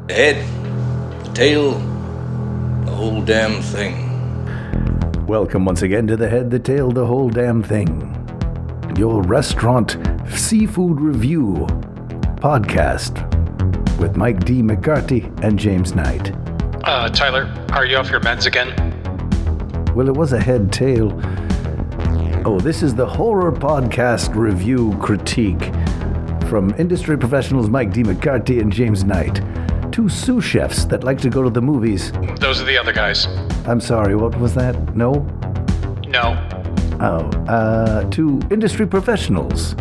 The head, the tail, the whole damn thing. Welcome once again to The Head, the Tail, the Whole Damn Thing, your restaurant seafood review podcast with Mike D. McCarthy and James Knight. Tyler, are you off your meds again? Well, it was a head tail. Oh, this is the horror podcast review critique from industry professionals Mike D. McCarthy and James Knight, two sous chefs that like to go to the movies. Those are the other guys. I'm sorry, what was that? No? No. Oh, two industry professionals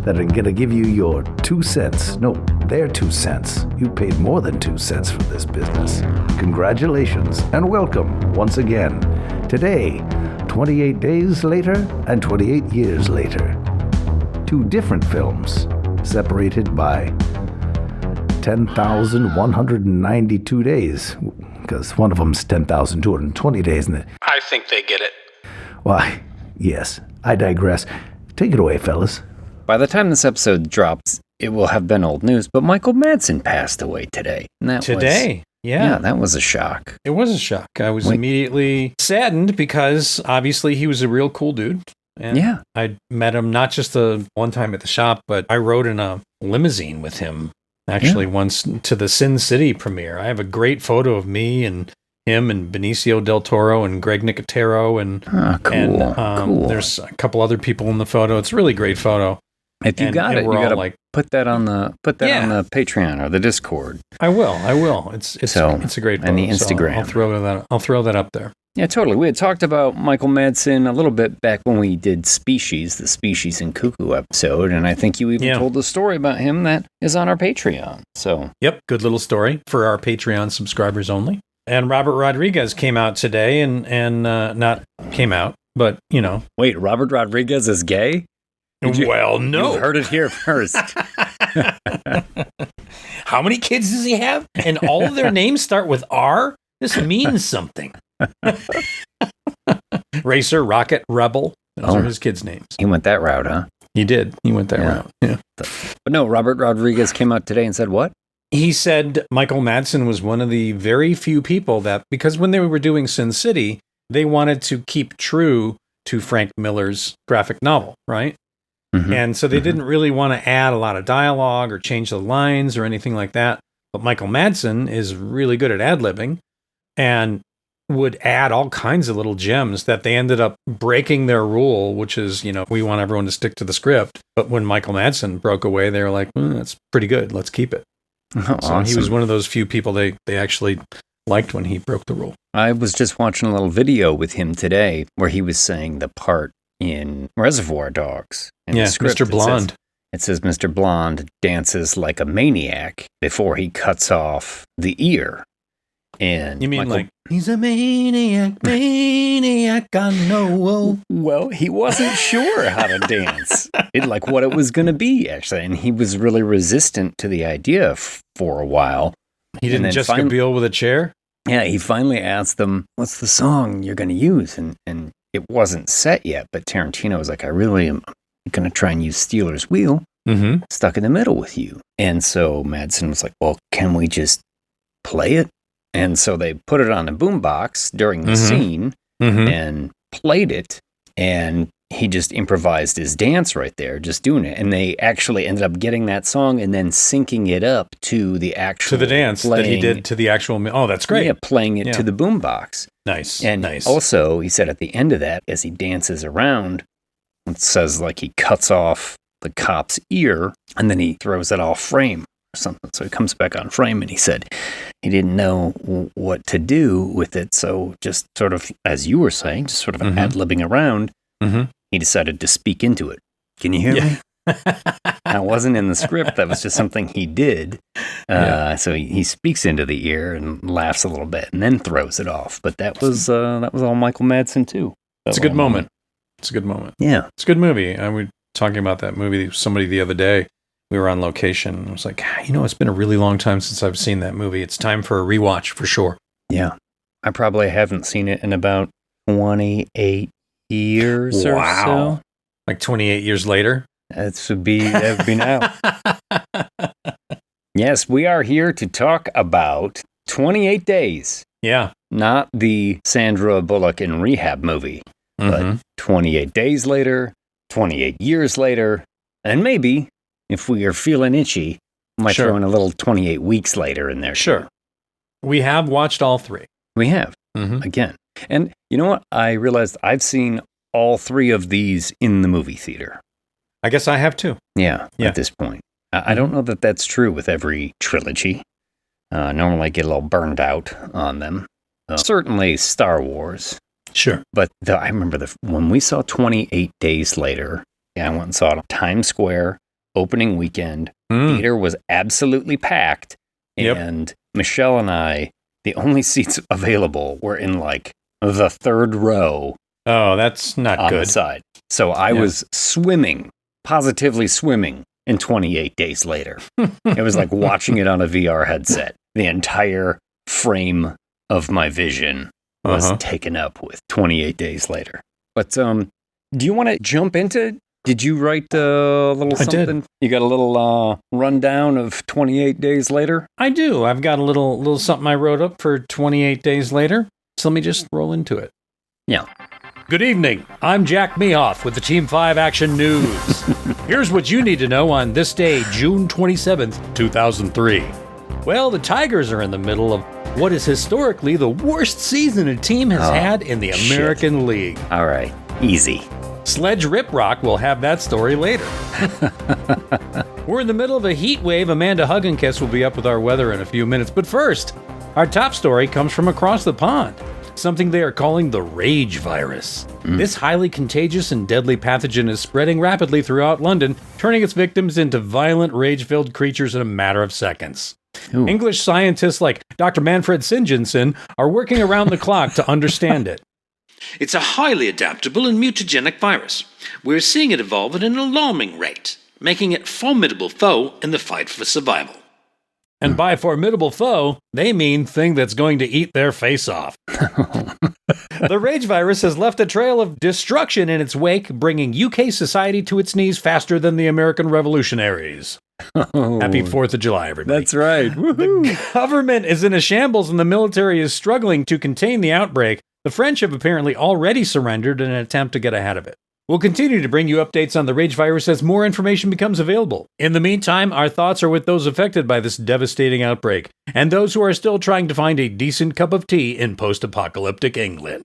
that are going to give you your 2 cents. No, their 2 cents. You paid more than 2 cents for this business. Congratulations and welcome once again. Today, 28 days later and 28 years later. Two different films separated by 10,192 days, because one of them's 10,220 days. I think they get it. Why, yes, I digress. Take it away, fellas. By the time this episode drops, it will have been old news, but Michael Madsen passed away today. And that Today? Yeah, that was a shock. It was a shock. I was immediately saddened because obviously he was a real cool dude. And Yeah. I met him not just one time at the shop, but I rode in a limousine with him actually once to the Sin City premiere. I have a great photo of me and him and Benicio del Toro and Greg Nicotero and Cool. There's a couple other people in the photo. It's a really great photo. If you got it, you we're all gotta put that on the Patreon or the Discord. I will. It's a great photo. And the Instagram. So I'll throw that up there. Yeah, totally. We had talked about Michael Madsen a little bit back when we did Species, the Species and Cuckoo episode, and I think you even told the story about him that is on our Patreon. So Yep, good little story for our Patreon subscribers only. And Robert Rodriguez came out today and not came out, but Wait, Robert Rodriguez is gay? Well, no. You heard it here first. How many kids does he have? And all of their names start with R? This means something. Racer, Rocket, Rebel. Those are his kids' names. He went that route, huh? He did. He went that route. Yeah. But no, Robert Rodriguez came out today and said what? He said Michael Madsen was one of the very few people that, because when they were doing Sin City, they wanted to keep true to Frank Miller's graphic novel, right? Mm-hmm. And so they didn't really want to add a lot of dialogue or change the lines or anything like that. But Michael Madsen is really good at ad-libbing and would add all kinds of little gems that they ended up breaking their rule, which is, we want everyone to stick to the script. But when Michael Madsen broke away, they were like, that's pretty good. Let's keep it. Oh, so he was one of those few people they actually liked when he broke the rule. I was just watching a little video with him today where he was saying the part in Reservoir Dogs. In the script, Mr. Blonde. It says Mr. Blonde dances like a maniac before he cuts off the ear. And you mean he's a maniac, I know. Well, he wasn't sure how to dance, what it was going to be, actually. And he was really resistant to the idea for a while. He didn't Jessica Biel with a chair? Yeah, he finally asked them, what's the song you're going to use? And it wasn't set yet, but Tarantino was like, I really am going to try and use Steeler's Wheel, stuck in the middle with you. And so Madsen was like, well, can we just play it? And so they put it on a boombox during the scene and played it, and he just improvised his dance right there, just doing it. And they actually ended up getting that song and then syncing it up to the actual... To the dance that he did to the actual... Oh, that's great. Yeah, playing it to the boombox. Nice, and also, he said at the end of that, as he dances around, it says he cuts off the cop's ear, and then he throws it off frame or something. So he comes back on frame, and he said he didn't know what to do with it. So just sort of, as you were saying, just sort of ad-libbing around, he decided to speak into it. Can you hear me? That wasn't in the script. That was just something he did. So he speaks into the ear and laughs a little bit and then throws it off. But that was all Michael Madsen too. It's a good moment. It's a good moment. Yeah. It's a good movie. I was talking about that movie with somebody the other day. We were on location. I was like, it's been a really long time since I've seen that movie. It's time for a rewatch for sure. Yeah. I probably haven't seen it in about 28 years or so. Like 28 years later? That would be now. Yes, we are here to talk about 28 Days. Yeah. Not the Sandra Bullock in Rehab movie, but 28 days later, 28 years later, and maybe, if we are feeling itchy, we might throw in a little 28 weeks later in there. Sure. We have watched all three. We have, again. And you know what? I realized I've seen all three of these in the movie theater. I guess I have too. Yeah. At this point. I don't know that that's true with every trilogy. Normally I get a little burned out on them. Certainly Star Wars. Sure. But I remember when we saw 28 Days Later, I went and saw it on Times Square, opening weekend. Theater was absolutely packed. And Michelle and I, the only seats available were in like the third row. Oh, that's not on good. The side. So I was positively swimming in 28 Days Later. It was like watching it on a VR headset. The entire frame of my vision was taken up with 28 Days Later. But do you want to jump into? Did you write a little something? I did. You got a little rundown of 28 Days Later? I do. I've got a little something I wrote up for 28 Days Later. So let me just roll into it. Yeah. Good evening. I'm Jack Mehoff with the Team 5 Action News. Here's what you need to know on this day, June 27th, 2003. Well, the Tigers are in the middle of what is historically the worst season a team has had in the American League. All right. Easy. Sledge Rip Rock will have that story later. We're in the middle of a heat wave. Amanda Hugginkiss will be up with our weather in a few minutes. But first, our top story comes from across the pond. Something they are calling the rage virus. This highly contagious and deadly pathogen is spreading rapidly throughout London, turning its victims into violent, rage-filled creatures in a matter of seconds. Ooh. English scientists like Dr. Manfred Singensen are working around the clock to understand it. It's a highly adaptable and mutagenic virus. We're seeing it evolve at an alarming rate, making it a formidable foe in the fight for survival. And by formidable foe, they mean thing that's going to eat their face off. The rage virus has left a trail of destruction in its wake, bringing UK society to its knees faster than the American revolutionaries. Happy 4th of July, everybody. That's right. Woo-hoo. The government is in a shambles and the military is struggling to contain the outbreak. The French have apparently already surrendered in an attempt to get ahead of it. We'll continue to bring you updates on the rage virus as more information becomes available. In the meantime, our thoughts are with those affected by this devastating outbreak, and those who are still trying to find a decent cup of tea in post-apocalyptic England.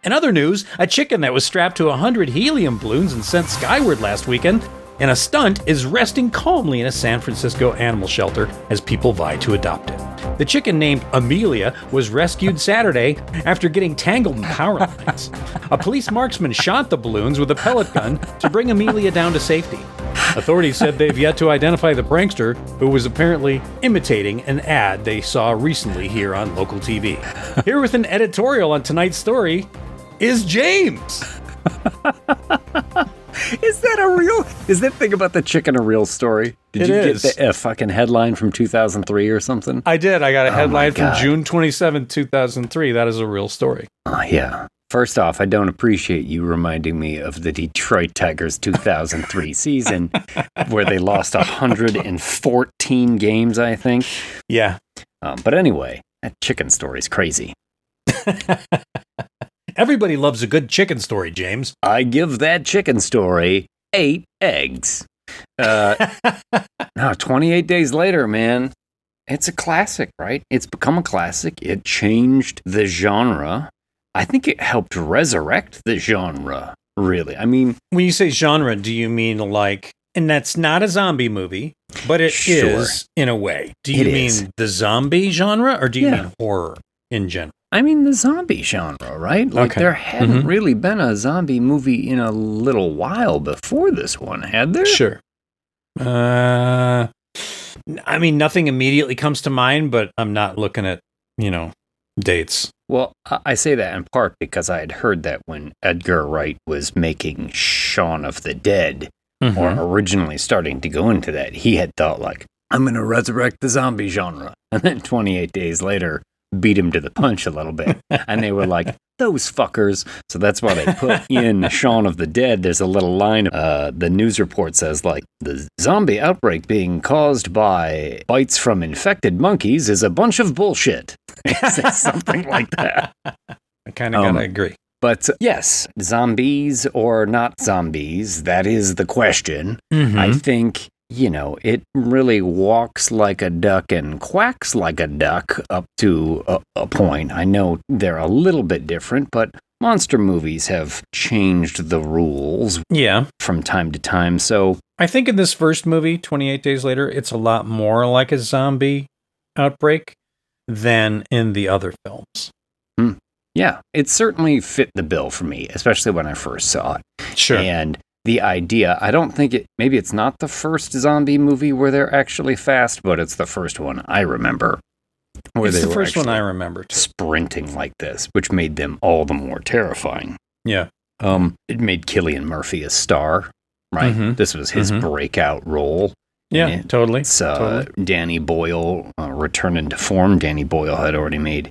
In other news, a chicken that was strapped to 100 helium balloons and sent skyward last weekend in a stunt is resting calmly in a San Francisco animal shelter as people vie to adopt it. The chicken, named Amelia, was rescued Saturday after getting tangled in power lines. A police marksman shot the balloons with a pellet gun to bring Amelia down to safety. Authorities said they've yet to identify the prankster, who was apparently imitating an ad they saw recently here on local TV. Here with an editorial on tonight's story is James. Is that thing about the chicken a real story? Did you get the fucking headline from 2003 or something? I did. I got a headline from June 27, 2003. That is a real story. Oh, yeah. First off, I don't appreciate you reminding me of the Detroit Tigers 2003 season where they lost 114 games, I think. Yeah. But anyway, that chicken story is crazy. Everybody loves a good chicken story, James. I give that chicken story 8 eggs. 28 days later, man. It's a classic, right? It's become a classic. It changed the genre. I think it helped resurrect the genre, really. I mean, when you say genre, do you mean like, and that's not a zombie movie, but it is in a way. Do you mean the zombie genre or do you mean horror in general? I mean the zombie genre, right? Like there hadn't really been a zombie movie in a little while before this one, had there? Sure. I mean, nothing immediately comes to mind, but I'm not looking at, dates. Well, I say that in part because I had heard that when Edgar Wright was making Shaun of the Dead, or originally starting to go into that, he had thought like, I'm going to resurrect the zombie genre. And then 28 days later beat him to the punch a little bit. And they were like, those fuckers. So that's why they put in Shaun of the Dead. There's a little line. The news report says, like, the zombie outbreak being caused by bites from infected monkeys is a bunch of bullshit. Something like that. I kind of gotta agree. But yes, zombies or not zombies, that is the question. Mm-hmm. I think, it really walks like a duck and quacks like a duck up to a point. I know they're a little bit different, but monster movies have changed the rules from time to time. So I think in this first movie, 28 Days Later, it's a lot more like a zombie outbreak than in the other films. Yeah, it certainly fit the bill for me, especially when I first saw it. Sure. And the idea, I don't think maybe it's not the first zombie movie where they're actually fast, but it's the first one I remember. It's the first one I remember, too. Sprinting like this, which made them all the more terrifying. Yeah. It made Cillian Murphy a star, right? Mm-hmm. This was his breakout role. Yeah, totally. It's Danny Boyle returning to form. Danny Boyle had already made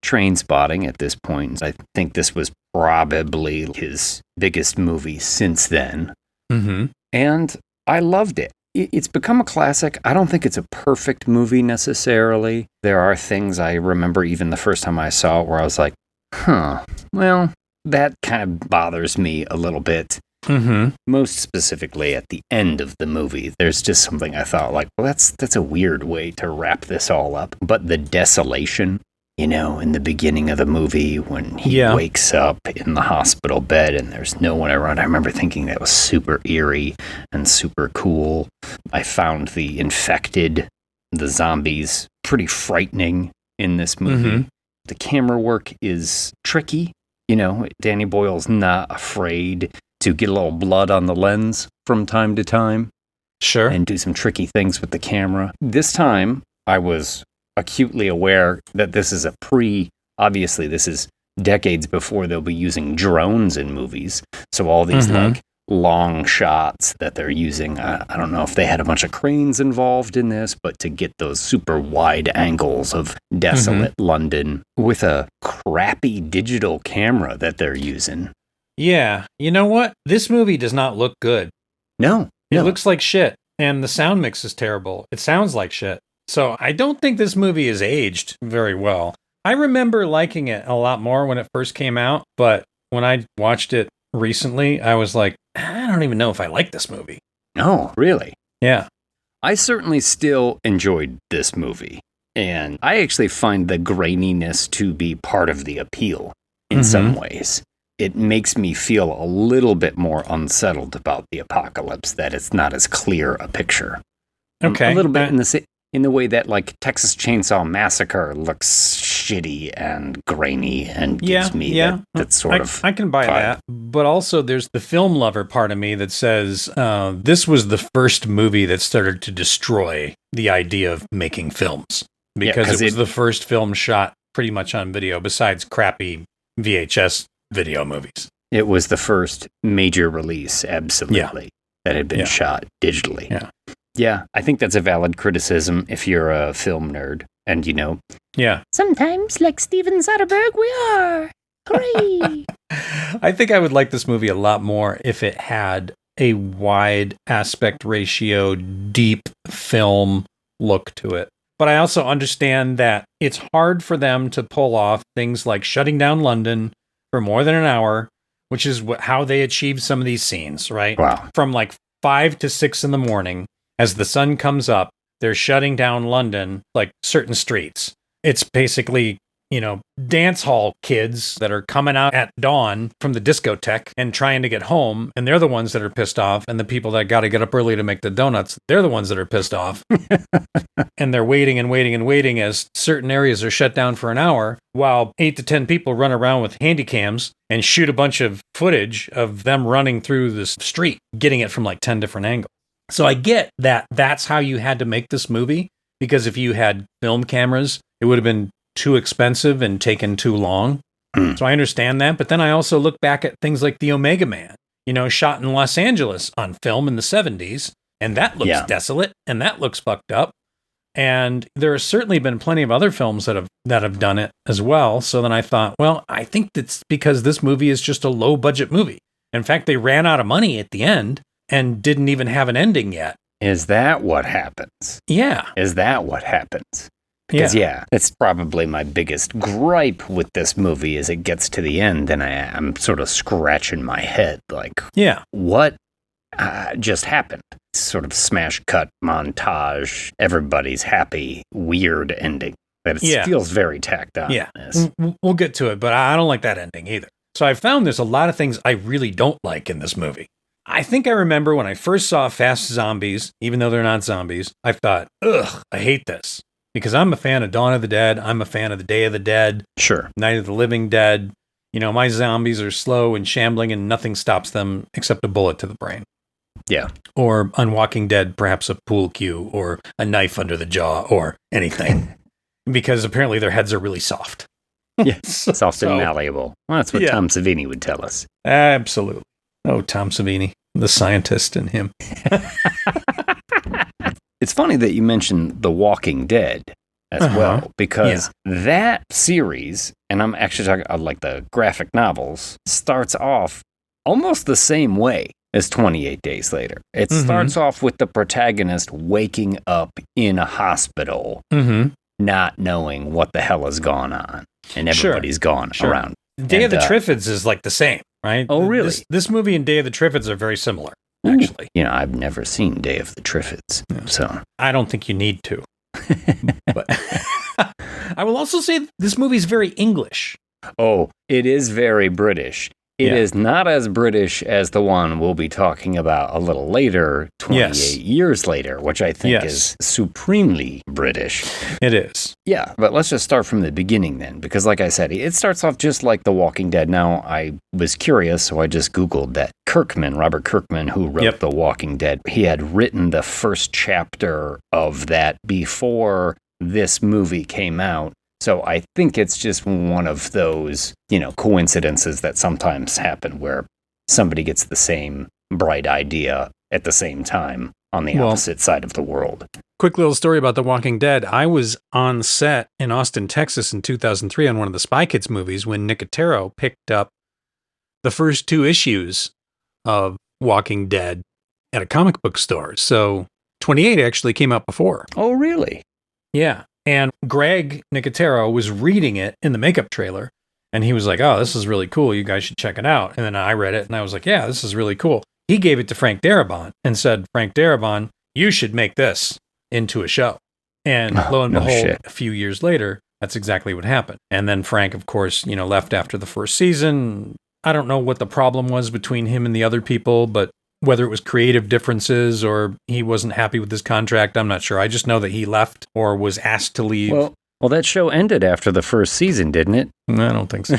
Trainspotting at this point. I think this was probably his biggest movie since then. Mm-hmm. And I loved it. It's become a classic. I don't think it's a perfect movie necessarily. There are things I remember even the first time I saw it where I was like, well, that kind of bothers me a little bit. Mm-hmm. Most specifically at the end of the movie. There's just something I thought like, well, that's a weird way to wrap this all up. But the desolation, in the beginning of the movie when he wakes up in the hospital bed and there's no one around. I remember thinking that was super eerie and super cool. I found the zombies, pretty frightening in this movie. Mm-hmm. The camera work is tricky. Danny Boyle's not afraid to get a little blood on the lens from time to time. Sure. And do some tricky things with the camera. This time, I was acutely aware that this is obviously this is decades before they'll be using drones in movies. So all these like long shots that they're using, I don't know if they had a bunch of cranes involved in this, but to get those super wide angles of desolate London with a crappy digital camera that they're using. Yeah. You know what? This movie does not look good. No. It looks like shit. And the sound mix is terrible. It sounds like shit. So I don't think this movie is aged very well. I remember liking it a lot more when it first came out, but when I watched it recently, I was like, I don't even know if I like this movie. No, really? Yeah. I certainly still enjoyed this movie. And I actually find the graininess to be part of the appeal in some ways. It makes me feel a little bit more unsettled about the apocalypse, that it's not as clear a picture. Okay. A little bit in the way that like Texas Chainsaw Massacre looks shitty and grainy and gives me that sort of I can buy vibe. that. But also there's the film lover part of me that says this was the first movie that started to destroy the idea of making films. Because it was the first film shot pretty much on video besides crappy VHS video movies. It was the first major release, absolutely, that had been shot digitally. Yeah. Yeah, I think that's a valid criticism if you're a film nerd. And, Yeah. Sometimes, like Steven Soderbergh, we are. Hooray! I think I would like this movie a lot more if it had a wide aspect ratio, deep film look to it. But I also understand that it's hard for them to pull off things like shutting down London for more than an hour, which is how they achieve some of these scenes, right? Wow. From like 5 to 6 in the morning, as the sun comes up, they're shutting down London, like certain streets. It's basically, dance hall kids that are coming out at dawn from the discotheque and trying to get home. And they're the ones that are pissed off. And the people that got to get up early to make the donuts, they're the ones that are pissed off. And they're waiting and waiting and waiting as certain areas are shut down for an hour, while 8 to 10 people run around with handy cams and shoot a bunch of footage of them running through the street, getting it from like 10 different angles. So I get that that's how you had to make this movie, because if you had film cameras, it would have been too expensive and taken too long. So I understand that. But then I also look back at things like The Omega Man, shot in Los Angeles on film in the 70s. And that looks desolate and that looks fucked up. And there has certainly been plenty of other films that have that have done it as well. So then I thought, well, I think that's because this movie is just a low budget movie. In fact, they ran out of money at the end and didn't even have an ending yet. Is that what happens? Yeah. Is that what happens? Because, that's probably my biggest gripe with this movie is it gets to the end and I'm sort of scratching my head like, what just happened? Sort of smash cut montage, everybody's happy, weird ending. That it feels very tacked on. Yeah, we'll get to it, but I don't like that ending either. So I found there's a lot of things I really don't like in this movie. I think I remember when I first saw Fast Zombies, even though they're not zombies, I thought, ugh, I hate this. Because I'm a fan of Dawn of the Dead. I'm a fan of the Day of the Dead. Sure. Night of the Living Dead. You know, my zombies are slow and shambling and nothing stops them except a bullet to the brain. Yeah. Or on Walking Dead, perhaps a pool cue or a knife under the jaw or anything. Because apparently their heads are really soft. Yeah, soft and malleable. Well, that's what Tom Savini would tell us. Absolutely. Oh, Tom Savini, the scientist in him. It's funny that you mentioned The Walking Dead as well, because that series, and I'm actually talking like the graphic novels, starts off almost the same way as 28 Days Later. It starts off with the protagonist waking up in a hospital, not knowing what the hell has gone on, and everybody's gone around. Day of the Triffids is like the same, right? Oh, really? This movie and Day of the Triffids are very similar, actually. You know, I've never seen Day of the Triffids, so I don't think you need to. But I will also say this movie is very English. Oh, it is very British. It is not as British as the one we'll be talking about a little later, 28 years later, which I think is supremely British. It is. Yeah, but let's just start from the beginning then, because like I said, it starts off just like The Walking Dead. Now, I was curious, so I just Googled that Robert Kirkman, who wrote The Walking Dead, he had written the first chapter of that before this movie came out. So I think it's just one of those, coincidences that sometimes happen where somebody gets the same bright idea at the same time on the opposite side of the world. Quick little story about The Walking Dead. I was on set in Austin, Texas in 2003 on one of the Spy Kids movies when Nicotero picked up the first 2 issues of Walking Dead at a comic book store. So 28 actually came out before. Oh, really? Yeah. And Greg Nicotero was reading it in the makeup trailer, and he was like, oh, this is really cool. You guys should check it out. And then I read it, and I was like, yeah, this is really cool. He gave it to Frank Darabont and said, Frank Darabont, you should make this into a show. And lo and behold, a few years later, that's exactly what happened. And then Frank, of course, left after the first season. I don't know what the problem was between him and the other people, but whether it was creative differences or he wasn't happy with his contract, I'm not sure. I just know that he left or was asked to leave. Well, that show ended after the first season, didn't it? I don't think so.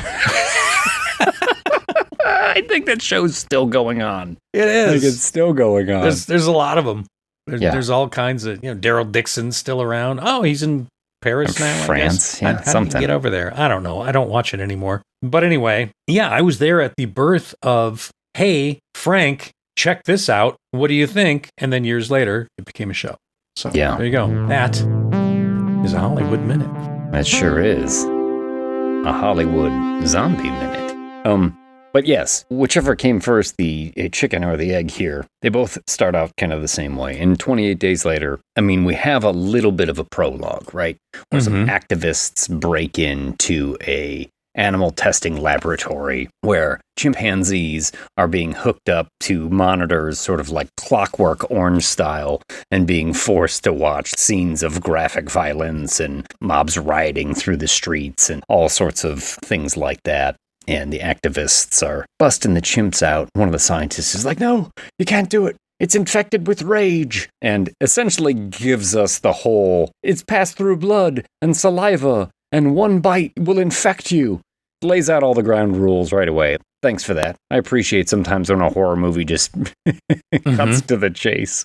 I think that show's still going on. It is. I think it's still going on. There's a lot of them. There's all kinds of, Daryl Dixon's still around. Oh, he's in Paris now, France, I guess. How did he get over there? I don't know. I don't watch it anymore. But anyway, I was there at the birth of, hey, Frank, check this out. What do you think? And then years later, it became a show. So there you go. That is a Hollywood Minute. That sure is. A Hollywood zombie minute. But yes, whichever came first, the chicken or the egg here, they both start out kind of the same way. And 28 Days Later, we have a little bit of a prologue, right? Where some activists break into a animal testing laboratory where chimpanzees are being hooked up to monitors sort of like Clockwork Orange style and being forced to watch scenes of graphic violence and mobs rioting through the streets and all sorts of things like that. And the activists are busting the chimps out. One of the scientists is like, no, you can't do it. It's infected with rage. And essentially gives us the whole, it's passed through blood and saliva and one bite will infect you. Lays out all the ground rules right away. Thanks for that. I appreciate sometimes when a horror movie just cuts to the chase.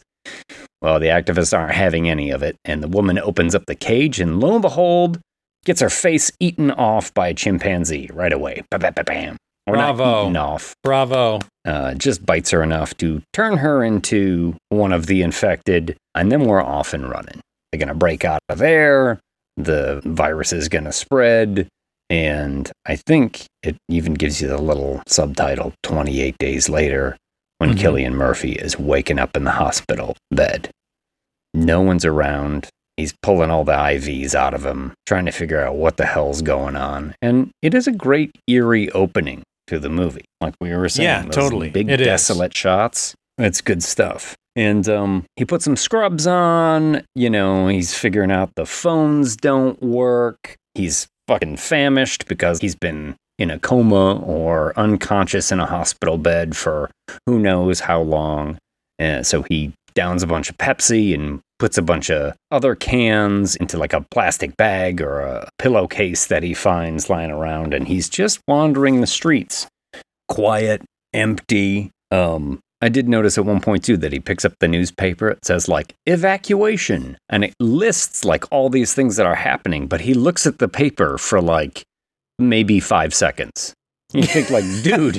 Well, the activists aren't having any of it, and the woman opens up the cage, and lo and behold, gets her face eaten off by a chimpanzee right away. Bam. Bravo. Eaten off. Bravo. Just bites her enough to turn her into one of the infected, and then we're off and running. They're going to break out of there. the virus is going to spread. And I think it even gives you the little subtitle, 28 days later, when Cillian Murphy is waking up in the hospital bed. No one's around. He's pulling all the IVs out of him, trying to figure out what the hell's going on. And it is a great, eerie opening to the movie. Like we were saying. Yeah, those totally. Big, it desolate shots. It's good stuff. And he puts some scrubs on. You know, he's figuring out the phones don't work. He's fucking famished because he's been in a coma or unconscious in a hospital bed for who knows how long. And so he downs a bunch of Pepsi and puts a bunch of other cans into like a plastic bag or a pillowcase that he finds lying around, and he's just wandering the streets. Quiet, empty. I did notice at one point too that he picks up the newspaper. It says like evacuation, and it lists like all these things that are happening, but he looks at the paper for like maybe 5 seconds. You think like, dude,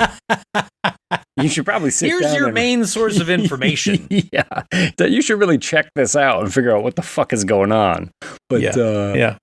you should probably sit down. Here's your main source of information. Yeah, you should really check this out and figure out what the fuck is going on. But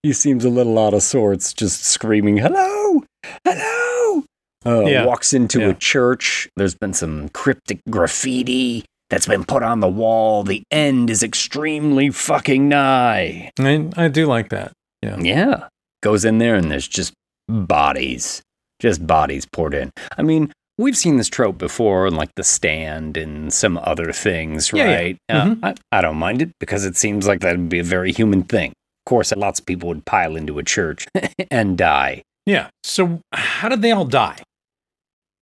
he seems a little out of sorts, just screaming, hello, hello. Walks into a church. There's been some cryptic graffiti that's been put on the wall. The end is extremely fucking nigh. I do like that. Yeah. Yeah. Goes in there and there's just bodies. Just bodies poured in. I mean, we've seen this trope before in like The Stand and some other things, right? I don't mind it because it seems like that would be a very human thing. Of course, lots of people would pile into a church and die. Yeah. So how did they all die?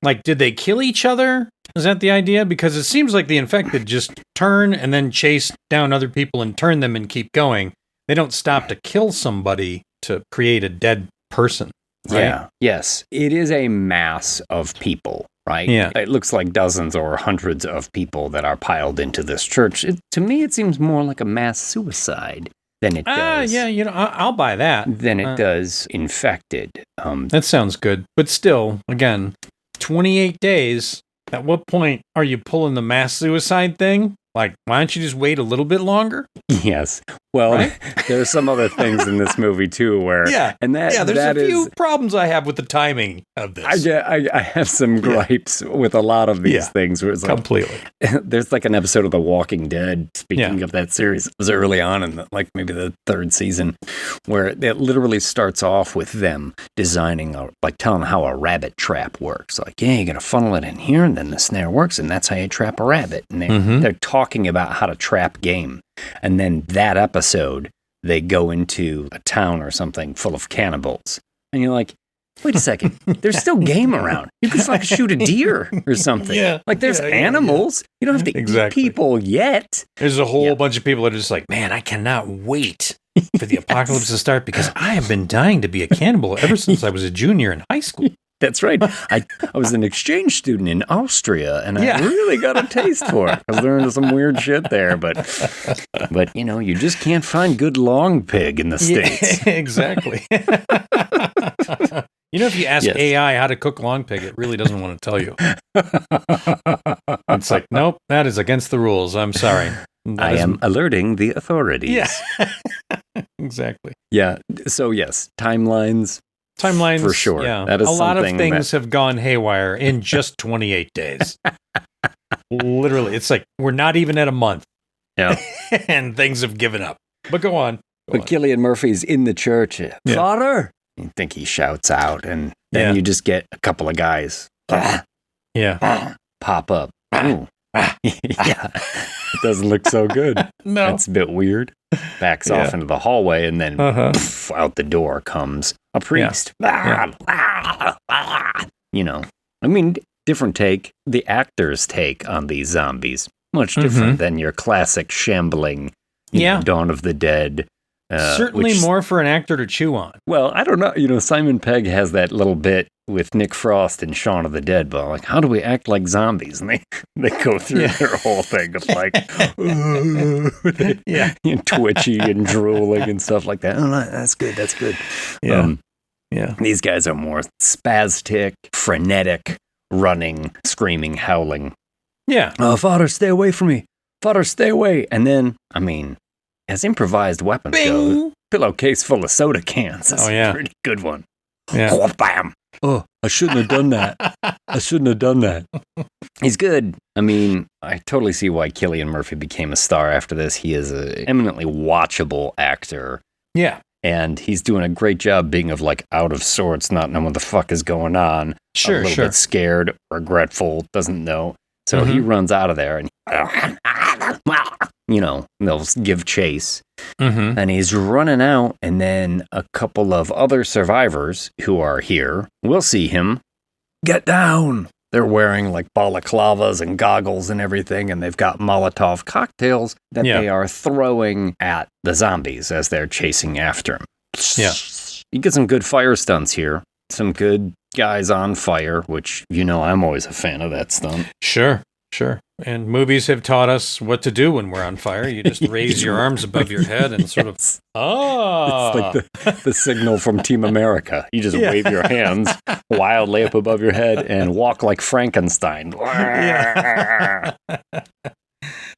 Like, did they kill each other? Is that the idea? Because it seems like the infected just turn and then chase down other people and turn them and keep going. They don't stop to kill somebody to create a dead person. Right? Yeah. Yes. It is a mass of people, right? Yeah. It looks like dozens or hundreds of people that are piled into this church. To me, it seems more like a mass suicide than it does. Yeah, I'll buy that. Than it does infected. That sounds good. But still, again, 28 days. At what point are you pulling the mass suicide thing? Like, why don't you just wait a little bit longer? Yes. Well, right? There are some other things in this movie too where... there's a few problems I have with the timing of this. I have some gripes with a lot of these things. Where it's like, completely. There's like an episode of The Walking Dead, speaking of that series. It was early on in maybe the third season, where it literally starts off with them designing, telling how a rabbit trap works. Like, yeah, you're going to funnel it in here and then the snare works and that's how you trap a rabbit. And they're talking about how to trap game. And then that episode, they go into a town or something full of cannibals. And you're like, wait a second, there's still game around. You could like shoot a deer or something. There's animals. You don't have to eat people yet. There's a whole bunch of people that are just like, man, I cannot wait for the apocalypse to start because I have been dying to be a cannibal ever since I was a junior in high school. That's right. I was an exchange student in Austria, and I really got a taste for it. I learned some weird shit there, but you just can't find good long pig in the States. Exactly. If you ask AI how to cook long pig, it really doesn't want to tell you. It's like, nope, that is against the rules. I'm sorry. I am alerting the authorities. Yeah. Exactly. Yeah. So yes, timelines. For sure. Yeah. That is a lot of things have gone haywire in just 28 days. Literally. It's like we're not even at a month. Yeah. And things have given up. But go on. But Cillian Murphy's in the church. Father! You think he shouts out, and then you just get a couple of guys. Pop up. Ooh. It doesn't look so good. No. That's a bit weird. Backs off into the hallway, and then out the door comes a priest. Different take. The actor's take on these zombies. Much different than your classic shambling, Dawn of the Dead. Certainly more for an actor to chew on. Well, I don't know. Simon Pegg has that little bit with Nick Frost and Shaun of the Dead, but like, how do we act like zombies? And they go through their whole thing of like, twitchy and drooling and stuff like that. Oh, that's good. That's good. Yeah. These guys are more spastic, frenetic, running, screaming, howling. Yeah. Father, stay away from me. Father, stay away. And then, as improvised weapons go, pillowcase full of soda cans. That's a pretty good one. Yeah. Oh, bam. Oh, I shouldn't have done that. I shouldn't have done that. He's good. I mean, I totally see why Cillian Murphy became a star after this. He is an eminently watchable actor. Yeah. And he's doing a great job being out of sorts, not knowing what the fuck is going on. Sure, a little bit scared, regretful, doesn't know. So he runs out of there and, they'll give chase. Mm-hmm. And he's running out, and then a couple of other survivors who are here will see him. Get down! They're wearing balaclavas and goggles and everything, and they've got Molotov cocktails that they are throwing at the zombies as they're chasing after him. Yeah. You get some good fire stunts here. Some good guys on fire, which, I'm always a fan of that stunt. Sure. And movies have taught us what to do when we're on fire. You just raise your arms above your head and sort of, It's like the signal from Team America. You just wave your hands wildly up above your head and walk like Frankenstein.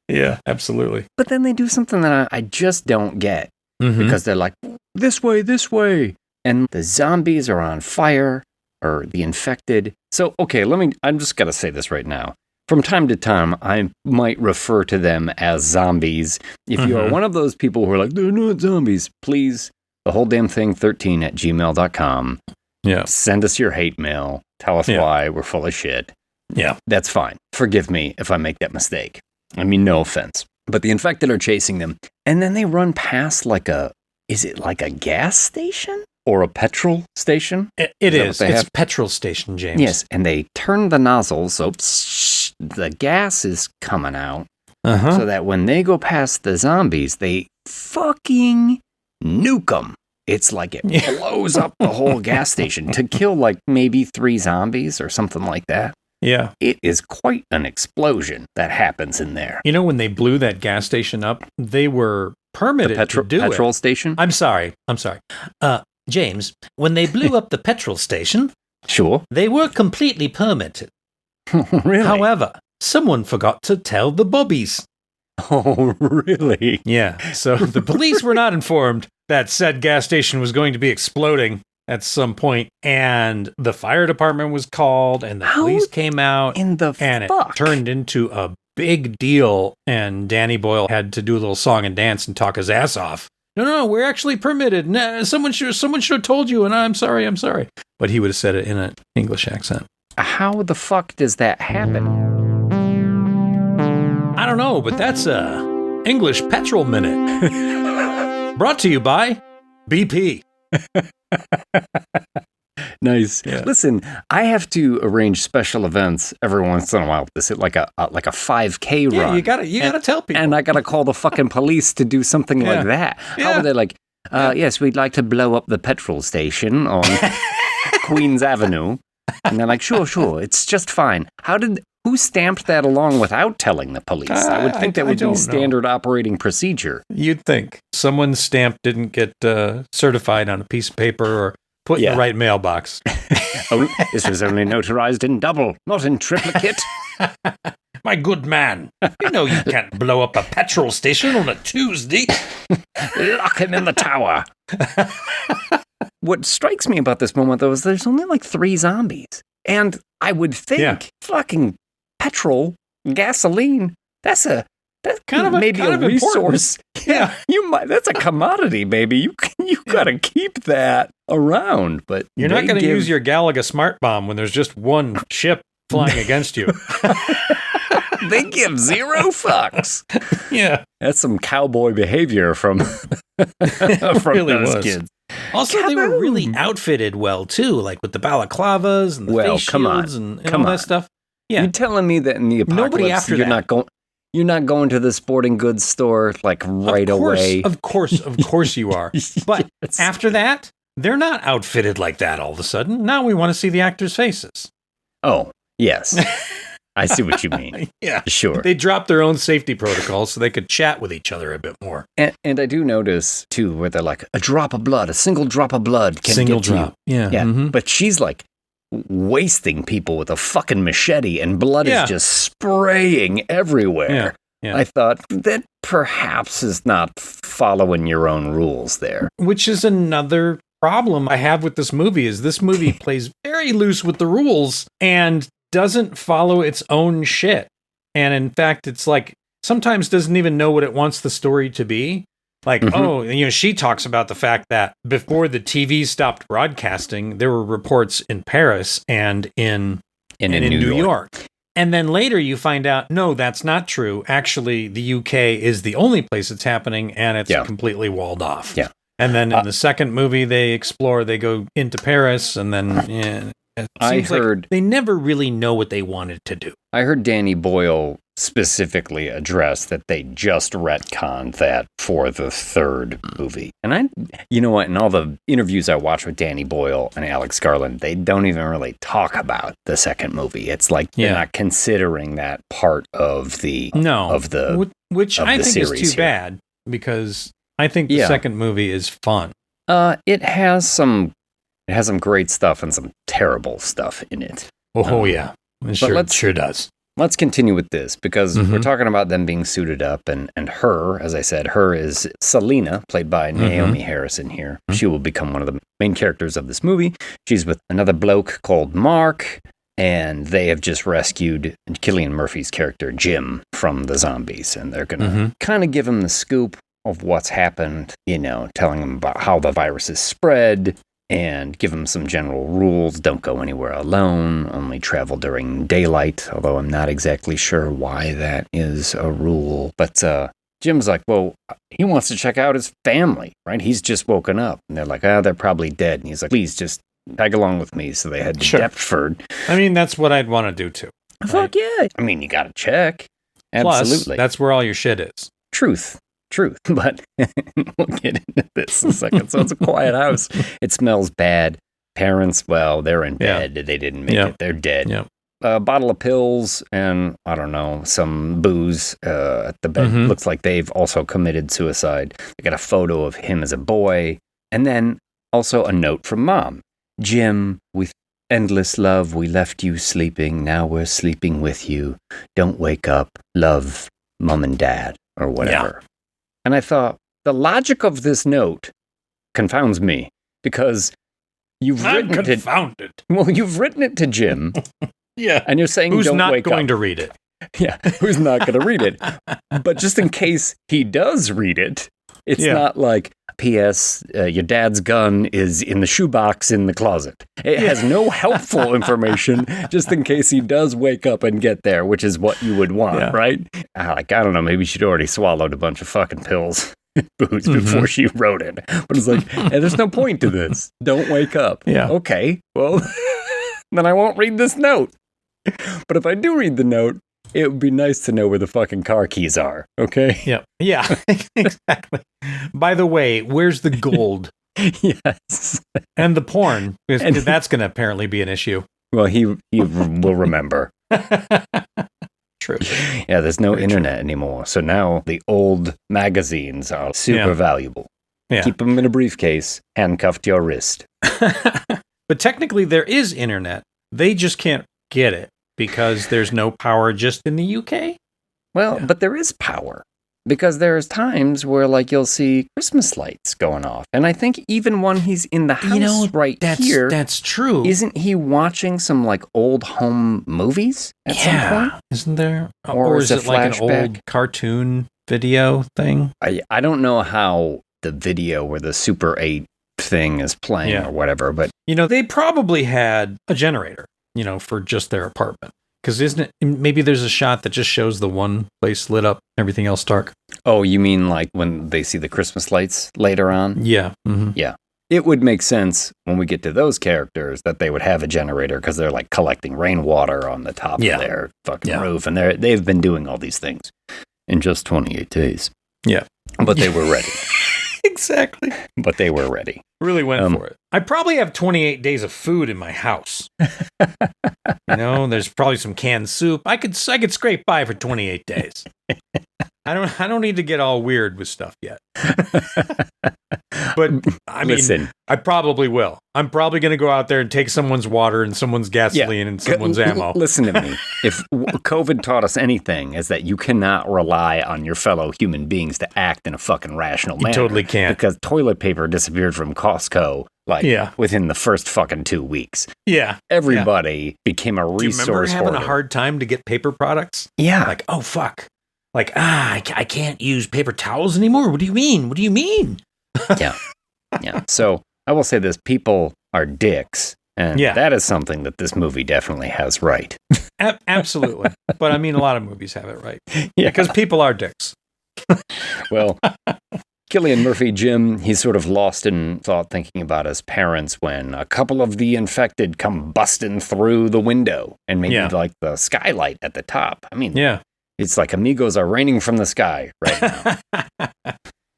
Yeah, absolutely. But then they do something that I just don't get. Because they're like, this way. And the zombies are on fire, or the infected. So, okay, I'm just going to say this right now. From time to time, I might refer to them as zombies. If you are one of those people who are like, they're not zombies, please, the whole damn thing 13@gmail.com. Yeah. Send us your hate mail. Tell us why we're full of shit. Yeah. That's fine. Forgive me if I make that mistake. I mean, no offense. But the infected are chasing them. And then they run past is it like a gas station? Or a petrol station? It is. It's a petrol station, James. Yes, and they turn the nozzles so the gas is coming out so that when they go past the zombies, they fucking nuke them. It's like it blows up the whole gas station to kill maybe 3 zombies or something like that. Yeah. It is quite an explosion that happens in there. When they blew that gas station up, they were permitted to do petrol it. Station? I'm sorry. James, when they blew up the petrol station, sure, they were completely permitted. Really? However, someone forgot to tell the bobbies. Oh, really? Yeah. So the police were not informed that said gas station was going to be exploding at some point, and the fire department was called, and the police came out, and it turned into a big deal, and Danny Boyle had to do a little song and dance and talk his ass off. No, we're actually permitted. No, someone should have told you, and I'm sorry. But he would have said it in an English accent. How the fuck does that happen? I don't know, but that's a English Petrol Minute. Brought to you by BP. Nice. Yeah. Listen, I have to arrange special events every once in a while. This is like a 5K run. Yeah, you gotta tell people. And I gotta call the fucking police to do something like that. How are they like? Yes, we'd like to blow up the petrol station on Queens Avenue. And they're like, sure, it's just fine. Who stamped that along without telling the police? I would think that would be standard operating procedure. You'd think someone's stamp didn't get certified on a piece of paper or put in the right mailbox. This was only notarized in double, not in triplicate. My good man, you know you can't blow up a petrol station on a Tuesday. Lock him in the tower. What strikes me about this moment, though, is there's only 3 zombies. And I would think fucking petrol, gasoline, that's kind of a resource. Yeah. That's a commodity, baby. You gotta keep that around. But you're not going to use your Galaga smart bomb when there's just one ship flying against you. They give 0 fucks. Yeah. That's some cowboy behavior from really those kids. Also, they were really outfitted well, too, with the balaclavas and the face shields and all that stuff. Yeah. You're telling me that in the apocalypse, you're not going to the sporting goods store right away? Of course you are. But after that, they're not outfitted like that all of a sudden. Now we want to see the actors' faces. Oh, yes. I see what you mean. Yeah. Sure. They dropped their own safety protocols so they could chat with each other a bit more. And I do notice, too, where they're like, a drop of blood, a single drop of blood can get to you. Yeah. Mm-hmm. But she's wasting people with a fucking machete, and blood is just spraying everywhere. Yeah. I thought that perhaps is not following your own rules there. Which is another problem I have with this movie, is this movie plays very loose with the rules and doesn't follow its own shit. And in fact, it's like sometimes doesn't even know what it wants the story to be. Like, she talks about the fact that before the TV stopped broadcasting, there were reports in Paris and in New York. And then later you find out, no, that's not true. Actually, the UK is the only place it's happening, and it's completely walled off. Yeah. And then in the second movie, they go into Paris, and then it seems like they never really know what they wanted to do. I heard Danny Boyle specifically address that they just retconned that for the third movie. And you know what, in all the interviews I watched with Danny Boyle and Alex Garland, they don't even really talk about the second movie. It's like they're not considering that part of the which I think is too bad, because I think the second movie is fun. It has some great stuff and some terrible stuff in it. Yeah. It sure does. Let's continue with this, because we're talking about them being suited up, and her, as I said, her is Selena, played by Naomi Harrison here. She will become one of the main characters of this movie. She's with another bloke called Mark, and they have just rescued Cillian Murphy's character, Jim, from the zombies, and they're going to kind of give him the scoop of what's happened, telling him about how the virus is spread, and give them some general rules. Don't go anywhere alone, only travel during daylight, although I'm not exactly sure why that is a rule. But Jim's like, well, he wants to check out his family, right? He's just woken up. And they're like, they're probably dead. And he's like, please just tag along with me. So they head to Deptford. I mean, that's what I'd want to do too. Right? Fuck yeah. I mean, you got to check. Absolutely. Plus, that's where all your shit is. Truth. But we'll get into this in a second. So it's a quiet house. It smells bad. Parents, well, they're in bed. They didn't make it. They're dead. Yeah. A bottle of pills and, I don't know, some booze at the bed. Looks like they've also committed suicide. They got a photo of him as a boy. And then also a note from Mom. Jim, with endless love, we left you sleeping. Now we're sleeping with you. Don't wake up. Love, Mom and Dad, or whatever. Yeah. And I thought, the logic of this note confounds me, because you've written it to Jim. And you're saying who's don't not wake going up. to read it? Yeah, who's not going to read it? But just in case he does read it, it's not like, P.S., your dad's gun is in the shoebox in the closet. It has no helpful information, just in case he does wake up and get there, which is what you would want, right? I don't know, maybe she'd already swallowed a bunch of fucking pills, booze, before she wrote it. But it's like, there's no point to this. Don't wake up. Yeah. Okay, well, then I won't read this note. But if I do read the note, it would be nice to know where the fucking car keys are, okay? Yeah, exactly. By the way, where's the gold? Yes. And the porn, because that's going to apparently be an issue. Well, he will remember. True. Yeah, there's no internet anymore, so now the old magazines are super valuable. Yeah. Keep them in a briefcase, handcuffed to your wrist. But technically there is internet. They just can't get it, because there's no power just in the UK. Well, but there is power, because there's times where, like, you'll see Christmas lights going off. And I think even when he's in the house here. That's true. Isn't he watching some, like, old home movies at some point? Isn't there? Or is it like an old cartoon video thing? I don't know how the video where the Super 8 thing is playing or whatever, but... they probably had a generator, for just their apartment. Because maybe there's a shot that just shows the one place lit up, everything else dark. Oh, you mean like when they see the Christmas lights later on? Yeah. Yeah. It would make sense when we get to those characters that they would have a generator, because they're like collecting rainwater on the top of their fucking roof. And they've been doing all these things in just 28 days. Yeah. But they were ready. Exactly. But they were ready. Really went for it. I probably have 28 days of food in my house. There's probably some canned soup. I could scrape by for 28 days. I don't need to get all weird with stuff yet. But I mean, Listen. I probably will. I'm probably going to go out there and take someone's water and someone's gasoline and someone's ammo. Listen to me. If COVID taught us anything, is that you cannot rely on your fellow human beings to act in a fucking rational manner. You totally can't. Because toilet paper disappeared from Costco within the first fucking 2 weeks. Yeah. Everybody became a Do you remember resource having hoarder. a hard time to get paper products? Yeah. Like, oh, fuck. Like, I can't use paper towels anymore. What do you mean? What do you mean? Yeah. Yeah. So I will say this, people are dicks. And that is something that this movie definitely has right. Absolutely. But I mean, a lot of movies have it right. Yeah. Because people are dicks. Well, Cillian Murphy, Jim, he's sort of lost in thought thinking about his parents when a couple of the infected come busting through the window and maybe like the skylight at the top. I mean, it's like amigos are raining from the sky right now.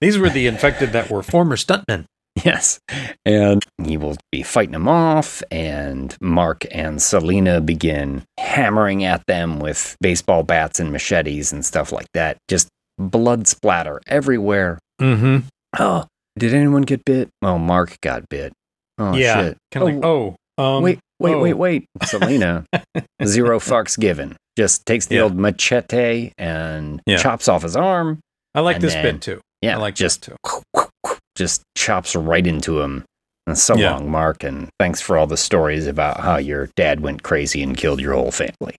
These were the infected that were former stuntmen. Yes. And he will be fighting them off, and Mark and Selena begin hammering at them with baseball bats and machetes and stuff like that. Just blood splatter everywhere. Mm-hmm. Oh, did anyone get bit? Oh, Mark got bit. Oh, shit. Kind of Wait. Selena, zero fucks given. Just takes the old machete and chops off his arm. I like this bit too. Yeah, I like just too. Just chops right into him. And so long, Mark, and thanks for all the stories about how your dad went crazy and killed your whole family.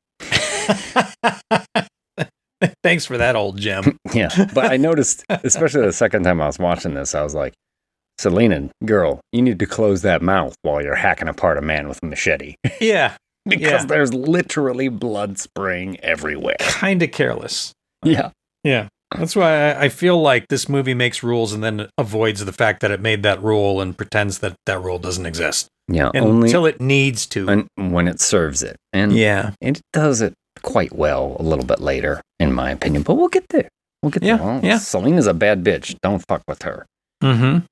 Thanks for that, old Jim. Yeah, but I noticed, especially the second time I was watching this, I was like, Selena, girl, you need to close that mouth while you're hacking apart a man with a machete. Yeah. Because there's literally blood spraying everywhere. Kind of careless. Yeah. Yeah. That's why I feel like this movie makes rules and then avoids the fact that it made that rule and pretends that that rule doesn't exist. Yeah. Until it needs to. And when it serves it. And it does it quite well a little bit later, in my opinion. But we'll get there. there. Well, Selena's a bad bitch. Don't fuck with her. Mm-hmm.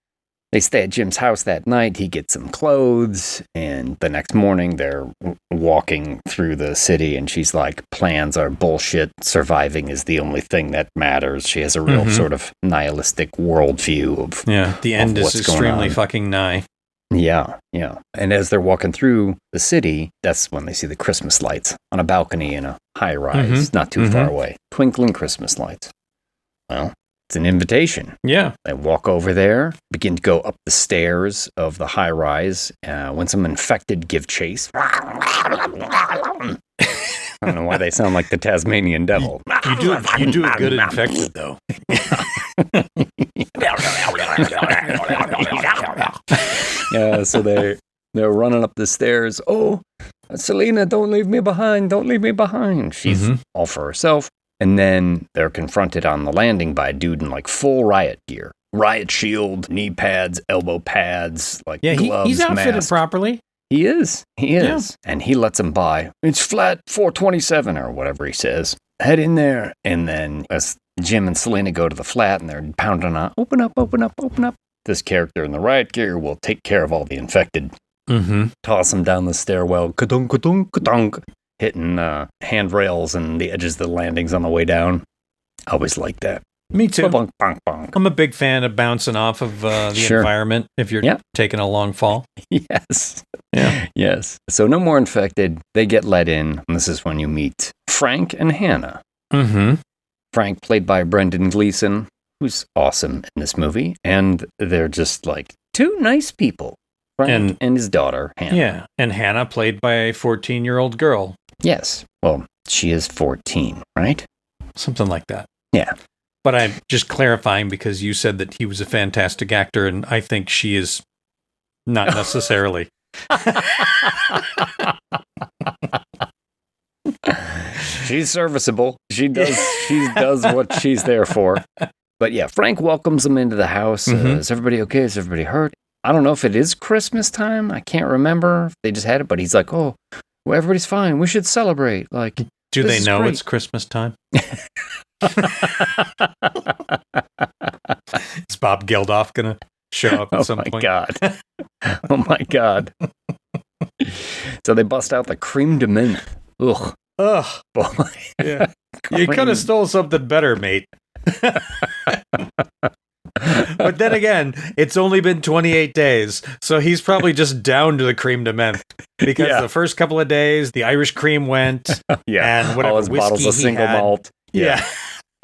They stay at Jim's house that night. He gets some clothes, and the next morning they're walking through the city, and she's like, plans are bullshit. Surviving is the only thing that matters. She has a real sort of nihilistic worldview of the end is extremely fucking nigh. Yeah. And as they're walking through the city, that's when they see the Christmas lights on a balcony in a high rise, not too far away. Twinkling Christmas lights. Well, it's an invitation. Yeah. They walk over there, begin to go up the stairs of the high rise. When some infected give chase. I don't know why they sound like the Tasmanian devil. You do a good infected, though. So they're running up the stairs. Oh, Selena, don't leave me behind. Don't leave me behind. She's all for herself. And then they're confronted on the landing by a dude in like full riot gear. Riot shield, knee pads, elbow pads, like gloves, he's outfitted mask. properly. He is. Yeah. And he lets him by. It's flat 427 or whatever he says. Head in there. And then as Jim and Selena go to the flat and they're pounding on, open up. This character in the riot gear will take care of all the infected. Toss him down the stairwell. Ka-dunk, ka-dunk, ka-dunk. Hitting handrails and the edges of the landings on the way down. I always like that. Me too. Bonk, bonk, bonk. I'm a big fan of bouncing off of the environment if you're taking a long fall. Yes. Yeah. Yes. So no more infected. They get let in. And this is when you meet Frank and Hannah. Frank, played by Brendan Gleeson, who's awesome in this movie. And they're just like two nice people. Frank and his daughter, Hannah. Yeah. And Hannah, played by a 14-year-old girl. Yes. Well, she is 14, right? Something like that. Yeah. But I'm just clarifying because you said that he was a fantastic actor, and I think she is not necessarily. She's serviceable. She does what she's there for. But yeah, Frank welcomes them into the house. Is everybody okay? Is everybody hurt? I don't know if it is Christmas time. I can't remember if they just had it, but he's like, oh, well, everybody's fine. We should celebrate. Like, do they know it's Christmas time? Is Bob Geldof going to show up at some point? Oh my God. So they bust out the creme de menthe. Ugh. Boy. Yeah. You could have stole something better, mate. But then again, it's only been 28 days, so he's probably just down to the cream de menthe because the first couple of days, the Irish cream went, and whatever all his whiskey bottles of he single had, malt.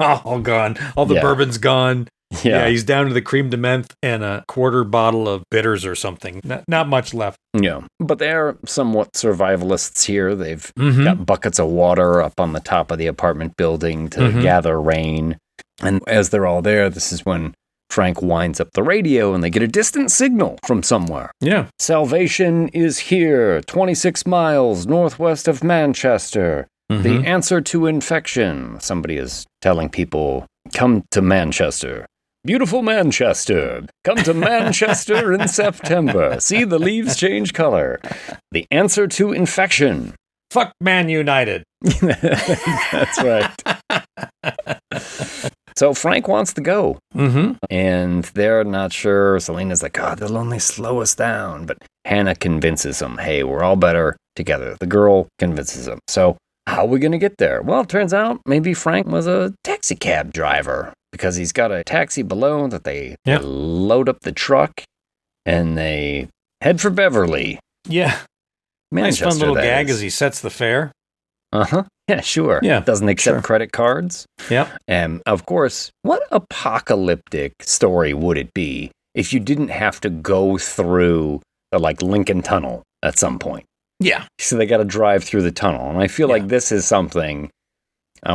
all gone. All the bourbon's gone. Yeah, he's down to the cream de menthe and a quarter bottle of bitters or something. Not much left. Yeah, but they're somewhat survivalists here. They've got buckets of water up on the top of the apartment building to gather rain. And as they're all there, this is when Frank winds up the radio and they get a distant signal from somewhere. Yeah. Salvation is here, 26 miles northwest of Manchester. The answer to infection. Somebody is telling people, come to Manchester. Beautiful Manchester. Come to Manchester in September. See the leaves change color. The answer to infection. Fuck Man United. That's right. So Frank wants to go. And they're not sure. Selena's like, oh, they'll only slow us down. But Hannah convinces him, hey, we're all better together. The girl convinces him. So how are we going to get there? Well, it turns out maybe Frank was a taxi cab driver because he's got a taxi below that they load up the truck and they head for Beverly. Yeah. Manchester, nice fun little gag is. as he sets the fare. Yeah, sure. Yeah, doesn't accept credit cards. Yep. And of course, what apocalyptic story would it be if you didn't have to go through the Lincoln Tunnel at some point? Yeah. So they got to drive through the tunnel. And I feel like this is something,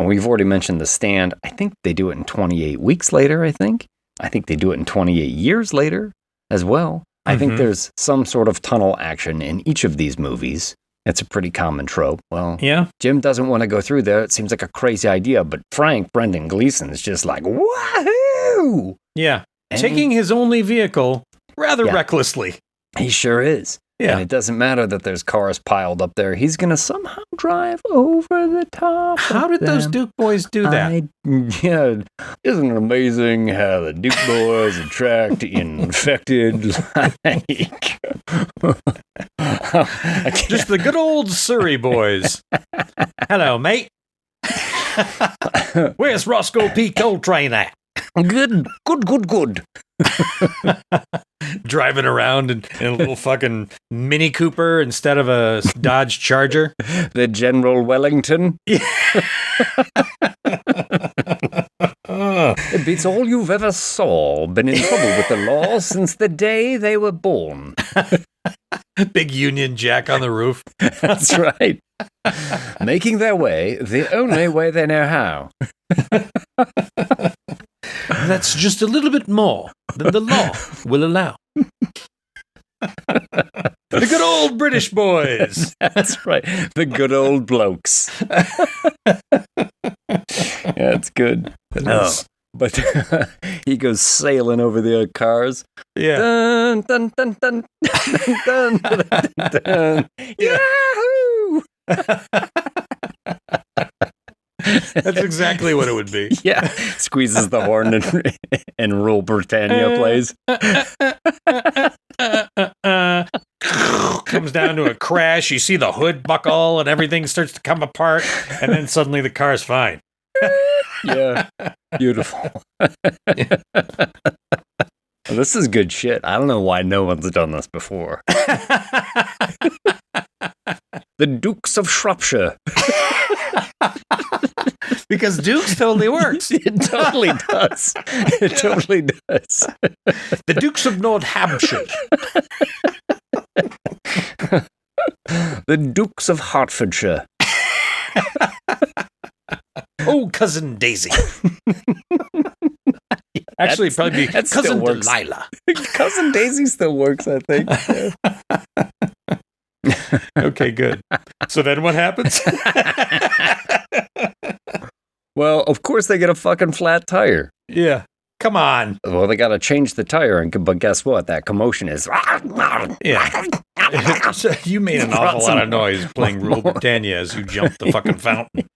we've already mentioned The Stand. I think they do it in 28 weeks later, I think. I think they do it in 28 years later as well. I think there's some sort of tunnel action in each of these movies. It's a pretty common trope. Well, Jim doesn't want to go through there. It seems like a crazy idea. But Frank, Brendan Gleeson, is just like, wahoo! Yeah. Taking his only vehicle rather recklessly. He sure is. Yeah. And it doesn't matter that there's cars piled up there. He's going to somehow drive over the top. How did those Duke boys do that? Isn't it amazing how the Duke boys attract infected, just the good old Surrey boys. Hello, mate. Where's Roscoe P. Coltrane at? Good. Driving around in a little fucking Mini Cooper instead of a Dodge Charger. The General Wellington. It beats all you've ever saw. Been in trouble with the law since the day they were born. Big Union Jack on the roof. That's right. Making their way the only way they know how. That's just a little bit more than the law will allow. The good old British boys. That's right. The good old blokes. Yeah, it's good. But he goes sailing over the cars. Yeah. Dun, dun, dun, dun, dun, dun, dun, dun. Yahoo! That's exactly what it would be. Yeah. Squeezes the horn and Rule Britannia plays. Comes down to a crash. You see the hood buckle and everything starts to come apart. And then suddenly the car's fine. Yeah. Beautiful. This is good shit. I don't know why no one's done this before. The Dukes of Shropshire. Because Dukes totally works. It totally does. It totally does. The Dukes of Northamptonshire. The Dukes of Hertfordshire. Oh, Cousin Daisy. Actually, probably be Cousin Delilah. Cousin Daisy still works, I think. Okay, good. So then what happens? Well, of course they get a fucking flat tire. Yeah. Come on. Well, they got to change the tire, but guess what? That commotion is... Yeah. You made an awful lot of noise playing Rule Britannia as you jumped the fucking fountain.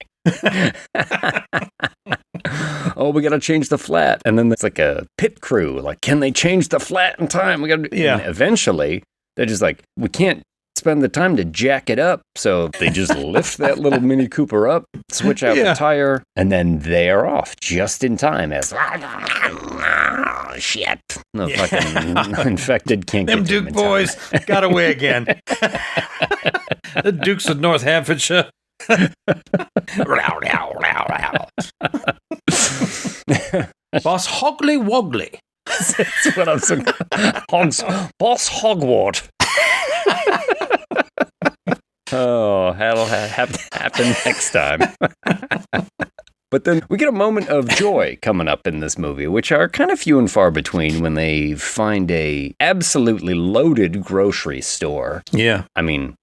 Oh, we got to change the flat. And then there's like a pit crew. Like, can they change the flat in time? We got to... Yeah. And eventually, they're just like, we can't spend the time to jack it up. So they just lift that little Mini Cooper up, switch out the tire, and then they are off just in time as shit. The fucking infected can't Them get to Duke boys got away again. The Dukes of North Hampshire. Boss Hogley Wogley. That's what I'm saying. Boss Hogwart. Oh, that'll happen next time. But then we get a moment of joy coming up in this movie, which are kind of few and far between when they find a absolutely loaded grocery store. Yeah. I mean,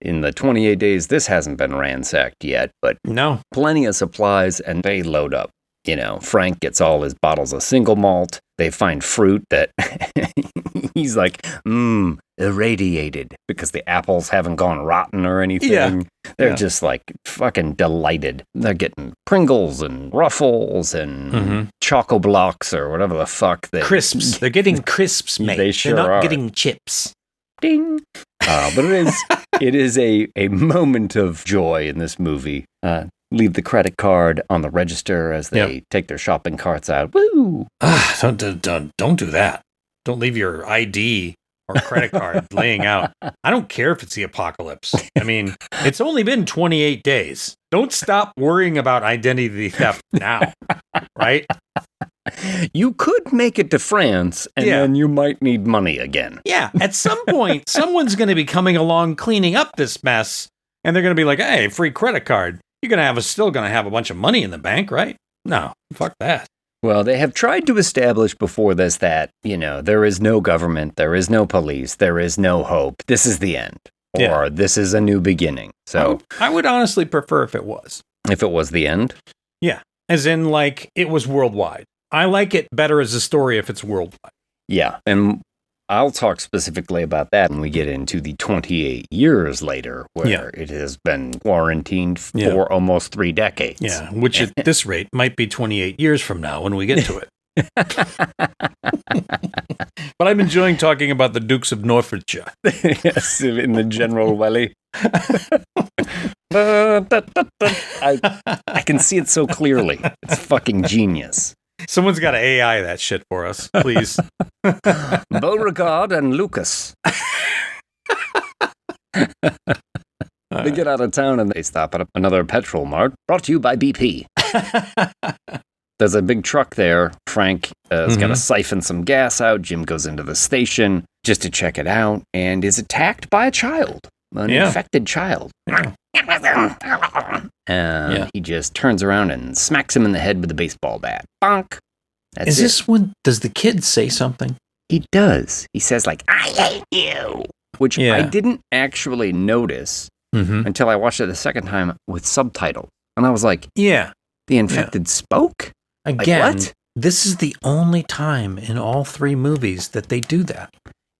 in the 28 days, this hasn't been ransacked yet, but no, plenty of supplies, and they load up. You know, Frank gets all his bottles of single malt. They find fruit that he's like, irradiated because the apples haven't gone rotten or anything. Yeah. They're just like fucking delighted. They're getting Pringles and Ruffles and Choco Blocks or whatever the fuck. Crisps. They're getting crisps, mate. They sure They're not are. getting chips. Ding. But it is a moment of joy in this movie. Leave the credit card on the register as they take their shopping carts out. Woo! Don't do that. Don't leave your ID or credit card laying out. I don't care if it's the apocalypse. I mean, it's only been 28 days. Don't stop worrying about identity theft now, right? You could make it to France, and then you might need money again. Yeah, at some point, someone's going to be coming along cleaning up this mess, and they're going to be like, hey, free credit card. You're still going to have a bunch of money in the bank, right? No, fuck that. Well, they have tried to establish before this that, you know, there is no government, there is no police, there is no hope. This is the end. Or this is a new beginning. So I would honestly prefer if it was. If it was the end? Yeah. As in, like, it was worldwide. I like it better as a story if it's worldwide. Yeah. And I'll talk specifically about that when we get into the 28 years later, where it has been quarantined for almost 3 decades. Yeah, which at this rate might be 28 years from now when we get to it. But I'm enjoying talking about the Dukes of Norfolkshire. Yes, in the general welly. I can see it so clearly. It's fucking genius. Someone's got to AI that shit for us, please. Beauregard and Lucas. They get out of town and they stop at another petrol mart, brought to you by BP. There's a big truck there. Frank has got to siphon some gas out. Jim goes into the station just to check it out and is attacked by a child, an infected child. And he just turns around and smacks him in the head with a baseball bat. Bonk. That's this when, does the kid say something? He does. He says, like, I hate you. Which I didn't actually notice until I watched it the second time with subtitles. And I was like, the infected spoke? Again, like, what? This is the only time in all 3 movies that they do that.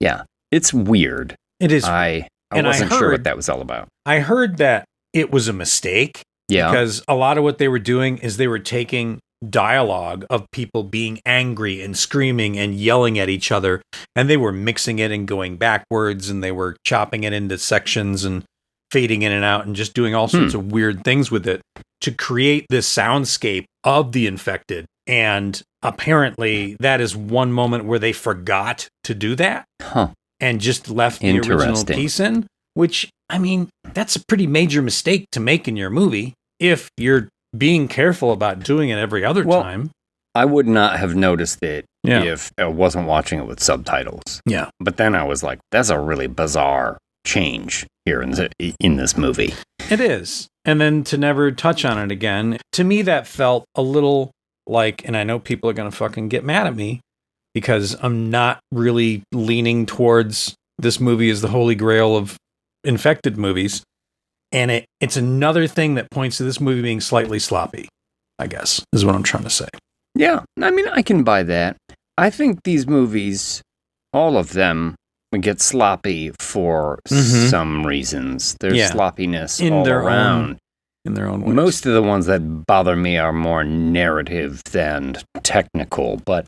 Yeah. It's weird. It is. I wasn't sure what that was all about. I heard that it was a mistake. Yeah. Because a lot of what they were doing is they were taking dialogue of people being angry and screaming and yelling at each other, and they were mixing it and going backwards, and they were chopping it into sections and fading in and out and just doing all sorts of weird things with it to create this soundscape of the infected. And apparently that is one moment where they forgot to do that and just left the original piece in, which, I mean, that's a pretty major mistake to make in your movie if you're being careful about doing it every other time. I would not have noticed it if I wasn't watching it with subtitles. Yeah. But then I was like, that's a really bizarre change here in this movie. It is. And then to never touch on it again, to me that felt a little like, and I know people are going to fucking get mad at me because I'm not really leaning towards this movie as the holy grail of infected movies. And it's another thing that points to this movie being slightly sloppy, I guess, is what I'm trying to say. Yeah, I mean, I can buy that. I think these movies, all of them, get sloppy for some reasons. There's sloppiness all around. In their own ways. Most of the ones that bother me are more narrative than technical, but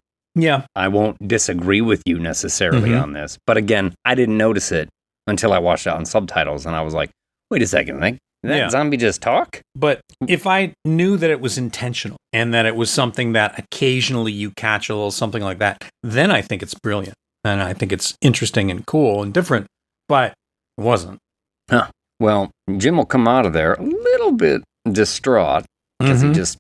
I won't disagree with you necessarily on this. But again, I didn't notice it until I watched it on subtitles, and I was like, wait a second, that zombie just talk? But if I knew that it was intentional and that it was something that occasionally you catch a little something like that, then I think it's brilliant. And I think it's interesting and cool and different, but it wasn't. Huh. Well, Jim will come out of there a little bit distraught because he just,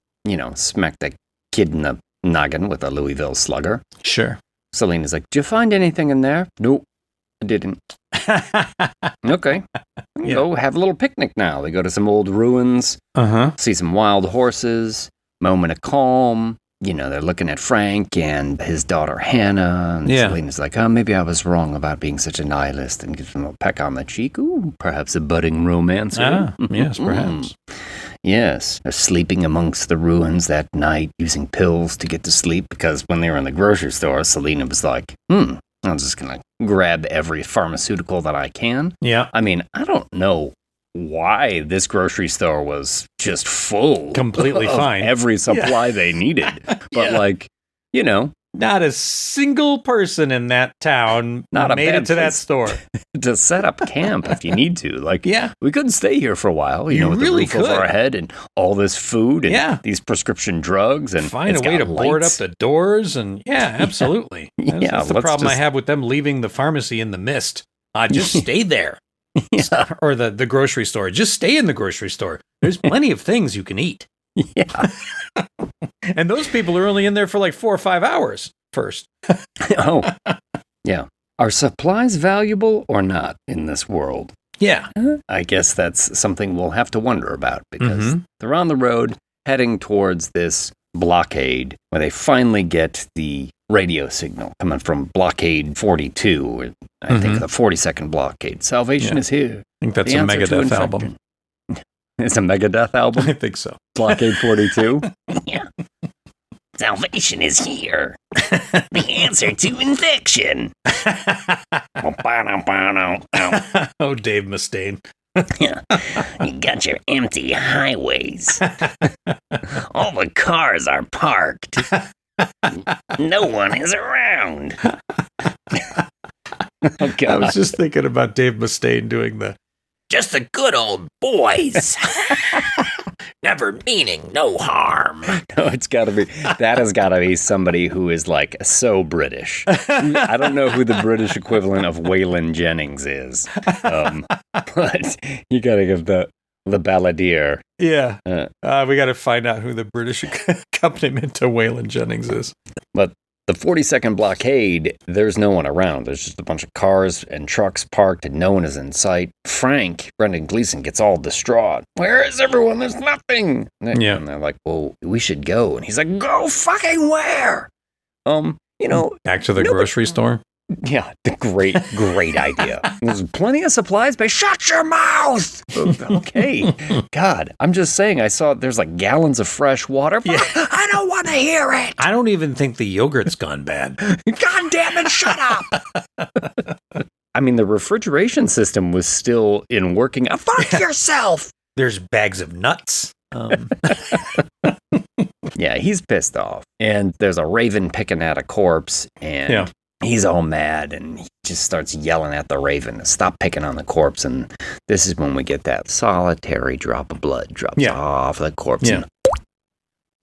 smacked a kid in the noggin with a Louisville slugger. Sure. Selena's like, did you find anything in there? Nope, I didn't. Okay. Go have a little picnic now. They go to some old ruins, see some wild horses, moment of calm. They're looking at Frank and his daughter Hannah. And Selena's like, maybe I was wrong about being such a nihilist, and gives him a peck on the cheek. Ooh, perhaps a budding romance. Yes, perhaps. Yes, they're sleeping amongst the ruins that night, using pills to get to sleep, because when they were in the grocery store, Selena was like, I'm just going to grab every pharmaceutical that I can. Yeah. I mean, I don't know why this grocery store was just full. Completely of fine. Every supply they needed. But not a single person in that town made it to that store. To set up camp if you need to. We couldn't stay here for a while, with really the roof over our head and all this food and these prescription drugs. And find a way to board up the doors. And absolutely. That's the problem I have with them leaving the pharmacy in the mist. Just stay there. Or the grocery store. Just stay in the grocery store. There's plenty of things you can eat. Yeah. And those people are only in there for like 4 or 5 hours first. Yeah. Are supplies valuable or not in this world? Yeah. I guess that's something we'll have to wonder about, because they're on the road heading towards this blockade where they finally get the radio signal coming from blockade 42. I think the 42nd blockade. Salvation is here. I think that's a Megadeth album. It's a Megadeth album? I think so. Blockade 42? Yeah. Salvation is here. The answer to infection. Oh, Dave Mustaine. You got your empty highways. All the cars are parked. No one is around. Oh, God. I was just thinking about Dave Mustaine doing the just the good old boys. Never meaning no harm. No, that has got to be somebody who is so British. I don't know who the British equivalent of Waylon Jennings is. But you got to give the balladeer. Yeah. We got to find out who the British accompaniment to Waylon Jennings is. But the 42nd blockade, there's no one around. There's just a bunch of cars and trucks parked and no one is in sight. Frank, Brendan Gleeson, gets all distraught. Where is everyone? There's nothing. And they're like, well, we should go. And he's like, go fucking where? Back to the grocery store? Yeah, the great idea. There's plenty of supplies, but shut your mouth! Okay. God, I'm just saying, I saw there's gallons of fresh water. Yeah. I don't want to hear it! I don't even think the yogurt's gone bad. God damn it, shut up! I mean, the refrigeration system was still in working. Fuck yourself! There's bags of nuts. Yeah, he's pissed off. And there's a raven picking at a corpse, and he's all mad, and he just starts yelling at the raven to stop picking on the corpse. And this is when we get that solitary drop of blood drops off the corpse and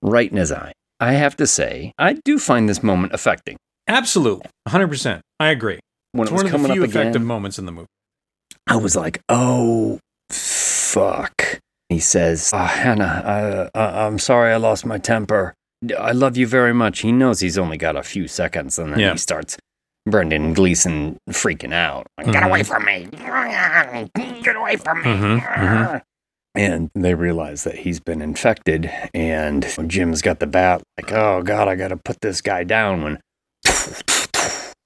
right in his eye. I have to say, I do find this moment affecting. Absolutely. 100%. I agree. When it's it was one of coming the few up again, effective moments in the movie. I was like, oh, fuck. He says, Hannah, I'm sorry I lost my temper. I love you very much. He knows he's only got a few seconds, and then he starts Brendan Gleeson freaking out. Get away from me. Get away from me. And they realize that he's been infected, and Jim's got the bat, oh, God, I got to put this guy down, when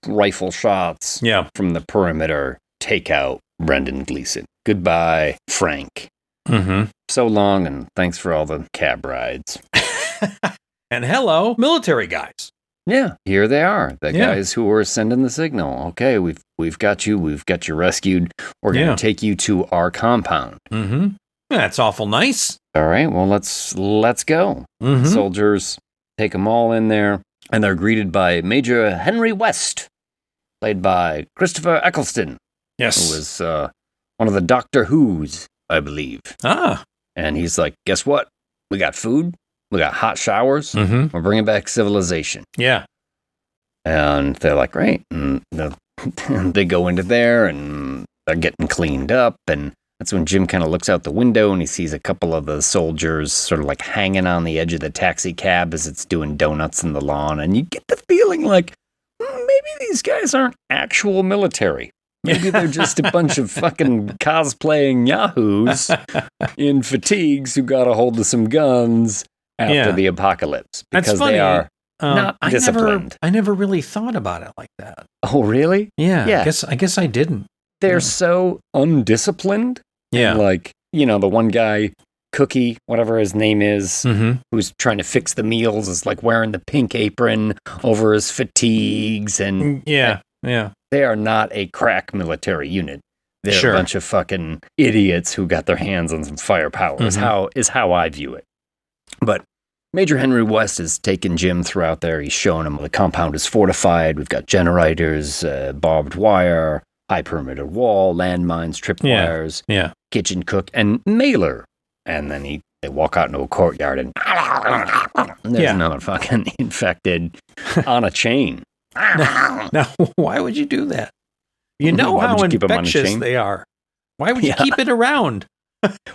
rifle shots from the perimeter take out Brendan Gleeson. Goodbye, Frank. So long, and thanks for all the cab rides. And hello, military guys. Yeah, here they are. The guys who were sending the signal. Okay, we've got you. We've got you rescued. We're going to take you to our compound. That's awful nice. All right, well, let's go. Soldiers take them all in there, and they're greeted by Major Henry West, played by Christopher Eccleston. Yes. Who was one of the Doctor Who's, I believe. Ah. And he's like, guess what? We got food. We got hot showers. Mm-hmm. We're bringing back civilization. Yeah. And they're like, great. And they go into there and they're getting cleaned up. And that's when Jim kind of looks out the window and he sees a couple of the soldiers sort of like hanging on the edge of the taxi cab as it's doing donuts in the lawn. And you get the feeling like maybe these guys aren't actual military. Maybe they're just a bunch of fucking cosplaying yahoos in fatigues who got a hold of some guns after the apocalypse. Because That's funny. they are not disciplined. I never really thought about it like that. Oh, really? Yeah. I guess I didn't. They're so undisciplined. Yeah. And like, the one guy, Cookie, whatever his name is, who's trying to fix the meals, is like wearing the pink apron over his fatigues. And yeah. They are not a crack military unit. They're a bunch of fucking idiots who got their hands on some firepower, is how I view it. But Major Henry West has taken Jim throughout there. He's showing him the compound is fortified. We've got generators, barbed wire, high perimeter wall, landmines, tripwires, kitchen cook, and mailer. And then they walk out into a courtyard and there's another fucking infected on a chain. Now, why would you do that? You know how infectious they are. Why would you keep it around?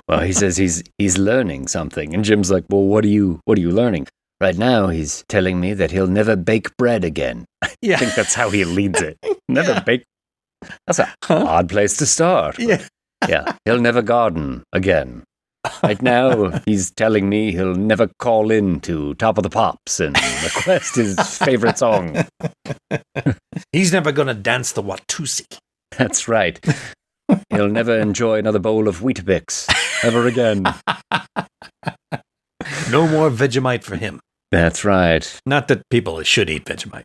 Well, he says he's learning something, and Jim's like, "Well, what are you learning?" Right now, he's telling me that he'll never bake bread again. Yeah. I think that's how he leads it. Never bake. That's an odd place to start. Yeah. Yeah. He'll never garden again. Right now, he's telling me he'll never call in to Top of the Pops and request his favorite song. He's never going to dance the Watusi. That's right. He'll never enjoy another bowl of Weetabix ever again. No more Vegemite for him. That's right. Not that people should eat Vegemite.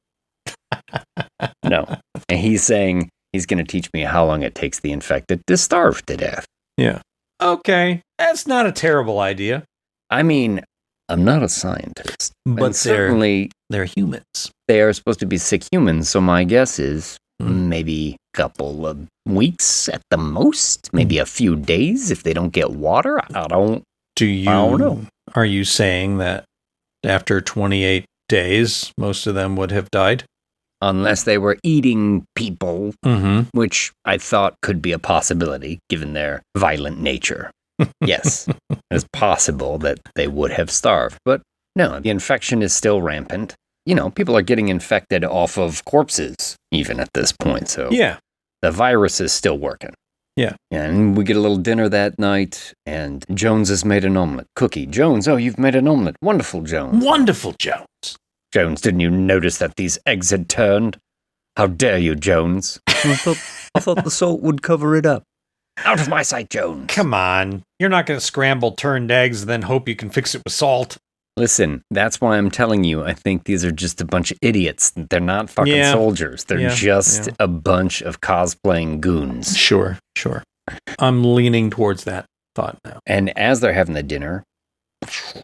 No. And he's saying he's going to teach me how long it takes the infected to starve to death. Yeah. Okay. That's not a terrible idea. I mean, I'm not a scientist. But certainly they're humans. They are supposed to be sick humans, so my guess is maybe a couple of weeks at the most, maybe a few days if they don't get water. I don't know. Are you saying that after 28 days, most of them would have died? Unless they were eating people, which I thought could be a possibility given their violent nature. Yes, it's possible that they would have starved. But no, the infection is still rampant. People are getting infected off of corpses, even at this point. So the virus is still working. Yeah. And we get a little dinner that night, and Jones has made an omelet. Cookie, Jones, oh, you've made an omelet. Wonderful, Jones. Wonderful, Jones. Jones, didn't you notice that these eggs had turned? How dare you, Jones? I thought the salt would cover it up. Out of my sight, Jones. Come on. You're not going to scramble turned eggs and then hope you can fix it with salt. Listen, that's why I'm telling you, I think these are just a bunch of idiots. They're not fucking soldiers. They're just a bunch of cosplaying goons. Sure. I'm leaning towards that thought now. And as they're having the dinner,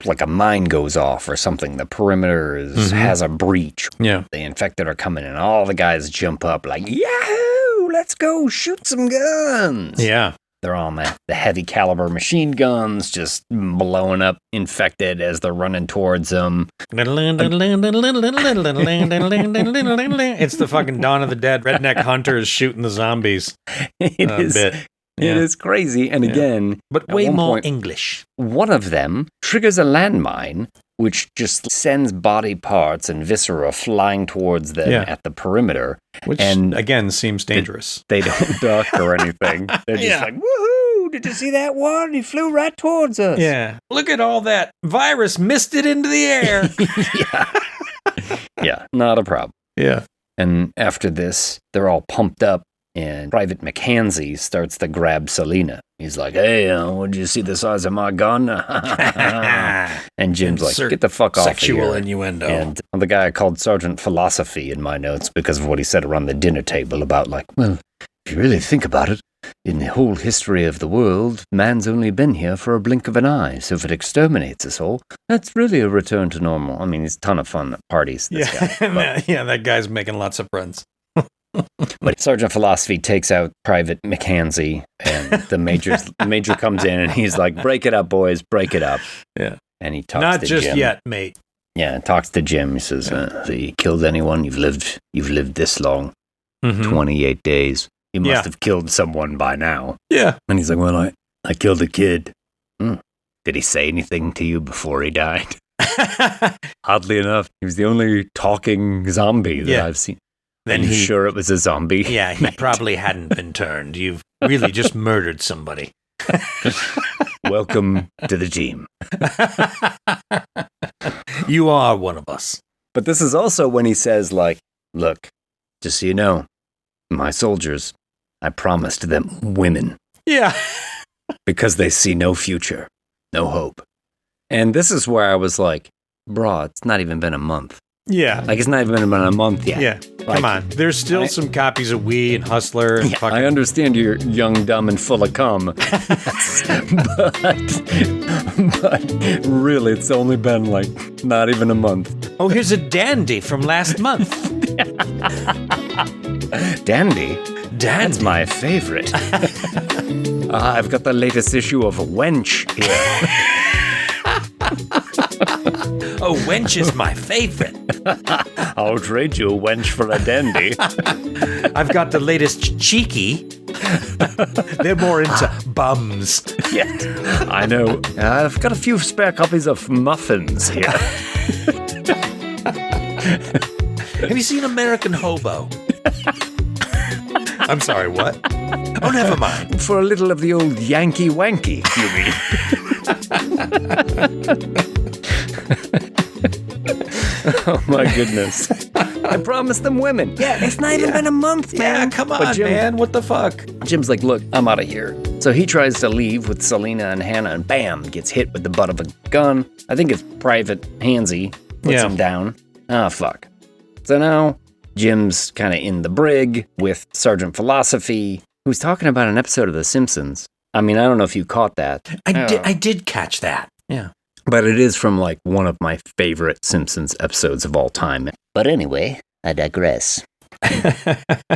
like a mine goes off or something. The perimeter has a breach. Yeah. The infected are coming in. All the guys jump up like, yahoo, let's go shoot some guns. Yeah. They're on the heavy caliber machine guns, just blowing up infected as they're running towards them. It's the fucking Dawn of the Dead redneck hunters shooting the zombies. It is crazy. And again, but way more English. One of them triggers a landmine, which just sends body parts and viscera flying towards them at the perimeter. Which, again, seems dangerous. They don't duck or anything. They're just like, woohoo, did you see that one? He flew right towards us. Yeah. Look at all that virus misted into the air. Yeah, not a problem. Yeah. And after this, they're all pumped up. And Private McKenzie starts to grab Selena. He's like, hey, would you see the size of my gun? And Jim's like, get the fuck off of here. Sexual innuendo. And the guy called Sergeant Philosophy in my notes because of what he said around the dinner table about like, well, if you really think about it, in the whole history of the world, man's only been here for a blink of an eye. So if it exterminates us all, that's really a return to normal. I mean, it's a ton of fun at parties. This guy, yeah, that guy's making lots of friends. But Sergeant Philosophy takes out Private McHansey, and the major comes in, and he's like, break it up, boys, break it up. Yeah. And he talks Not to just Jim. yet, mate. Yeah, talks to Jim. He says, so you killed anyone? You've lived this long, 28 days. You must have killed someone by now. Yeah. And he's like, well, I killed a kid. Did he say anything to you before he died? Oddly enough, he was the only talking zombie that I've seen. Then Are you sure it was a zombie? Yeah, he probably hadn't been turned. You've really just murdered somebody. Welcome to the team. You are one of us. But this is also when he says, like, look, just so you know, my soldiers, I promised them women. Yeah. Because they see no future, no hope. And this is where I was like, bro, it's not even been a month. Yeah. Like, it's not even been a month yet. Yeah. Like, come on. There's still some copies of We and Hustler. And fucking... I understand you're young, dumb, and full of cum. but really, it's only been like not even a month. Oh, here's a dandy from last month. Dandy? That's my favorite. I've got the latest issue of Wench here. Oh, Wench is my favorite. I'll trade you a wench for a dandy. I've got the latest Cheeky. They're more into bums. Yeah, I know. I've got a few spare copies of Muffins here. Have you seen American Hobo? I'm sorry, what? Oh, never mind. For a little of the old Yankee Wanky, you mean? Oh my goodness. I promised them women. Yeah, it's not even been a month, man. Yeah, come on, man. What the fuck? Jim's like, look, I'm out of here. So he tries to leave with Selena and Hannah, and bam, gets hit with the butt of a gun. I think it's Private Hansy puts him down. Ah, fuck. So now Jim's kind of in the brig with Sergeant Philosophy, who's talking about an episode of The Simpsons. I mean, I don't know if you caught that. I did catch that. Yeah. But it is from like one of my favorite Simpsons episodes of all time. But anyway, I digress.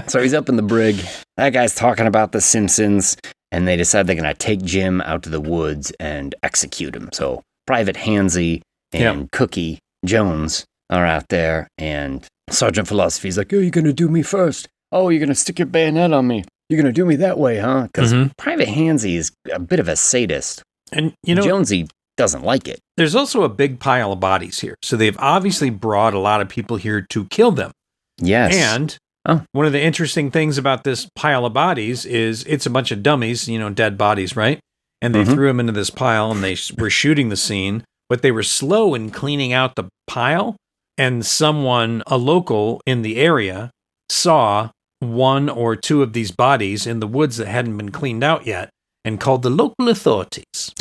So he's up in the brig. That guy's talking about The Simpsons, and they decide they're going to take Jim out to the woods and execute him. So Private Hansy and Cookie Jones are out there, and Sergeant Philosophy's like, oh, you're going to do me first. Oh, you're going to stick your bayonet on me. You're going to do me that way, huh? Because Private Hansy is a bit of a sadist. And, you know, Jonesy doesn't like it. There's also a big pile of bodies here. So they've obviously brought a lot of people here to kill them. Yes. And one of the interesting things about this pile of bodies is it's a bunch of dummies, you know, dead bodies, right? And they threw them into this pile, and they were shooting the scene, but they were slow in cleaning out the pile. And someone, a local in the area, saw one or two of these bodies in the woods that hadn't been cleaned out yet, and called the local authorities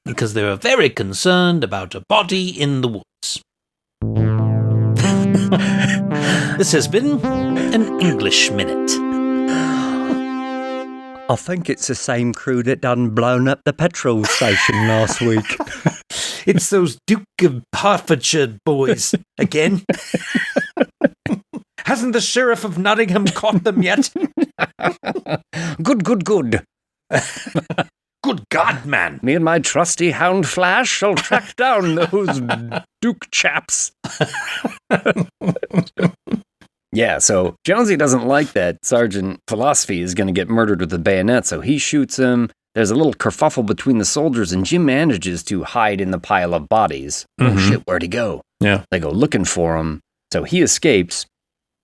because they were very concerned about a body in the woods. This has been an English Minute. I think it's the same crew that done blown up the petrol station last week. It's those Duke of Hertfordshire boys again. Hasn't the Sheriff of Nottingham caught them yet? Good. Good God, man. Me and my trusty hound Flash shall track down those Duke chaps. Yeah, so Jonesy doesn't like that Sergeant Philosophy is going to get murdered with a bayonet, so he shoots him. There's a little kerfuffle between the soldiers, and Jim manages to hide in the pile of bodies. Oh shit, where'd he go? Yeah. They go looking for him, so he escapes.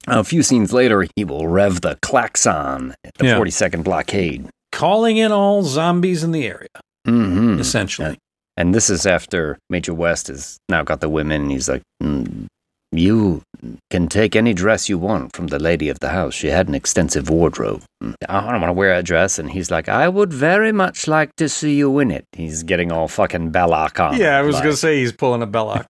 A few scenes later, he will rev the klaxon at the 42nd blockade. Calling in all zombies in the area, essentially. And this is after Major West has now got the women, and he's like, you can take any dress you want from the lady of the house. She had an extensive wardrobe. I don't want to wear a dress. And he's like, I would very much like to see you in it. He's getting all fucking Belloc on. Yeah, I was going to say he's pulling a Belloc.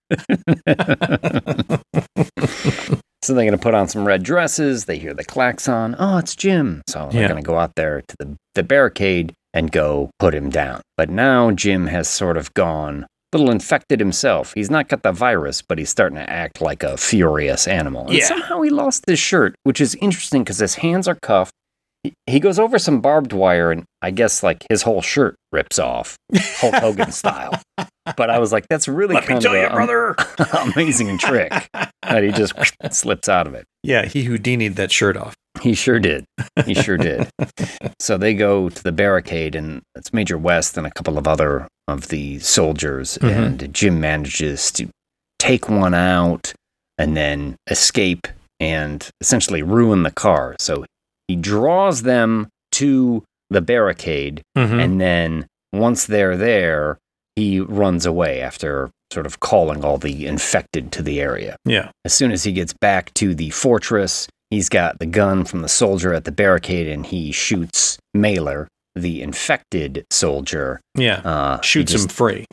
So they're going to put on some red dresses. They hear the klaxon. Oh, it's Jim. So they're going to go out there to the barricade and go put him down. But now Jim has sort of gone little infected himself. He's not got the virus, but he's starting to act like a furious animal. And somehow he lost his shirt, which is interesting because his hands are cuffed. He goes over some barbed wire, and I guess like his whole shirt rips off, Hulk Hogan style. But I was like, that's really kind of an amazing trick that he just slips out of it. Yeah, he Houdini'd that shirt off. He sure did. He sure did. So they go to the barricade, and it's Major West and a couple of other of the soldiers, and Jim manages to take one out and then escape and essentially ruin the car. So he draws them to the barricade, and then once they're there, he runs away after sort of calling all the infected to the area. Yeah. As soon as he gets back to the fortress, he's got the gun from the soldier at the barricade, and he shoots Mailer, the infected soldier. Yeah. Shoots him free.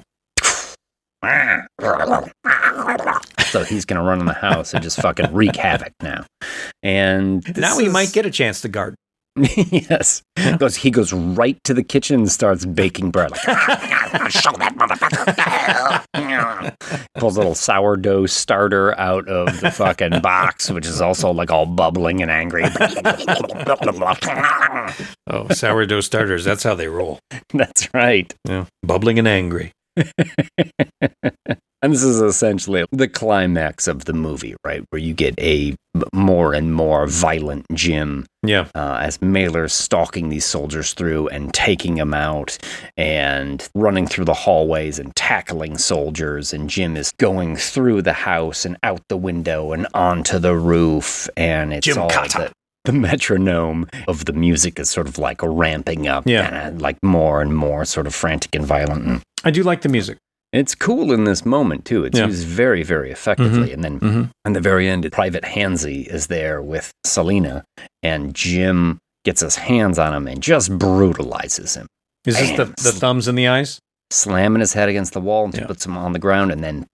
So he's going to run in the house and just fucking wreak havoc now. And now he might get a chance to guard. Yes. He goes right to the kitchen and starts baking bread. Like, show that motherfucker. Pulls a little sourdough starter out of the fucking box, which is also like all bubbling and angry. Oh, sourdough starters. That's how they roll. That's right. Yeah. Bubbling and angry. And this is essentially the climax of the movie, right? Where you get a more and more violent Jim. Yeah. As Mailer's stalking these soldiers through and taking them out and running through the hallways and tackling soldiers. And Jim is going through the house and out the window and onto the roof. And it's Jim all the metronome of the music is sort of like ramping up. Yeah. And like more and more sort of frantic and violent. And I do like the music. it's cool in this moment, too. It's used very, very effectively. And then at the very end, Private Hansy is there with Selena, and Jim gets his hands on him and just brutalizes him. Is this the thumbs in the eyes? Slamming his head against the wall and puts him on the ground, and then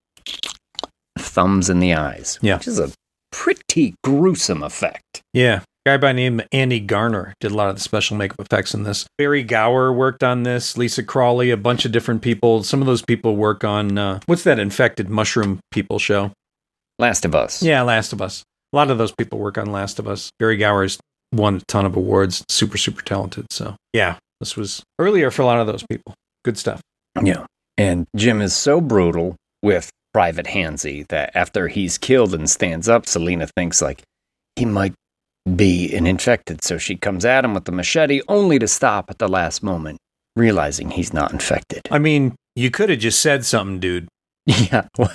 thumbs in the eyes. Yeah. Which is a pretty gruesome effect. Yeah. Guy by the name of Andy Garner did a lot of the special makeup effects in this. Barry Gower worked on this, Lisa Crawley, a bunch of different people. Some of those people work on, what's that infected mushroom people show? Last of Us. Yeah, Last of Us. A lot of those people work on Last of Us. Barry Gower's won a ton of awards. Super, super talented. So, yeah, this was earlier for a lot of those people. Good stuff. Yeah. And Jim is so brutal with Private Hansy that after he's killed and stands up, Selena thinks, like, he might be an infected. So she comes at him with the machete, only to stop at the last moment, realizing he's not infected. I mean, you could have just said something, dude. Yeah. Well,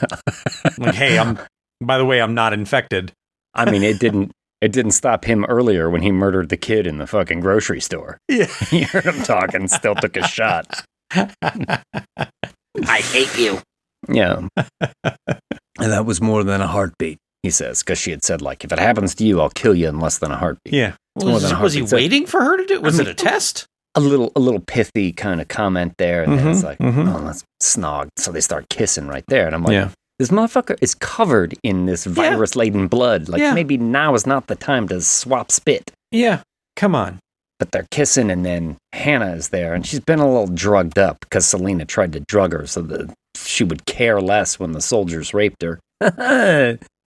like, hey, by the way, I'm not infected. I mean, it didn't stop him earlier when he murdered the kid in the fucking grocery store. Yeah. He heard him talking, still took a shot. I hate you. Yeah. And that was more than a heartbeat, he says, because she had said, like, if it happens to you, I'll kill you in less than a heartbeat. Yeah. Was he waiting for her to do it? Was it a test? A little pithy kind of comment there. And then it's like, oh, let's snog. So they start kissing right there. And I'm like, this motherfucker is covered in this virus-laden blood. Like, maybe now is not the time to swap spit. Yeah. Come on. But they're kissing, and then Hannah is there, and she's been a little drugged up because Selena tried to drug her so that she would care less when the soldiers raped her.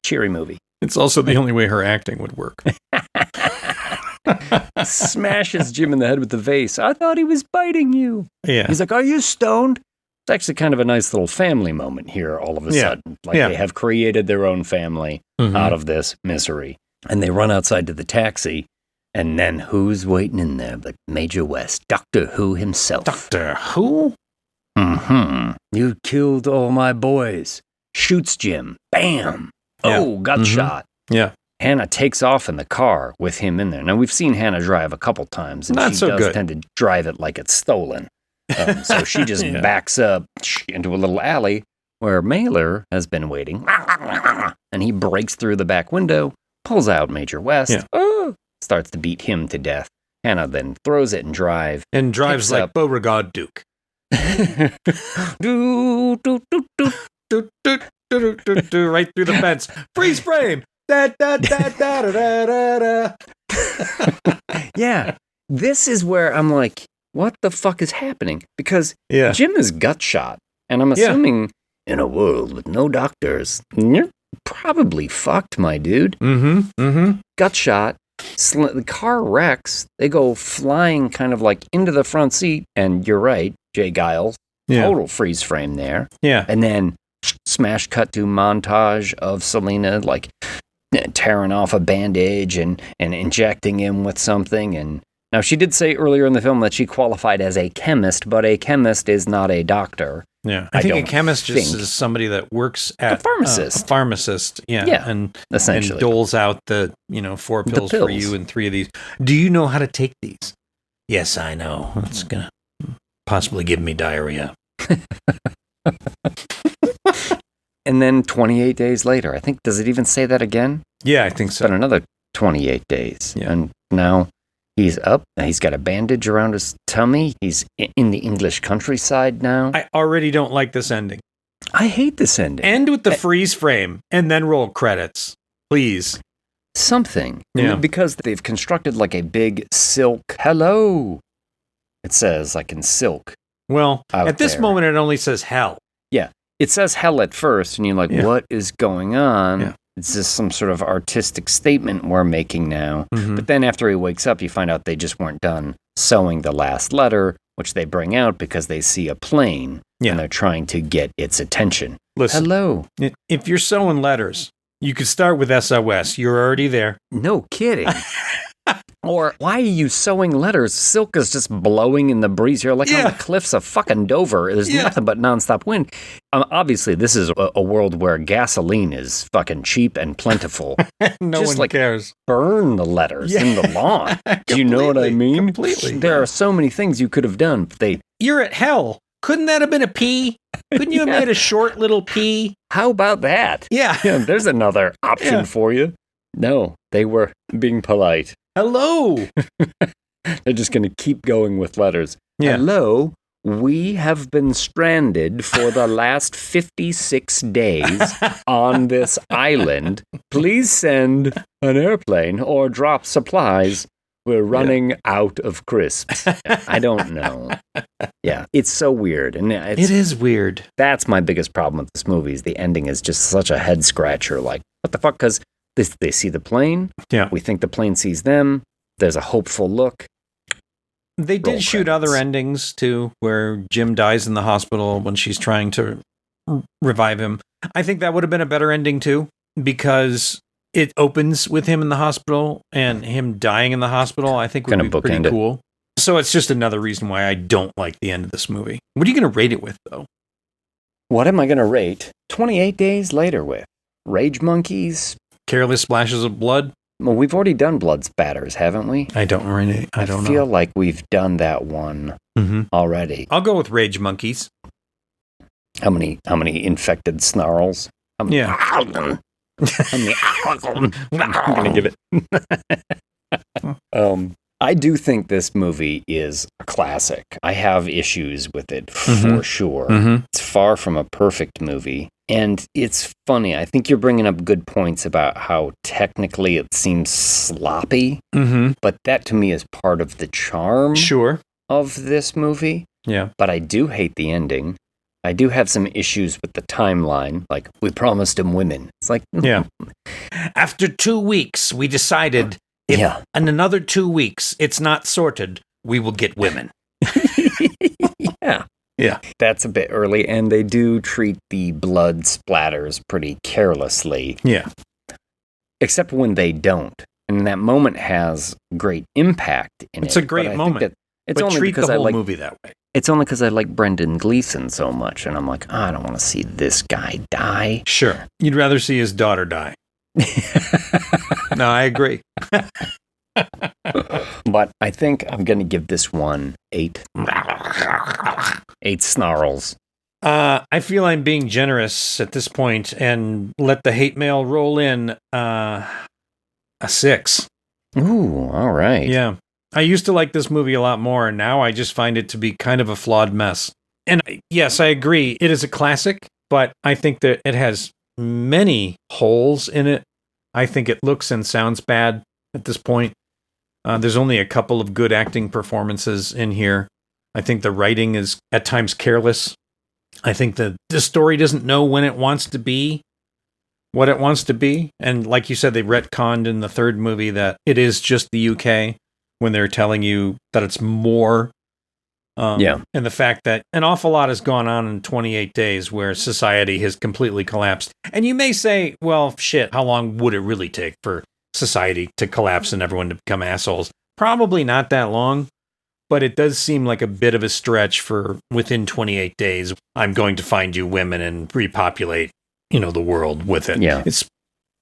Cheery movie. It's also the only way her acting would work. Smashes Jim in the head with the vase. I thought he was biting you. Yeah. He's like, are you stoned? It's actually kind of a nice little family moment here all of a sudden. Like they have created their own family out of this misery. And they run outside to the taxi. And then who's waiting in there but Major West, Doctor Who himself. Doctor Who? Mm-hmm. You killed all my boys. Shoots Jim. Bam. Oh, got shot. Yeah. Hannah takes off in the car with him in there. Now, we've seen Hannah drive a couple times, and Not she so does good. tend to drive it like it's stolen. So she just backs up into a little alley where Mailer has been waiting. And he breaks through the back window, pulls out Major West, starts to beat him to death. Hannah then throws it and drives like Beauregard Duke. Right through the fence. Freeze frame. Da, da, da, da, da, da, da. Yeah. This is where I'm like, what the fuck is happening? Because Jim is gut shot. And I'm assuming in a world with no doctors, you're probably fucked, my dude. Gut shot. The car wrecks. They go flying kind of like into the front seat. And you're right, Jay Giles. Total freeze frame there. Yeah. And then smash cut to montage of Selena like tearing off a bandage and injecting him with something. And now she did say earlier in the film that she qualified as a chemist, but a chemist is not a doctor. Yeah, I think a chemist just is somebody that works at a pharmacist. A pharmacist, yeah, and essentially and doles out the 4 pills for you and 3 of these. Do you know how to take these? Yes, I know. It's gonna possibly give me diarrhea. And then 28 days later, I think, does it even say that again? Yeah, I think so. It's been another 28 days, and now he's up. He's got a bandage around his tummy. He's in the English countryside now. I already don't like this ending. I hate this ending. End with the freeze frame and then roll credits, please. Something. Yeah. Because they've constructed like a big silk hello. It says like in silk. Well, at this moment, it only says hell. Yeah. It says hell at first, and you're like, what is going on? Yeah. It's just some sort of artistic statement we're making now. But then after he wakes up, you find out they just weren't done sewing the last letter, which they bring out because they see a plane and they're trying to get its attention. Listen, hello. If you're sewing letters, you could start with SOS. You're already there. No kidding. Or why are you sewing letters? Silk is just blowing in the breeze. You're like on the cliffs of fucking Dover. There's nothing but nonstop wind. Obviously, this is a world where gasoline is fucking cheap and plentiful. No just one cares. Burn the letters in the lawn. Do you know what I mean? Completely. There are so many things you could have done. You're at hell. Couldn't that have been a P? Couldn't you have made a short little P? How about that? Yeah. There's another option for you. No, they were being polite. Hello. They're just going to keep going with letters. Yeah. Hello, we have been stranded for the last 56 days on this island. Please send an airplane or drop supplies. We're running out of crisps. I don't know. Yeah, it's so weird. And it is weird. That's my biggest problem with this movie is the ending is just such a head scratcher. Like, what the fuck? Because they see the plane. Yeah. We think the plane sees them. There's a hopeful look. They did shoot other endings, too, where Jim dies in the hospital when she's trying to revive him. I think that would have been a better ending, too, because it opens with him in the hospital and him dying in the hospital, I think would be pretty cool. So it's just another reason why I don't like the end of this movie. What are you going to rate it with, though? What am I going to rate 28 days later with? Rage monkeys? Careless splashes of blood? Well, we've already done blood spatters, haven't we? I don't know. I feel like we've done that one already. I'll go with rage monkeys. How many infected snarls? I'm going to give it. I do think this movie is a classic. I have issues with it for sure. It's far from a perfect movie. And it's funny. I think you're bringing up good points about how technically it seems sloppy. But that to me is part of the charm of this movie. Yeah. But I do hate the ending. I do have some issues with the timeline. Like, we promised him women. It's like... Yeah. After 2 weeks, we decided... in another 2 weeks, it's not sorted, we will get women. Yeah. That's a bit early, and they do treat the blood splatters pretty carelessly. Yeah. Except when they don't. And that moment has great impact in it's a great moment. It's but only treat because the whole I like movie that way. It's only because I like Brendan Gleeson so much, and I'm like, I don't want to see this guy die. Sure. You'd rather see his daughter die. No, I agree. But I think I'm going to give this one 8. 8 snarls. I feel I'm being generous at this point and let the hate mail roll in a 6. Ooh, all right. Yeah. I used to like this movie a lot more, and now I just find it to be kind of a flawed mess. And yes, I agree. It is a classic, but I think that it has many holes in it. I think it looks and sounds bad at this point. There's only a couple of good acting performances in here. I think the writing is at times careless. I think that this story doesn't know when it wants to be what it wants to be. And like you said, they retconned in the third movie that it is just the UK when they're telling you that it's more. And the fact that an awful lot has gone on in 28 days where society has completely collapsed. And you may say, well, shit, how long would it really take for society to collapse and everyone to become assholes? Probably not that long, but it does seem like a bit of a stretch for within 28 days, I'm going to find you women and repopulate, the world with it. Yeah. It's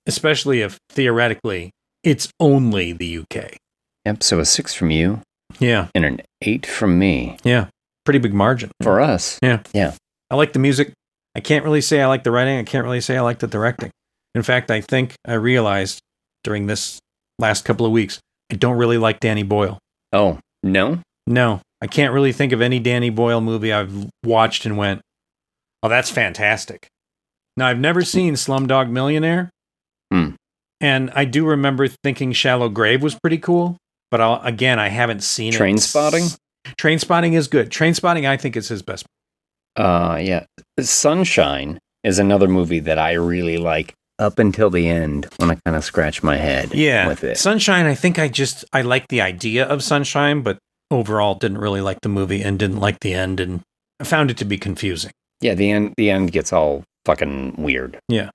especially if theoretically it's only the UK. Yep, so a 6 from you. Yeah. And an 8 from me. Yeah. Pretty big margin. For us. Yeah. Yeah. I like the music. I can't really say I like the writing. I can't really say I like the directing. In fact, I think I realized during this last couple of weeks, I don't really like Danny Boyle. Oh, no? No. I can't really think of any Danny Boyle movie I've watched and went, oh, that's fantastic. Now, I've never seen Slumdog Millionaire. And I do remember thinking Shallow Grave was pretty cool. But I haven't seen it. Trainspotting? Trainspotting is good. Trainspotting, I think, is his best. Yeah. Sunshine is another movie that I really like up until the end when I kind of scratch my head with it. Sunshine, I think I like the idea of Sunshine, but overall didn't really like the movie and didn't like the end, and I found it to be confusing. Yeah, the end gets all fucking weird. Yeah.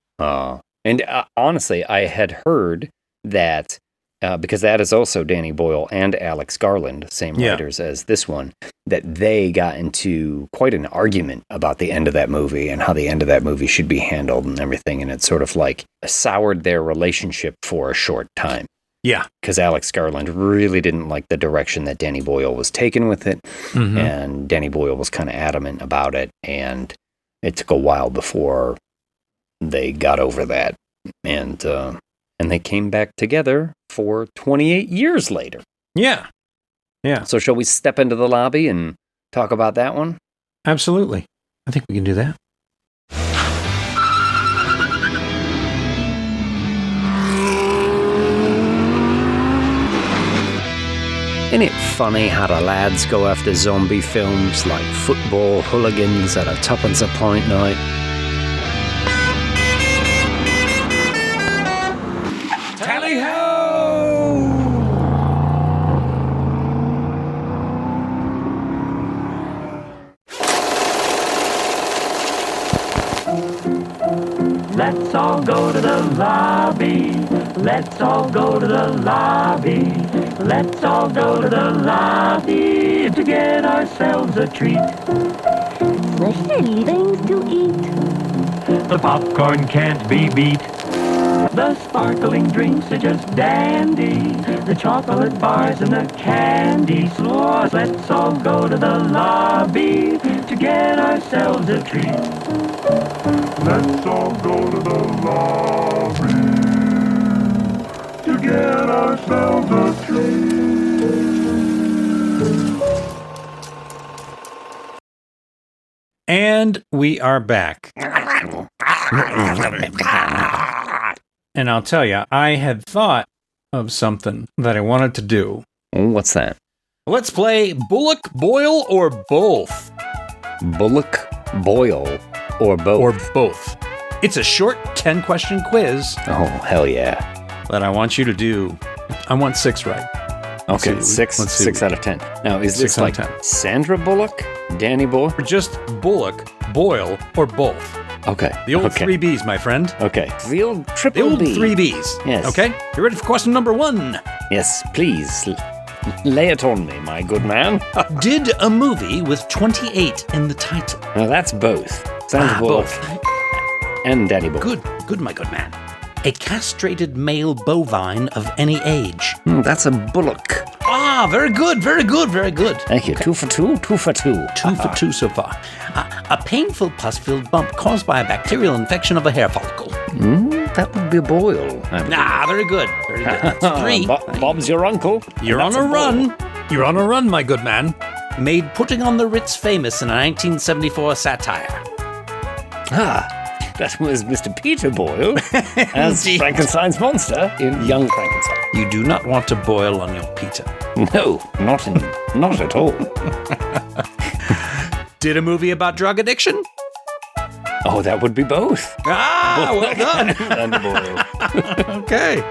And honestly, I had heard that because that is also Danny Boyle and Alex Garland, same writers as this one, that they got into quite an argument about the end of that movie and how the end of that movie should be handled and everything. And it sort of like soured their relationship for a short time. Yeah. Because Alex Garland really didn't like the direction that Danny Boyle was taking with it. Mm-hmm. And Danny Boyle was kind of adamant about it. And it took a while before they got over that. And they came back together for 28 years later. Yeah. Yeah. So shall we step into the lobby and talk about that one? Absolutely. I think we can do that. Isn't it funny how the lads go after zombie films like football hooligans at a tuppence a pint night? Let's all go to the lobby. Let's all go to the lobby. Let's all go to the lobby to get ourselves a treat. Special things to eat. The popcorn can't be beat. The sparkling drinks are just dandy. The chocolate bars and the candy stores. Let's all go to the lobby to get ourselves a treat. Let's all go to the lobby to get ourselves a treat. And we are back. And I'll tell you, I had thought of something that I wanted to do. What's that? Let's play Bullock, Boyle, or both. Bullock, Boyle, or both. Or both. It's a short 10-question quiz. Oh, hell yeah. That I want you to do. I want 6 right. Okay, six out of 10. Now, is this like 10. Sandra Bullock, Danny Boyle? Or just Bullock, Boyle, or both. Okay. The old 3 Bs, my friend. Okay. The old triple B. 3 Bs. Yes. Okay? You ready for question number 1? Yes, please. Lay it on me, my good man. Did a movie with 28 in the title? Now, that's both. Sandra Bullock and Danny Boyle. Good, my good man. A castrated male bovine of any age. That's a bullock. Ah, very good. Thank you. Okay. 2 for 2, 2 for 2. 2 for 2 so far. A painful pus-filled bump caused by a bacterial infection of a hair follicle. That would be a boil. Very good. That's 3. Bob's your uncle. You're on a run. You're on a run, my good man. Made Putting on the Ritz famous in a 1974 satire. That was Mr. Peter Boyle as Frankenstein's monster in Young Frankenstein. You do not want to boil on your Peter. No, not at all. Did a movie about drug addiction? Oh, that would be both. Ah, well done. Danny Boyle. Okay.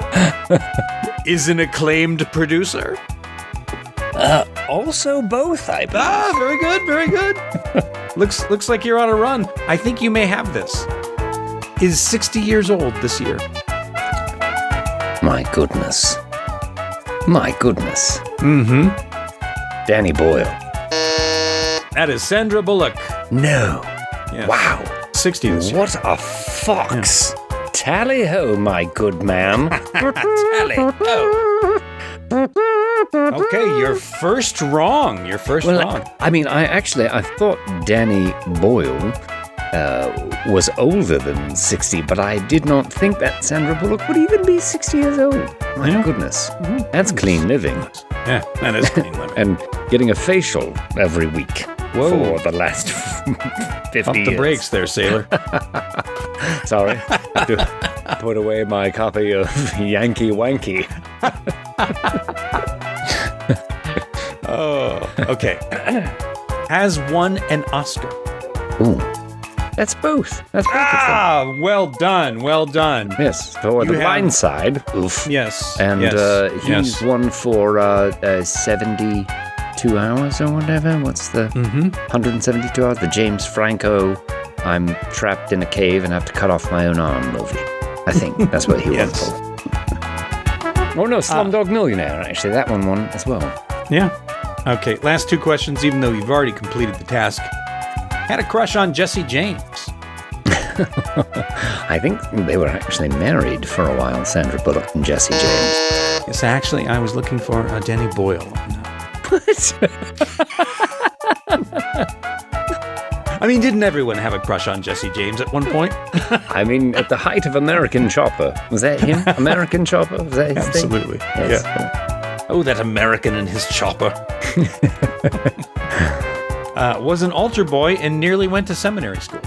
Is an acclaimed producer. Also both, I believe. Ah, very good, very good. Looks like you're on a run. I think you may have this. Is 60 years old this year. My goodness. My goodness. Mm-hmm. Danny Boyle. That is Sandra Bullock. No. Yes. Wow. 60 this year. What a fox. Yeah. Tally-ho, my good man. Tally-ho. Okay, you're first wrong. You're first wrong. I mean, I thought Danny Boyle was older than 60, but I did not think that Sandra Bullock would even be 60 years old. My goodness. Mm-hmm. That's clean living. Yeah, that is clean living. And getting a facial every week for the last 50 Pump years. the brakes there, sailor. Sorry. I have to put away my copy of Yankee Wanky. Oh, okay. Has won an Oscar. Ooh. That's both. That's both. Ah, well done. Well done. Yes, for The Blind Side. Oof. Yes. And he's won for 72 hours or whatever. What's the 172 hours? The James Franco, I'm trapped in a cave and have to cut off my own arm movie. I think that's what he won for. Oh no, Slumdog Millionaire, actually. That one won as well. Yeah. Okay, last two questions, even though you've already completed the task. Had a crush on Jesse James. I think they were actually married for a while, Sandra Bullock and Jesse James. Yes, actually, I was looking for Danny Boyle. What? I mean, didn't everyone have a crush on Jesse James at one point? I mean, at the height of American Chopper. Was that him? American Chopper? Was that his Absolutely. thing? Yes. Yeah. Oh, that American and his chopper. Was an altar boy and nearly went to seminary school.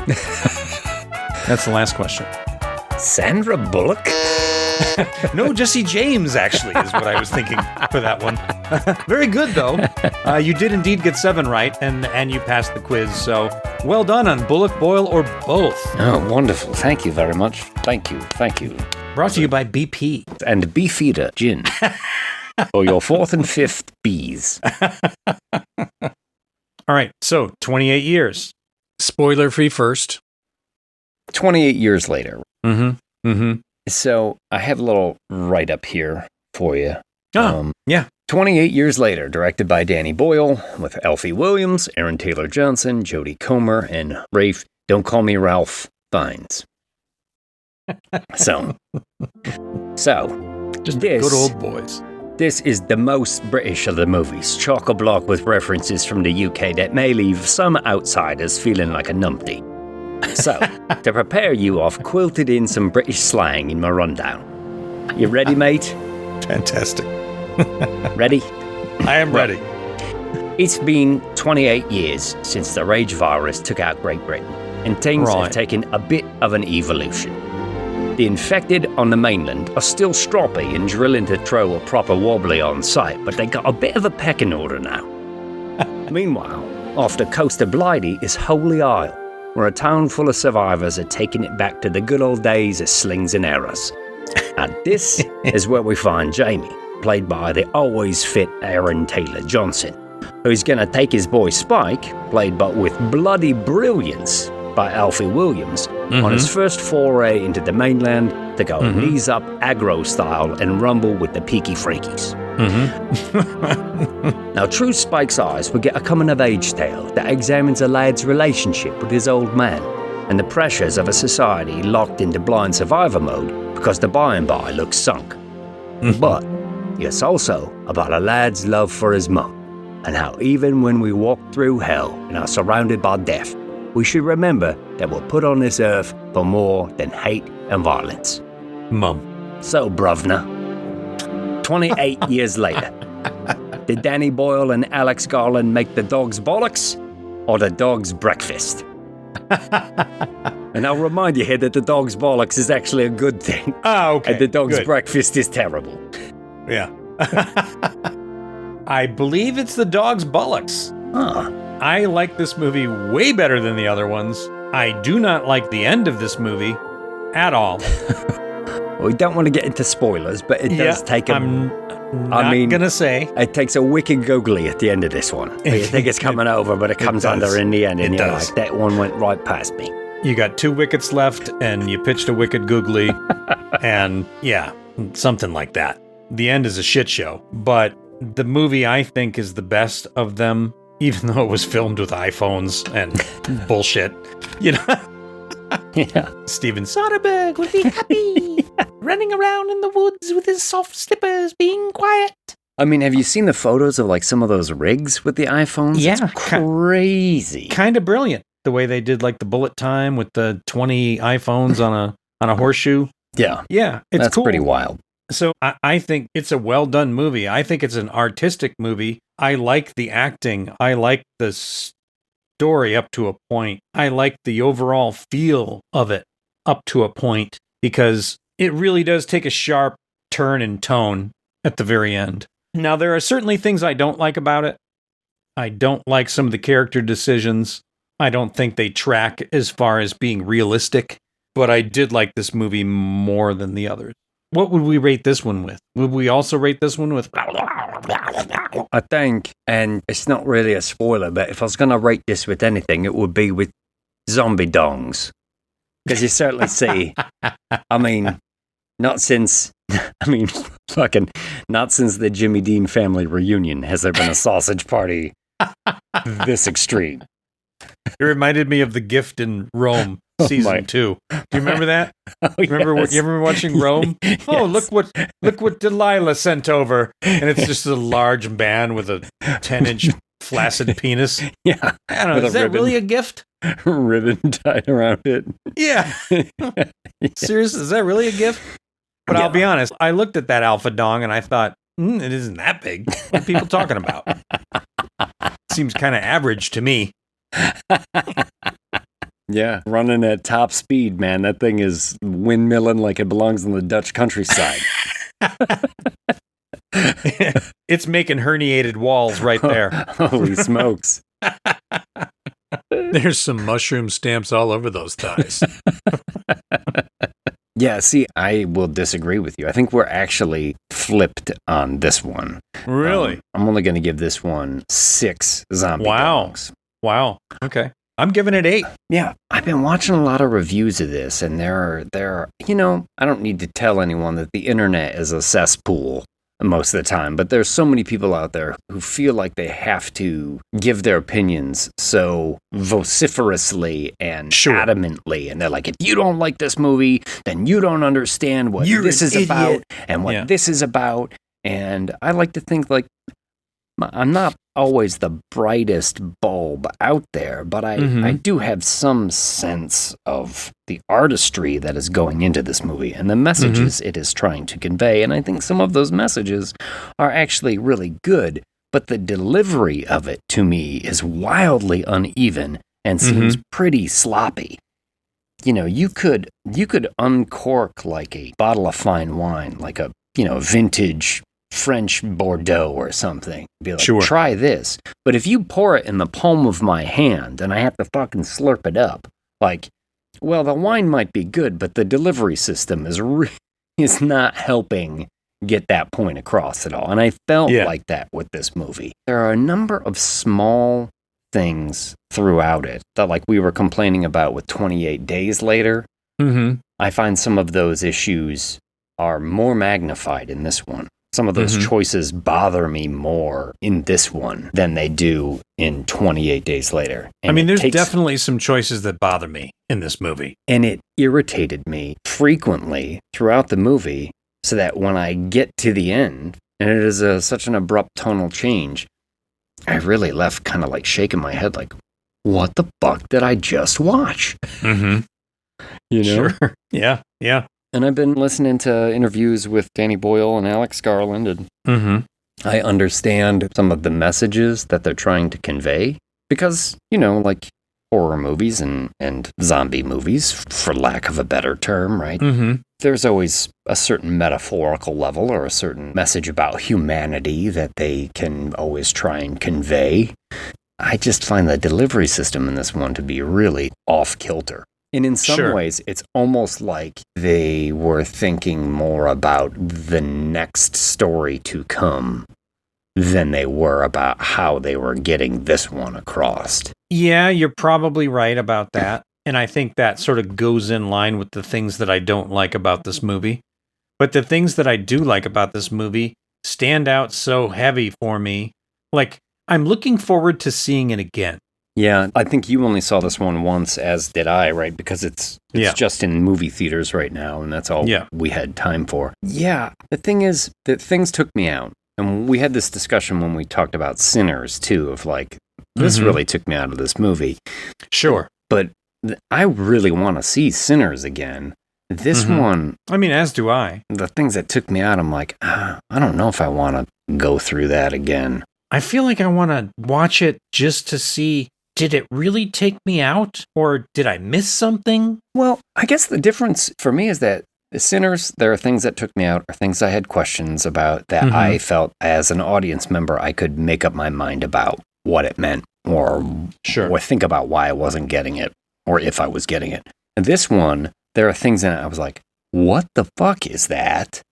That's the last question. Sandra Bullock? No, Jesse James, actually, is what I was thinking for that one. Very good, though. You did indeed get 7 right, and you passed the quiz, so well done on Bullock, Boyle, or both. Oh, wonderful. Thank you very much. Thank you. Thank you. Brought to you by BP. And Beefeater Gin. For your 4th and 5th Bs. All right, so 28 years. Spoiler-free first. 28 years later. Mm-hmm. Mm-hmm. So I have a little write-up here for you. Yeah. 28 years later, directed by Danny Boyle, with Alfie Williams, Aaron Taylor Johnson, Jodie Comer, and Rafe, don't call me Ralph, Fiennes. So, just this, good old boys. This is the most British of the movies, chock-a-block with references from the UK that may leave some outsiders feeling like a numpty. So, to prepare you, I've quilted in some British slang in my rundown. You ready, mate? Fantastic. Ready? I am ready. It's been 28 years since the rage virus took out Great Britain, and things have taken a bit of an evolution. The infected on the mainland are still stroppy and drilling to throw a proper wobbly on sight, but they got a bit of a pecking order now. Meanwhile, off the coast of Blighty is Holy Isle, where a town full of survivors are taking it back to the good old days of slings and arrows. And this is where we find Jamie, played by the always fit Aaron Taylor Johnson, who's going to take his boy Spike, played but with bloody brilliance by Alfie Williams, on his first foray into the mainland to go knees up aggro style and rumble with the peaky freakies. Now, through Spike's eyes, we get a coming-of-age tale that examines a lad's relationship with his old man and the pressures of a society locked into blind survivor mode because the by-and-by looks sunk. But it's also about a lad's love for his mum and how even when we walk through hell and are surrounded by death, we should remember that we're put on this earth for more than hate and violence. Mum. So, bruvna, 28 years later, did Danny Boyle and Alex Garland make the dog's bollocks or the dog's breakfast? And I'll remind you here that the dog's bollocks is actually a good thing. Okay. And the dog's breakfast is terrible. Yeah. I believe it's the dog's bollocks. Huh. I like this movie way better than the other ones. I do not like the end of this movie at all. We don't want to get into spoilers, but it does take a... I'm not gonna say. It takes a wicked googly at the end of this one. You think it's coming over, but it comes under in the end, and you're like, that one went right past me. You got 2 wickets left, and you pitched a wicked googly, and yeah, something like that. The end is a shit show, but the movie I think is the best of them, even though it was filmed with iPhones and bullshit. You know? Yeah. Steven Soderbergh would be happy running around in the woods with his soft slippers, being quiet. I mean, have you seen the photos of like some of those rigs with the iPhones? Yeah. It's crazy. Kind of brilliant. The way they did like the bullet time with the 20 iPhones on a horseshoe. Yeah. Yeah. It's That's cool. pretty wild. So I think it's a well done movie. I think it's an artistic movie. I like the acting. I like the story up to a point. I like the overall feel of it up to a point, because it really does take a sharp turn in tone at the very end. Now, there are certainly things I don't like about it. I don't like some of the character decisions. I don't think they track as far as being realistic, but I did like this movie more than the others. What would we rate this one with? Would we also rate this one with... I think, and it's not really a spoiler, but if I was going to rate this with anything, it would be with zombie dongs. Because you certainly see, I mean, not since the Jimmy Dean family reunion has there been a sausage party this extreme. It reminded me of The Gift in Rome, season 2. Do you remember that? Oh, you remember watching Rome? Yes. Oh, look what Delilah sent over, and it's just a large man with a 10-inch flaccid penis. Yeah, I don't know. Is that really a gift? Ribbon tied around it. Yeah. Seriously, is that really a gift? But I'll be honest, I looked at that alpha dong and I thought, it isn't that big. What are people talking about? Seems kind of average to me. Yeah, running at top speed, man. That thing is windmilling like it belongs on the Dutch countryside. It's making herniated walls right there. Holy smokes. There's some mushroom stamps all over those thighs. Yeah, see, I will disagree with you. I think we're actually flipped on this one. Really? I'm only going to give this one 6 zombie dogs. Wow. Okay. I'm giving it 8. Yeah, I've been watching a lot of reviews of this, and there are, you know, I don't need to tell anyone that the internet is a cesspool most of the time, but there's so many people out there who feel like they have to give their opinions so vociferously and adamantly, and they're like, if you don't like this movie, then you don't understand what this is about and what this is about. And I like to think like I'm not always the brightest bulb out there, but I do have some sense of the artistry that is going into this movie and the messages it is trying to convey. And I think some of those messages are actually really good, but the delivery of it to me is wildly uneven and seems pretty sloppy. You know, you could uncork like a bottle of fine wine, like a, you know, vintage French Bordeaux or something. Be like, try this. But if you pour it in the palm of my hand and I have to fucking slurp it up, like, well, the wine might be good, but the delivery system is not helping get that point across at all. And I felt like that with this movie. There are a number of small things throughout it that, like we were complaining about with 28 Days Later, I find some of those issues are more magnified in this one. Some of those choices bother me more in this one than they do in 28 Days Later. And I mean, there's definitely some choices that bother me in this movie. And it irritated me frequently throughout the movie, so that when I get to the end, and it is such an abrupt tonal change, I really left kind of like shaking my head like, what the fuck did I just watch? You know? Sure. Yeah. And I've been listening to interviews with Danny Boyle and Alex Garland, and I understand some of the messages that they're trying to convey, because, you know, like horror movies and zombie movies, for lack of a better term, right? There's always a certain metaphorical level or a certain message about humanity that they can always try and convey. I just find the delivery system in this one to be really off kilter. And in some ways, it's almost like they were thinking more about the next story to come than they were about how they were getting this one across. Yeah, you're probably right about that. And I think that sort of goes in line with the things that I don't like about this movie. But the things that I do like about this movie stand out so heavy for me. Like, I'm looking forward to seeing it again. Yeah, I think you only saw this one once, as did I, right? Because it's just in movie theaters right now, and that's all we had time for. Yeah, the thing is that things took me out. And we had this discussion when we talked about Sinners, too, of like, this really took me out of this movie. Sure. But I really want to see Sinners again. This one... I mean, as do I. The things that took me out, I'm like, I don't know if I want to go through that again. I feel like I want to watch it just to see, did it really take me out? Or did I miss something? Well, I guess the difference for me is that the Sinners, there are things that took me out, or things I had questions about that I felt as an audience member I could make up my mind about what it meant, or think about why I wasn't getting it, or if I was getting it. And this one, there are things in it I was like, what the fuck is that?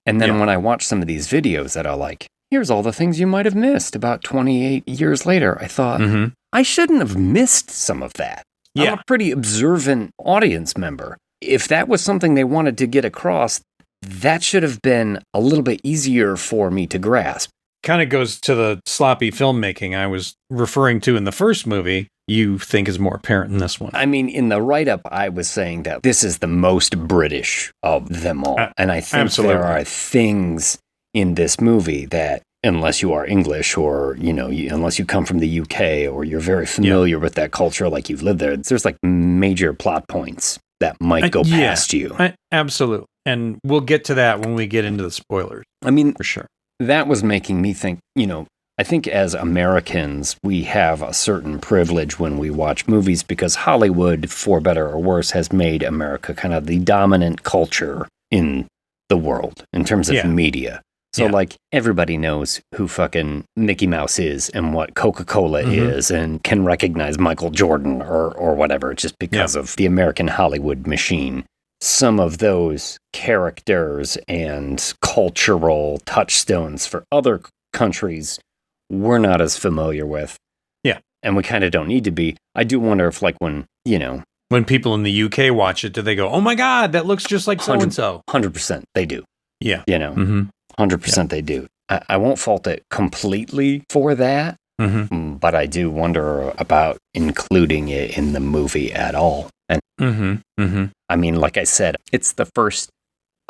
And then when I watch some of these videos that are like, here's all the things you might have missed about 28 years later, I thought, I shouldn't have missed some of that. I'm a pretty observant audience member. If that was something they wanted to get across, that should have been a little bit easier for me to grasp. Kind of goes to the sloppy filmmaking I was referring to in the first movie, you think is more apparent in this one. I mean, in the write-up, I was saying that this is the most British of them all. And I think there are things in this movie that, unless you are English or, unless you come from the UK or you're very familiar with that culture, like you've lived there, there's like major plot points that might go past you. Absolutely. And we'll get to that when we get into the spoilers. I mean, for sure. That was making me think, I think as Americans, we have a certain privilege when we watch movies because Hollywood, for better or worse, has made America kind of the dominant culture in the world in terms of media. So, like, everybody knows who fucking Mickey Mouse is and what Coca-Cola is and can recognize Michael Jordan or whatever, just because of the American Hollywood machine. Some of those characters and cultural touchstones for other countries we're not as familiar with. Yeah. And we kind of don't need to be. I do wonder if, like, when people in the UK watch it, do they go, oh my God, that looks just like so-and-so? 100% they do. Yeah. 100% they do. I won't fault it completely for that, but I do wonder about including it in the movie at all. And I mean, like I said, it's the first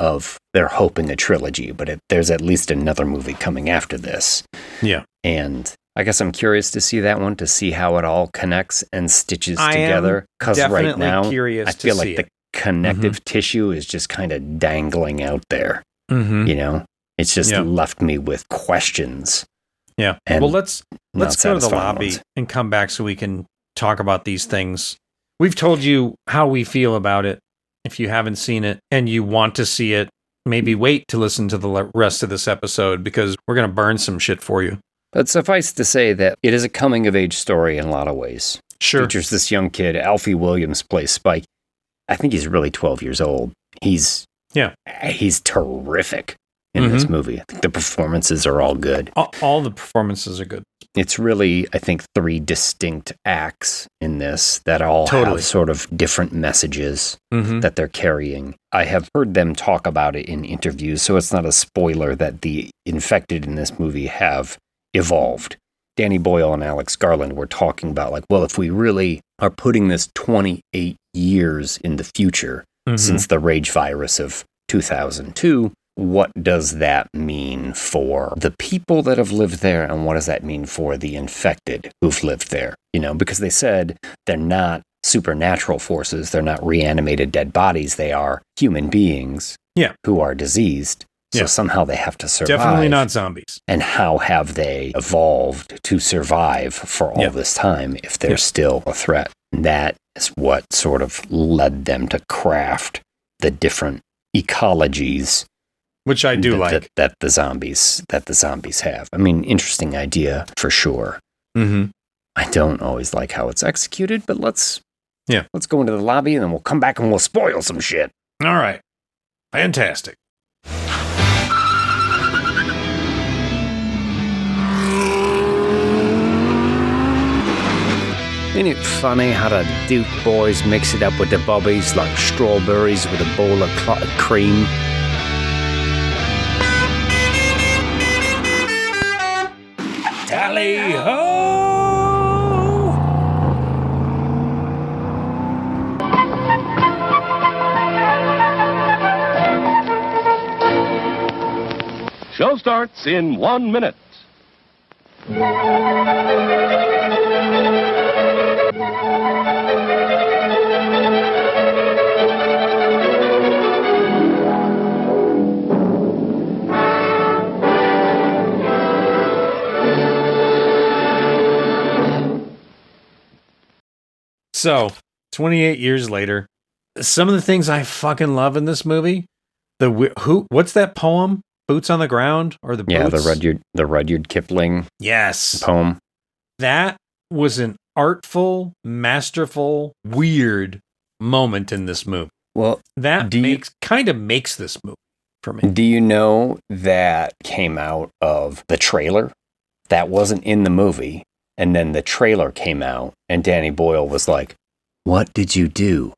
of, they're hoping, a trilogy, but there's at least another movie coming after this. Yeah. And I guess I'm curious to see that one, to see how it all connects and stitches together. Because right now, I feel like the connective tissue is just kind of dangling out there. It's just left me with questions. Yeah. Well, let's go to the lobby and come back so we can talk about these things. We've told you how we feel about it. If you haven't seen it and you want to see it, maybe wait to listen to the rest of this episode because we're going to burn some shit for you. But suffice to say that it is a coming-of-age story in a lot of ways. Sure. Features this young kid, Alfie Williams plays Spike. I think he's really 12 years old. He's terrific in this movie. I think the performances are all good. All the performances are good. It's really, I think, 3 distinct acts in this that all have sort of different messages that they're carrying. I have heard them talk about it in interviews, so it's not a spoiler that the infected in this movie have evolved. Danny Boyle and Alex Garland were talking about, like, well, if we really are putting this 28 years in the future since the rage virus of 2002, what does that mean for the people that have lived there, and what does that mean for the infected who've lived there? Because they said they're not supernatural forces, they're not reanimated dead bodies, they are human beings who are diseased. So somehow they have to survive. Definitely not zombies. And how have they evolved to survive for all this time if they're still a threat? And that is what sort of led them to craft the different ecologies, which I do like, that the zombies have. I mean, interesting idea for sure. I I don't always like how it's executed, but let's go into the lobby and then we'll come back and we'll spoil some shit. All right. Fantastic. Ain't it funny how the Duke boys mix it up with the bobbies like strawberries with a bowl of clotted cream? Tally-ho! Show starts in 1 minute. So, 28 years later, some of the things I fucking love in this movie, what's that poem? Boots on the Ground or the Boots? Yeah, the Rudyard Kipling poem. That was an artful, masterful, weird moment in this movie. Well, that kind of makes this movie for me. Do you know that came out of the trailer? That wasn't in the movie. And then the trailer came out and Danny Boyle was like, "What did you do?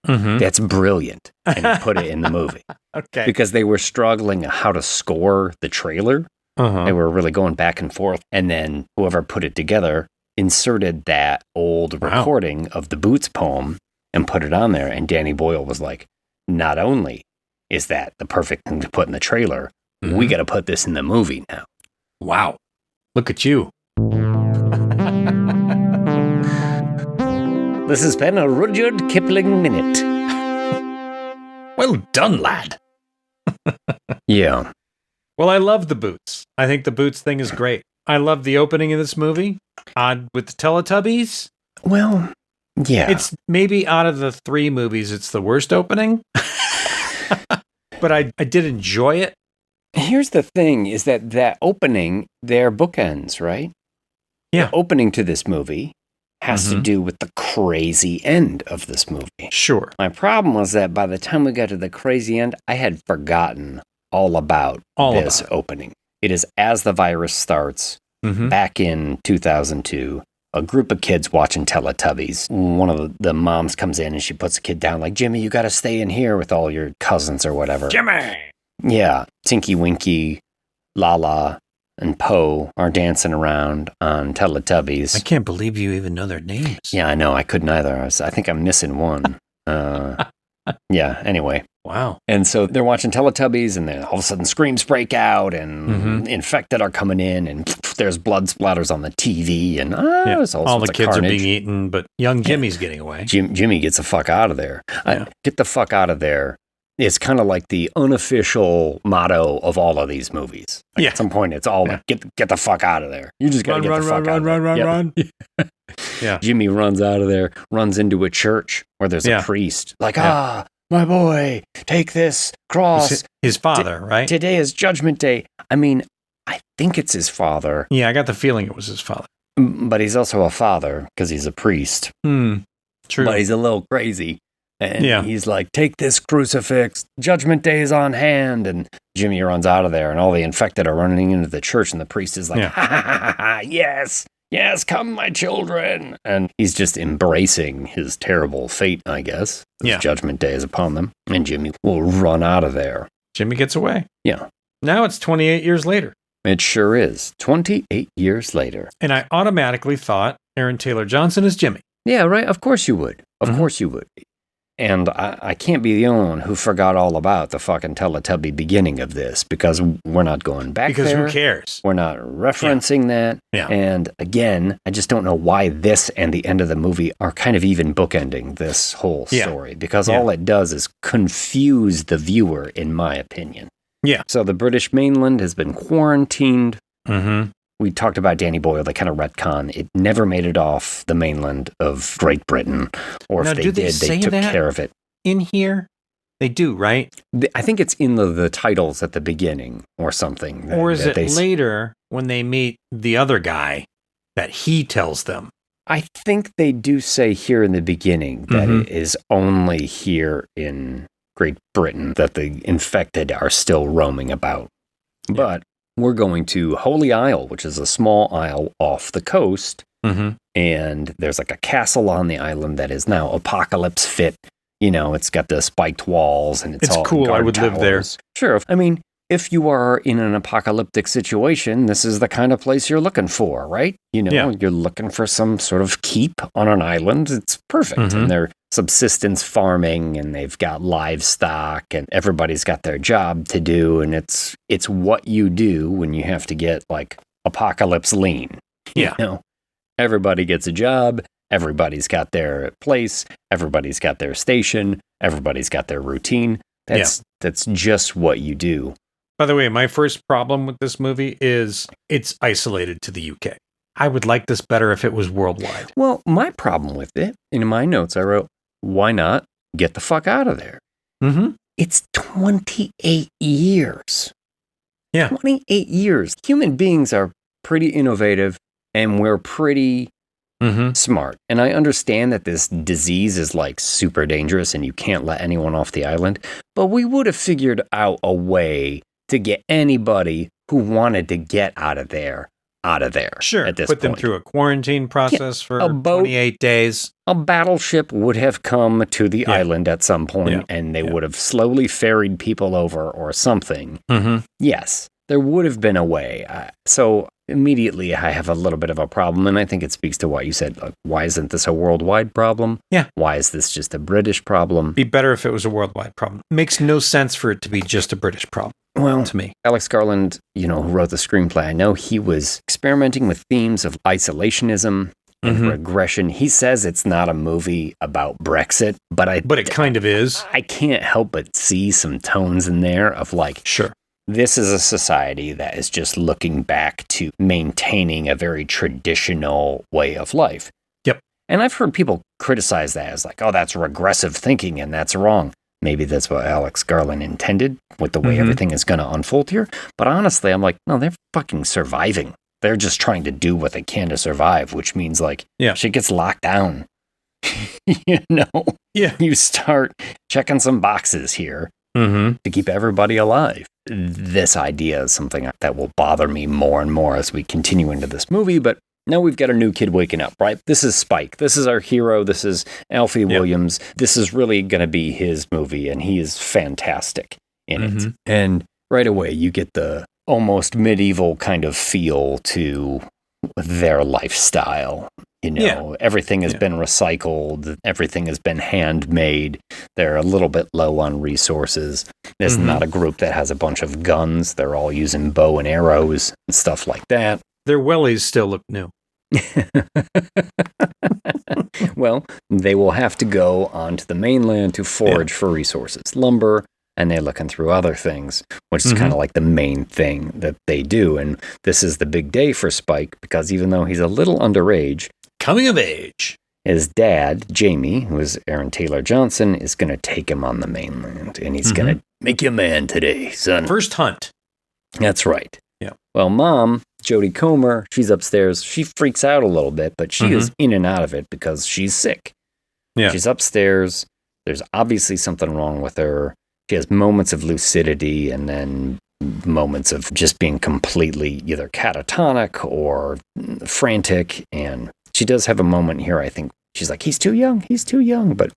That's brilliant." And he put it in the movie. Okay. Because they were struggling how to score the trailer. They were really going back and forth. And then whoever put it together inserted that old recording of the Boots poem and put it on there. And Danny Boyle was like, not only is that the perfect thing to put in the trailer, we got to put this in the movie now. Wow. Look at you. This has been a Rudyard Kipling minute. Well done, lad. Yeah. Well, I love the Boots. I think the Boots thing is great. I love the opening of this movie. Odd with the Teletubbies. Well, yeah. It's maybe out of the 3 movies, it's the worst opening. But I did enjoy it. Here's the thing, is that opening, they're bookends, right? Yeah. The opening to this movie has to do with the crazy end of this movie. Sure. My problem was that by the time we got to the crazy end, I had forgotten all about this opening. It is as the virus starts, back in 2002, a group of kids watching Teletubbies. One of the moms comes in and she puts a kid down like, "Jimmy, you got to stay in here with all your cousins or whatever." Jimmy! Yeah. Tinky Winky, Lala, and Poe are dancing around on Teletubbies. I can't believe you even know their names. Yeah, I know. I couldn't either. I think I'm missing one. Yeah, anyway. Wow. And so they're watching Teletubbies, and then all of a sudden screams break out, and infected are coming in, and there's blood splatters on the TV, and there's all the kids are being eaten, but young Jimmy's getting away. Jimmy gets the fuck out of there. Get the fuck out of there. It's kind of like the unofficial motto of all of these movies. Like at some point, it's all like, get the fuck out of there. You just got to get the fuck out of there. Run. Yeah. Jimmy runs out of there, runs into a church where there's a priest. Like, my boy, take this cross. His father, right? Today is Judgment Day. I mean, I think it's his father. Yeah, I got the feeling it was his father. But he's also a father because he's a priest. True. But he's a little crazy. And he's like, take this crucifix. Judgment Day is on hand. And Jimmy runs out of there, and all the infected are running into the church, and the priest is like, ha, ha, ha, ha, yes, come, my children. And he's just embracing his terrible fate, I guess. Judgment Day is upon them. And Jimmy will run out of there. Jimmy gets away. Yeah. Now it's 28 years later. It sure is. 28 years later. And I automatically thought Aaron Taylor Johnson is Jimmy. Yeah, right. Of course you would. Of course you would. And I can't be the only one who forgot all about the fucking Teletubby beginning of this, because we're not going back there. Because who cares? We're not referencing that. Yeah. And again, I just don't know why this and the end of the movie are kind of even bookending this whole story, because all it does is confuse the viewer, in my opinion. Yeah. So the British mainland has been quarantined. We talked about Danny Boyle, the kind of retcon. It never made it off the mainland of Great Britain, or now, if they did, they took care of it. In here, they do, right? I think it's in the titles at the beginning or something. Or is it later when they meet the other guy that he tells them I think they do say here in the beginning that it is only here in Great Britain that the infected are still roaming about. Yeah. But we're going to Holy Isle, which is a small isle off the coast. And there's like a castle on the island that is now apocalypse fit. You know, it's got the spiked walls and it's all cool. I would towers. Live there. Sure. I mean, if you are in an apocalyptic situation, this is the kind of place you're looking for, right? You know, you're looking for some sort of keep on an island. It's perfect. And they're subsistence farming and they've got livestock and everybody's got their job to do. And it's what you do when you have to get like apocalypse lean. Yeah. You know, everybody gets a job. Everybody's got their place. Everybody's got their station. Everybody's got their routine. That's just what you do. By the way, my first problem with this movie is it's isolated to the UK. I would like this better if it was worldwide. Well, my problem with it, in my notes, I wrote, why not get the fuck out of there? It's 28 years. Yeah. 28 years. Human beings are pretty innovative and we're pretty smart. And I understand that this disease is like super dangerous and you can't let anyone off the island, but we would have figured out a way to get anybody who wanted to get out of there. Sure. At this Put them point. through a quarantine process for 28 days. A battleship would have come to the island at some point and they would have slowly ferried people over or something. Yes, there would have been a way. So immediately I have a little bit of a problem, and I think it speaks to what you said. Like, why isn't this a worldwide problem? Yeah. Why is this just a British problem? Be better if it was a worldwide problem. Makes no sense for it to be just a British problem. Well, to me, Alex Garland, who wrote the screenplay, I know he was experimenting with themes of isolationism and regression. He says it's not a movie about Brexit, but it kind of is. I can't help but see some tones in there of like, sure, this is a society that is just looking back to maintaining a very traditional way of life. Yep. And I've heard people criticize that as like, oh, that's regressive thinking and that's wrong. Maybe that's what Alex Garland intended with the way everything is going to unfold here. But honestly, I'm like, no, they're fucking surviving. They're just trying to do what they can to survive, which means like shit gets locked down. You start checking some boxes here to keep everybody alive. This idea is something that will bother me more and more as we continue into this movie. But now we've got a new kid waking up, right? This is Spike. This is our hero. This is Alfie Williams. This is really going to be his movie, and he is fantastic in it. And right away, you get the almost medieval kind of feel to their lifestyle. Everything has been recycled. Everything has been handmade. They're a little bit low on resources. This is not a group that has a bunch of guns. They're all using bow and arrows and stuff like that. Their wellies still look new. Well, they will have to go onto the mainland to forage for resources, lumber, and they're looking through other things, which is kind of like the main thing that they do. And this is the big day for Spike because even though he's a little underage, coming of age, his dad, Jamie, who is Aaron Taylor Johnson, is going to take him on the mainland, and he's going to make you a man today, son. First hunt. That's right. Yeah. Well, Mom, Jodie Comer, she's upstairs. She freaks out a little bit, but she is in and out of it because she's sick. Yeah. She's upstairs. There's obviously something wrong with her. She has moments of lucidity and then moments of just being completely either catatonic or frantic. And she does have a moment here, I think. She's like, he's too young. But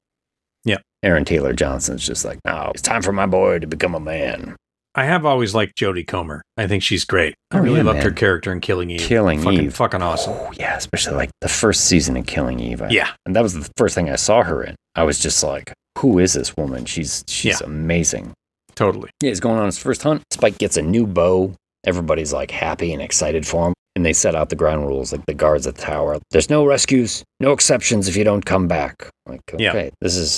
Aaron Taylor Johnson's just like, no, it's time for my boy to become a man. I have always liked Jodie Comer. I think she's great. I really loved her character in Killing Eve. Fucking awesome. Oh, yeah, especially like the first season of Killing Eve. Yeah. And that was the first thing I saw her in. I was just like, who is this woman? She's amazing. Totally. Yeah, he's going on his first hunt. Spike gets a new bow. Everybody's like happy and excited for him. And they set out the ground rules, like the guards at the tower. There's no rescues, no exceptions if you don't come back. Like, okay, this is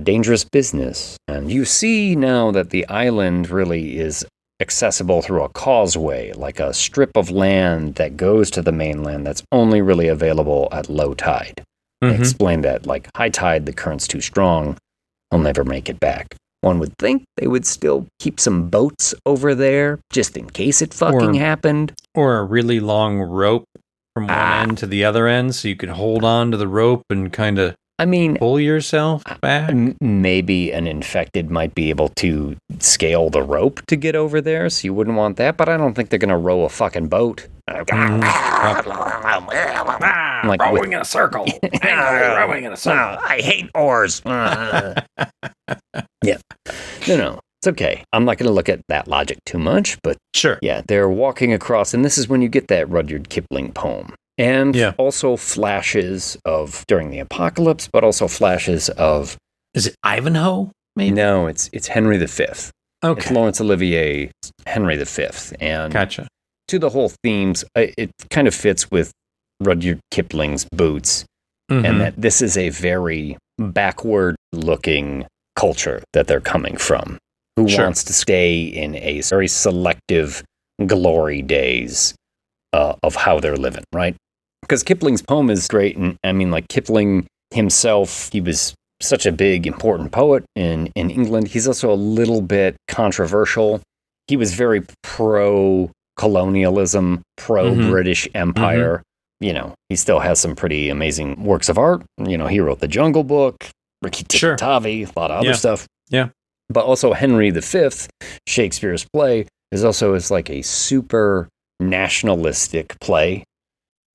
dangerous business. And you see now that the island really is accessible through a causeway, like a strip of land that goes to the mainland that's only really available at low tide. They explain that, like, high tide, the current's too strong, he'll never make it back. One would think they would still keep some boats over there just in case it fucking happened. Or a really long rope from one end to the other end so you could hold on to the rope and kind of pull yourself back? Maybe an infected might be able to scale the rope to get over there, so you wouldn't want that, but I don't think they're going to row a fucking boat. Like rowing in a circle. Rowing in a circle. I hate oars. Yeah. No. It's okay. I'm not going to look at that logic too much, but sure. Yeah, they're walking across, and this is when you get that Rudyard Kipling poem. And also flashes of during the apocalypse, but also flashes of... Is it Ivanhoe, maybe? No, it's Henry V. Okay. It's Laurence Olivier, Henry V. And gotcha. To the whole themes, it kind of fits with Rudyard Kipling's Boots, and that this is a very backward-looking culture that they're coming from, who wants to stay in a very selective glory days of how they're living, right? Because Kipling's poem is great, and I mean, like Kipling himself, he was such a big, important poet in England. He's also a little bit controversial. He was very pro-colonialism, pro-British Empire. You know, he still has some pretty amazing works of art. You know, he wrote The Jungle Book, Rikki Tikki Tavi, a lot of other stuff. Yeah. But also Henry V, Shakespeare's play, is like a super nationalistic play.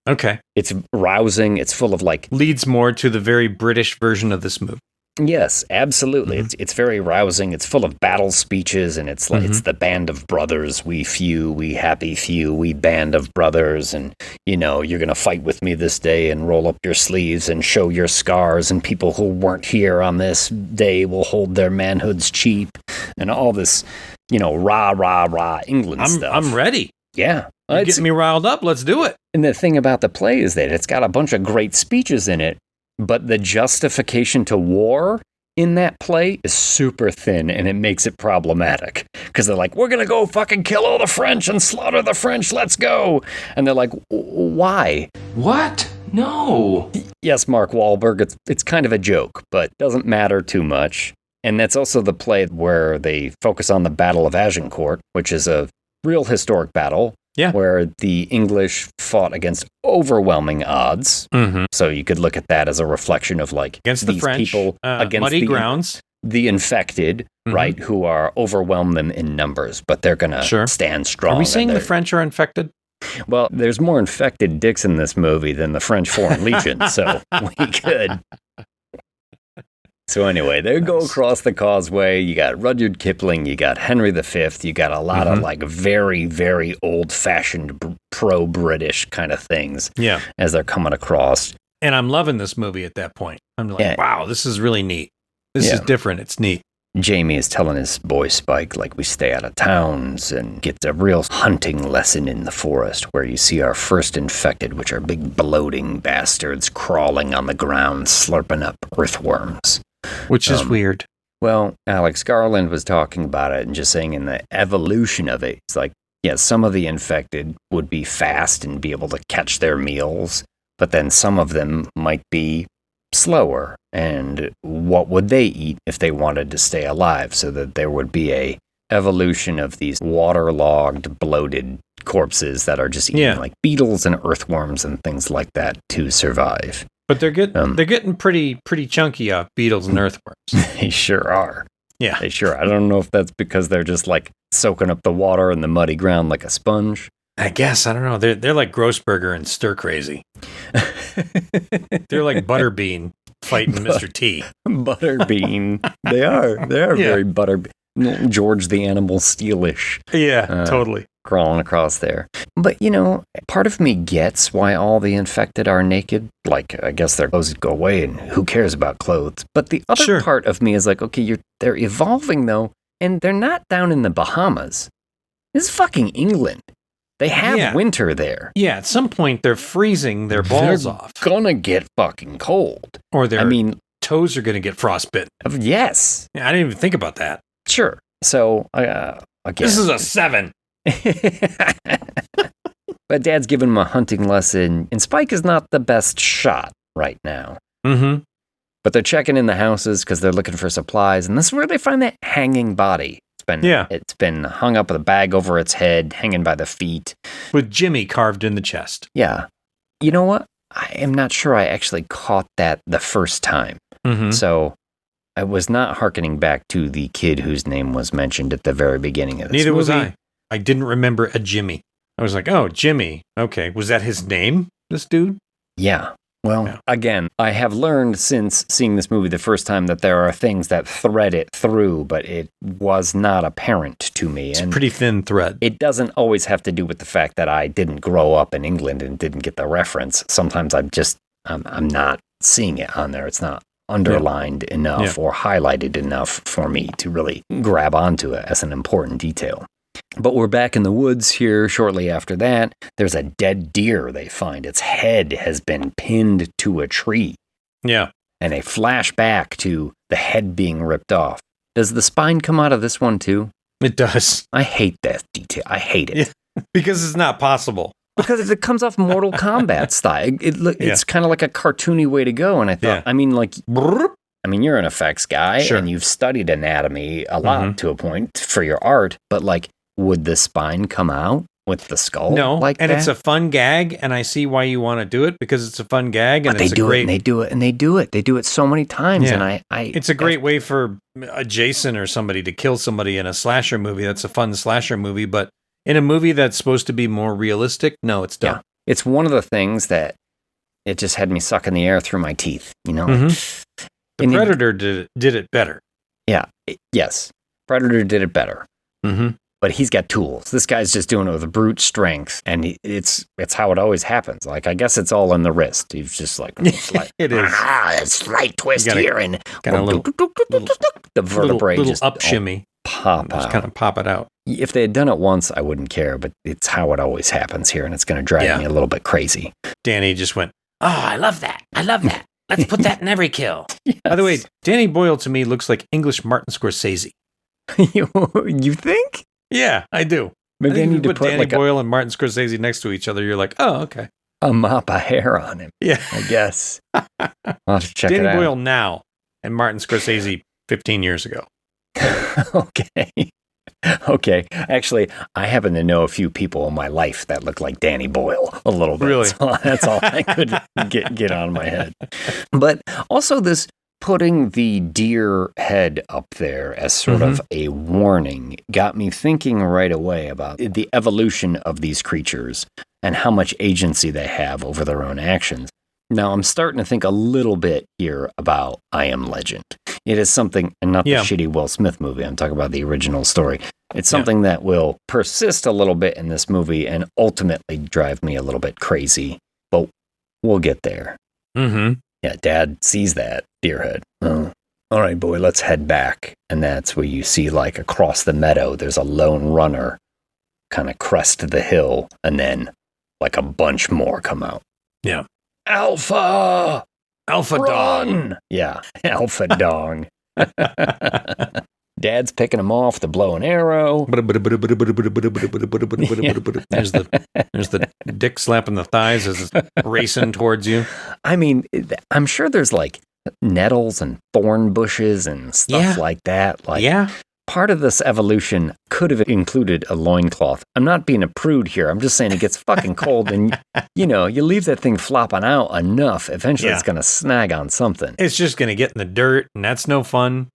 Okay. It's rousing. It's full of leads more to the very British version of this movie. Yes, absolutely. It's very rousing. It's full of battle speeches, and it's like it's the band of brothers. We few, we happy few, we band of brothers, and you know you're gonna fight with me this day and roll up your sleeves and show your scars, and people who weren't here on this day will hold their manhoods cheap, and all this, you know, rah England stuff. I'm ready. Yeah, you're getting me riled up. Let's do it. And the thing about the play is that it's got a bunch of great speeches in it. But the justification to war in that play is super thin, and it makes it problematic. Because they're like, we're going to go fucking kill all the French and slaughter the French, let's go. And they're like, why? What? No. Yes, Mark Wahlberg, it's kind of a joke, but doesn't matter too much. And that's also the play where they focus on the Battle of Agincourt, which is a real historic battle. Yeah. Where the English fought against overwhelming odds. So you could look at that as a reflection of against these the French, people against muddy grounds. The infected, right, who are overwhelm them in numbers, but they're going to stand strong. Are we saying the French are infected? Well, there's more infected dicks in this movie than the French Foreign Legion, so we could. So anyway, they go across the causeway. You got Rudyard Kipling, you got Henry V, you got a lot of very, very old-fashioned pro-British kind of things as they're coming across. And I'm loving this movie at that point. I'm like, wow, this is really neat. This is different. It's neat. Jamie is telling his boy Spike, we stay out of towns and get a real hunting lesson in the forest where you see our first infected, which are big bloating bastards crawling on the ground, slurping up earthworms. Which is weird. Well, Alex Garland was talking about it and just saying in the evolution of it, it's some of the infected would be fast and be able to catch their meals, but then some of them might be slower. And what would they eat if they wanted to stay alive? So that there would be a evolution of these waterlogged, bloated corpses that are just eating beetles and earthworms and things like that to survive. But they're getting pretty chunky beetles and earthworms. They sure are. Yeah. They sure are. I don't know if that's because they're just soaking up the water in the muddy ground like a sponge. I guess. I don't know. They're like Grossberger and stir crazy. They're like Butterbean fighting Mr. T. Butterbean. They are very Butterbean. George the Animal Steelish. Yeah, totally. Crawling across there. But, part of me gets why all the infected are naked. I guess their clothes go away and who cares about clothes? But the other part of me is okay, they're evolving though, and they're not down in the Bahamas. This is fucking England. They have winter there. Yeah, at some point they're freezing their balls off. Gonna get fucking cold. Or their toes are gonna get frostbitten. Yes. Yeah, I didn't even think about that. Sure. So, again. This is a 7. But Dad's giving him a hunting lesson, and Spike is not the best shot right now. But they're checking in the houses because they're looking for supplies, and this is where they find that hanging body. It's been hung up with a bag over its head, hanging by the feet. With Jimmy carved in the chest. Yeah. you know what? I am not sure I actually caught that the first time. Mm-hmm. So I was not hearkening back to the kid whose name was mentioned at the very beginning of this Neither movie. was I. I didn't remember a Jimmy. I was like, oh, Jimmy. Okay. Was that his name, this dude? Yeah. Well, again, I have learned since seeing this movie the first time that there are things that thread it through, but it was not apparent to me. It's a pretty thin thread. It doesn't always have to do with the fact that I didn't grow up in England and didn't get the reference. Sometimes I'm not seeing it on there. It's not underlined enough or highlighted enough for me to really grab onto it as an important detail. But we're back in the woods here shortly after that. There's a dead deer they find. Its head has been pinned to a tree. Yeah. And they flash back to the head being ripped off. Does the spine come out of this one too? It does. I hate that detail. I hate it. Yeah, because it's not possible. Because if it comes off Mortal Kombat style, it's kind of like a cartoony way to go. And I thought, you're an effects guy and you've studied anatomy a lot to a point for your art, but like, would the spine come out with the skull? No, like and that? it's a fun gag, and I see why you want to do it because it's a fun gag, and but it's a great. They do it. They do it so many times, and it's a great way for a Jason or somebody to kill somebody in a slasher movie. That's a fun slasher movie, but in a movie that's supposed to be more realistic, no, it's dumb. Yeah. It's one of the things that it just had me sucking the air through my teeth. You know, the Predator did it better. Yeah. Yes, Predator did it better. Mm-hmm. But he's got tools. This guy's just doing it with brute strength, and it's how it always happens. Like, I guess it's all in the wrist. He's just like, it is a slight twist here, and kind of the vertebrae little just up shimmy, pop just out. kind of pop it out. If they had done it once, I wouldn't care. But it's how it always happens here, and it's going to drive me a little bit crazy. Danny just went, "Oh, I love that! I love that! Let's put that in every kill." Yes. By the way, Danny Boyle to me looks like English Martin Scorsese. You think? Yeah, I do. Maybe I need to put put Danny like Boyle and Martin Scorsese next to each other. You're like, oh, okay. a mop of hair on him. Yeah, I guess. I'll have to check Danny it out. Boyle now and Martin Scorsese 15 years ago. Okay. Actually, I happen to know a few people in my life that look like Danny Boyle a little bit. Really? So that's all I could get on my head. But also this putting the deer head up there as sort of a warning got me thinking right away about the evolution of these creatures and how much agency they have over their own actions. Now, I'm starting to think a little bit here about I Am Legend. It is something, and not the shitty Will Smith movie, I'm talking about the original story. It's something that will persist a little bit in this movie and ultimately drive me a little bit crazy, but we'll get there. Mm-hmm. Yeah, Dad sees that deer head. Oh, all right, boy, let's head back. And that's where you see, like, across the meadow, there's a lone runner kind of crest the hill, and then, like, a bunch more come out. Yeah. Alpha! Alpha Dog. Yeah, Alpha Dog. Dad's picking him off to blow an arrow. There's the dick slapping the thighs as it's racing towards you. I mean, I'm sure there's like nettles and thorn bushes and stuff like that. Like, part of this evolution could have included a loincloth. I'm not being a prude here. I'm just saying it gets fucking cold and, you know, you leave that thing flopping out enough. Eventually it's going to snag on something. It's just going to get in the dirt and that's no fun,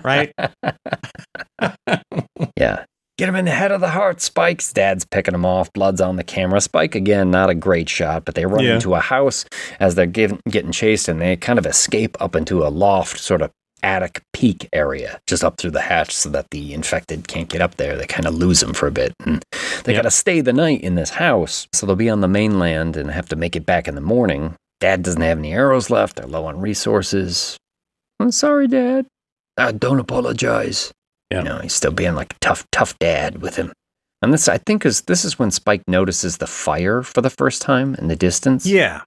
right? Yeah. Get him in the head of the heart, Spike's. Dad's picking him off. Blood's on the camera. Spike, again, not a great shot, but they run into a house as they're getting chased and they kind of escape up into a loft sort of attic peak area just up through the hatch so that the infected can't get up there. They kind of lose them for a bit and they got to stay the night in this house, so they'll be on the mainland and have to make it back in the morning. Dad doesn't have any arrows left. They're low on resources. I'm sorry, Dad. Don't apologize. You know, he's still being like a tough dad with him. And this, I think, this is when Spike notices the fire for the first time in the distance. Yeah,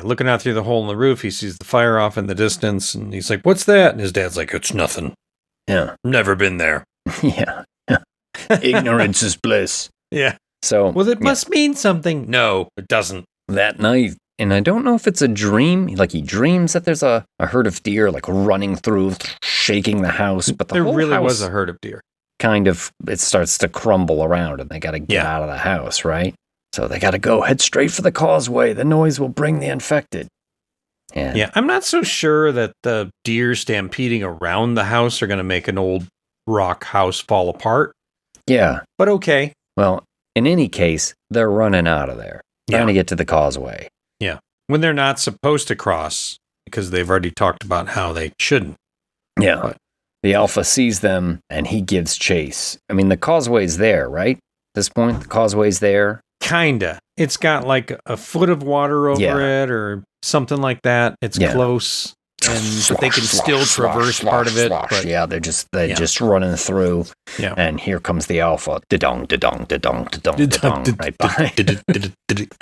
looking out through the hole in the roof, he sees the fire off in the distance, and he's like, what's that? And his dad's like, it's nothing. Yeah. Never been there. Yeah. Ignorance is bliss. Yeah. So, well, it must mean something. No, it doesn't. That night, and I don't know if it's a dream, like he dreams that there's a herd of deer, like running through, shaking the house, but the whole really house was a herd of deer. Kind of, it starts to crumble around, and they got to get out of the house, right? So they got to go head straight for the causeway. The noise will bring the infected. And Yeah, I'm not so sure that the deer stampeding around the house are going to make an old rock house fall apart. Yeah. But okay. Well, in any case, they're running out of there, trying to get to the causeway. Yeah. When they're not supposed to cross, because they've already talked about how they shouldn't. Yeah. But the Alpha sees them, and he gives chase. I mean, the causeway's there, right? At this point, the causeway's there. Kinda. It's got like a foot of water over it or something like that. It's close. But they can still traverse part of it. But yeah, they're just running through. Yeah. And here comes the Alpha. Da-dong, da-dong, da-dong, da-dong, da-dong, right behind.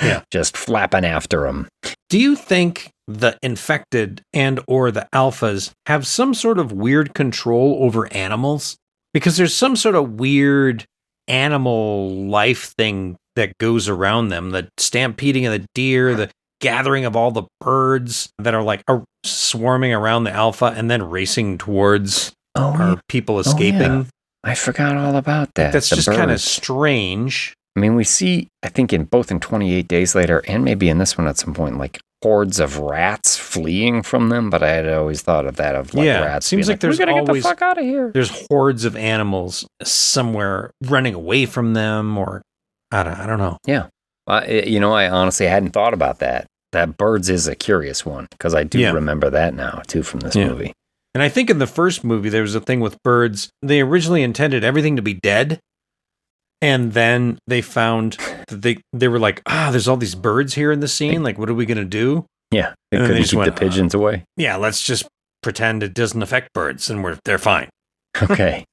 Yeah. Just flapping after them. Do you think the infected and or the alphas have some sort of weird control over animals? Because there's some sort of weird animal life thing that goes around them. The stampeding of the deer, the gathering of all the birds that are like swarming around the alpha and then racing towards our people escaping. Yeah. I forgot all about that. That's just kind of strange. I mean, we see, I think, in 28 Days Later, and maybe in this one at some point, like hordes of rats fleeing from them. But I had always thought of that of like rats. Seems like there's we gotta always get the fuck out of here. There's hordes of animals somewhere running away from them, or I don't know. Yeah, I honestly hadn't thought about that. That birds is a curious one because I do remember that now too from this movie. And I think in the first movie there was a thing with birds. They originally intended everything to be dead. And then they found that they were like, there's all these birds here in the scene. Like, what are we going to do? Yeah. They couldn't keep the pigeons away. Yeah, let's just pretend it doesn't affect birds and they're fine. Okay.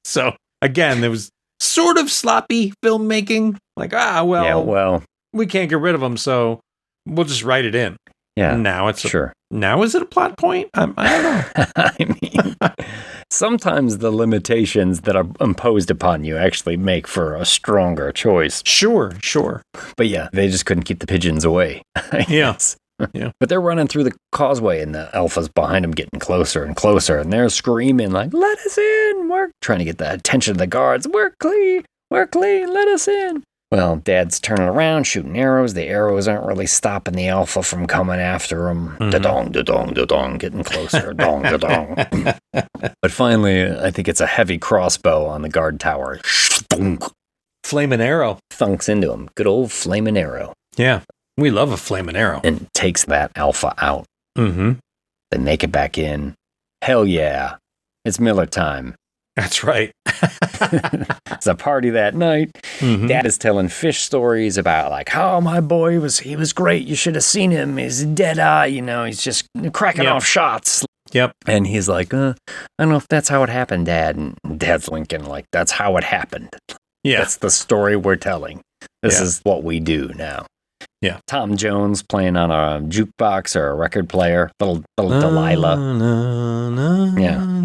So, again, there was sort of sloppy filmmaking. Like, we can't get rid of them, so we'll just write it in. Yeah. And now it's sure. Now is it a plot point? I don't know. I mean, sometimes the limitations that are imposed upon you actually make for a stronger choice. Sure. But yeah, they just couldn't keep the pigeons away. Yes. Yeah. But they're running through the causeway and the alphas behind them getting closer and closer. And they're screaming like, let us in. We're trying to get the attention of the guards. We're clean. Let us in. Well, Dad's turning around, shooting arrows. The arrows aren't really stopping the alpha from coming after him. Mm-hmm. Da-dong, da-dong, da-dong, getting closer. Dong, da-dong. But finally, I think it's a heavy crossbow on the guard tower. Flaming arrow. Thunks into him. Good old flaming arrow. Yeah. We love a flaming arrow. And takes that alpha out. Mm-hmm. They make it back in. Hell yeah. It's Miller time. That's right. It's a party that night. Mm-hmm. Dad is telling fish stories about like, oh, my boy he was great. You should have seen him. He's dead eye, he's just cracking off shots. Yep. And he's like, I don't know if that's how it happened, Dad. And Dad's Lincoln, like, that's how it happened. Yeah. That's the story we're telling. This is what we do now. Yeah. Tom Jones playing on a jukebox or a record player. Little Delilah.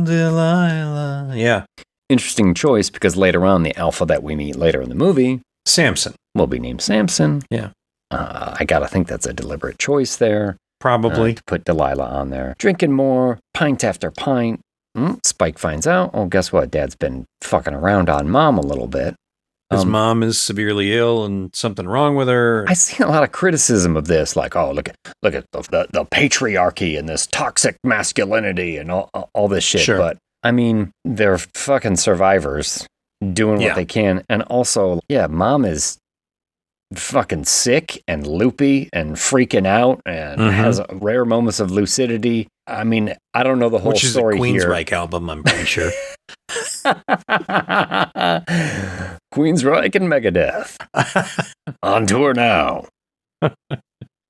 Delilah. Yeah. Interesting choice because later on, the alpha that we meet later in the movie, Samson, will be named Samson. Yeah. I gotta think that's a deliberate choice there. Probably. To put Delilah on there. Drinking more, pint after pint. Spike finds out. Oh, guess what? Dad's been fucking around on Mom a little bit. His mom is severely ill and something wrong with her. I see a lot of criticism of this, like, oh, look at the patriarchy and this toxic masculinity and all this shit. Sure. But I mean, they're fucking survivors doing what they can, and also, Mom is fucking sick and loopy and freaking out and has rare moments of lucidity. I mean, I don't know the whole story here. Which is a Queensryche album, I'm pretty sure. Queensryche and Megadeth. On tour now.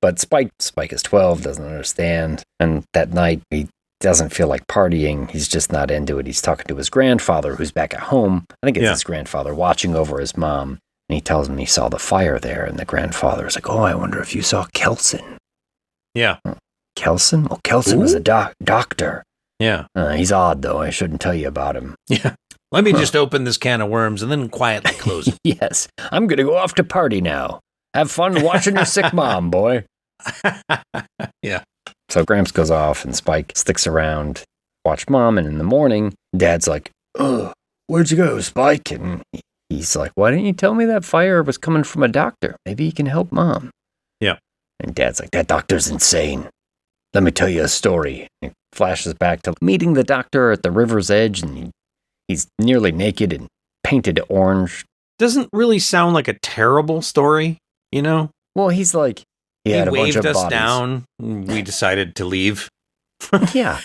But Spike is 12, doesn't understand. And that night, he doesn't feel like partying. He's just not into it. He's talking to his grandfather, who's back at home. I think it's his grandfather watching over his mom. And he tells him he saw the fire there. And the grandfather is like, oh, I wonder if you saw Kelson. Yeah. Kelson? Well, Kelson was a doctor. Yeah. He's odd, though. I shouldn't tell you about him. Yeah. Let me just open this can of worms and then quietly close it. Yes. I'm going to go off to party now. Have fun watching your sick mom, boy. Yeah. So Gramps goes off and Spike sticks around, watch Mom. And in the morning, Dad's like, oh, where'd you go, Spike? And he's like, why didn't you tell me that fire was coming from a doctor? Maybe he can help Mom. Yeah. And Dad's like, that doctor's insane. Let me tell you a story. It flashes back to meeting the doctor at the river's edge, and he's nearly naked and painted orange. Doesn't really sound like a terrible story, you know? Well, he's like, he had a bunch of waved us bodies. down. We decided to leave. Yeah.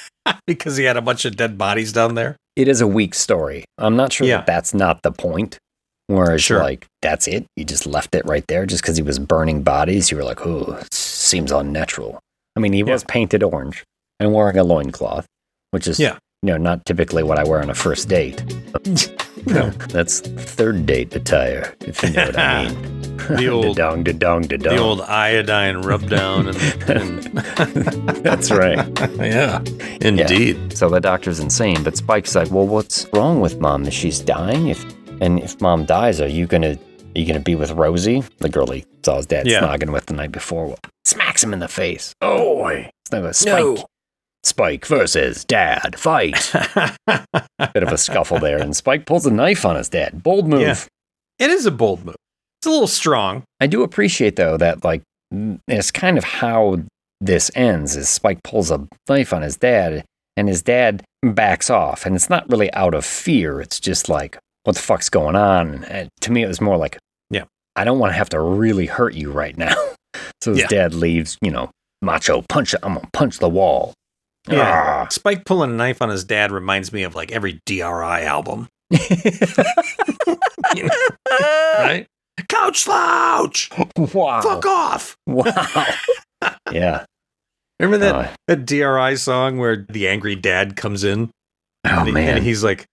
Because he had a bunch of dead bodies down there. It is a weak story. I'm not sure that that's not the point. Whereas, like, that's it. You just left it right there just because he was burning bodies. You were like, oh, it seems unnatural. I mean, he was painted orange and wearing a loincloth, which is, not typically what I wear on a first date. No. That's third date attire, if you know what I mean. The old the old iodine rub down. And That's right. Yeah, indeed. Yeah. So the doctor's insane, but Spike's like, well, what's wrong with Mom? Is she's dying? If Mom dies, are you gonna be with Rosie, the girl he saw his dad snogging with the night before? Well, smacks him in the face. Oh, it's not Spike. Spike versus Dad, fight. Bit of a scuffle there, and Spike pulls a knife on his dad. Bold move. Yeah. It is a bold move. It's a little strong. I do appreciate, though, that, like, it's kind of how this ends, is Spike pulls a knife on his dad, and his dad backs off, and it's not really out of fear. It's just like, what the fuck's going on? And to me, it was more like, I don't want to have to really hurt you right now. So his dad leaves, macho, I'm going to punch the wall. Yeah. Spike pulling a knife on his dad reminds me of like every DRI album. Right? Couch slouch! Wow. Fuck off! Wow. Yeah. Remember that DRI song where the angry dad comes in? And he's like,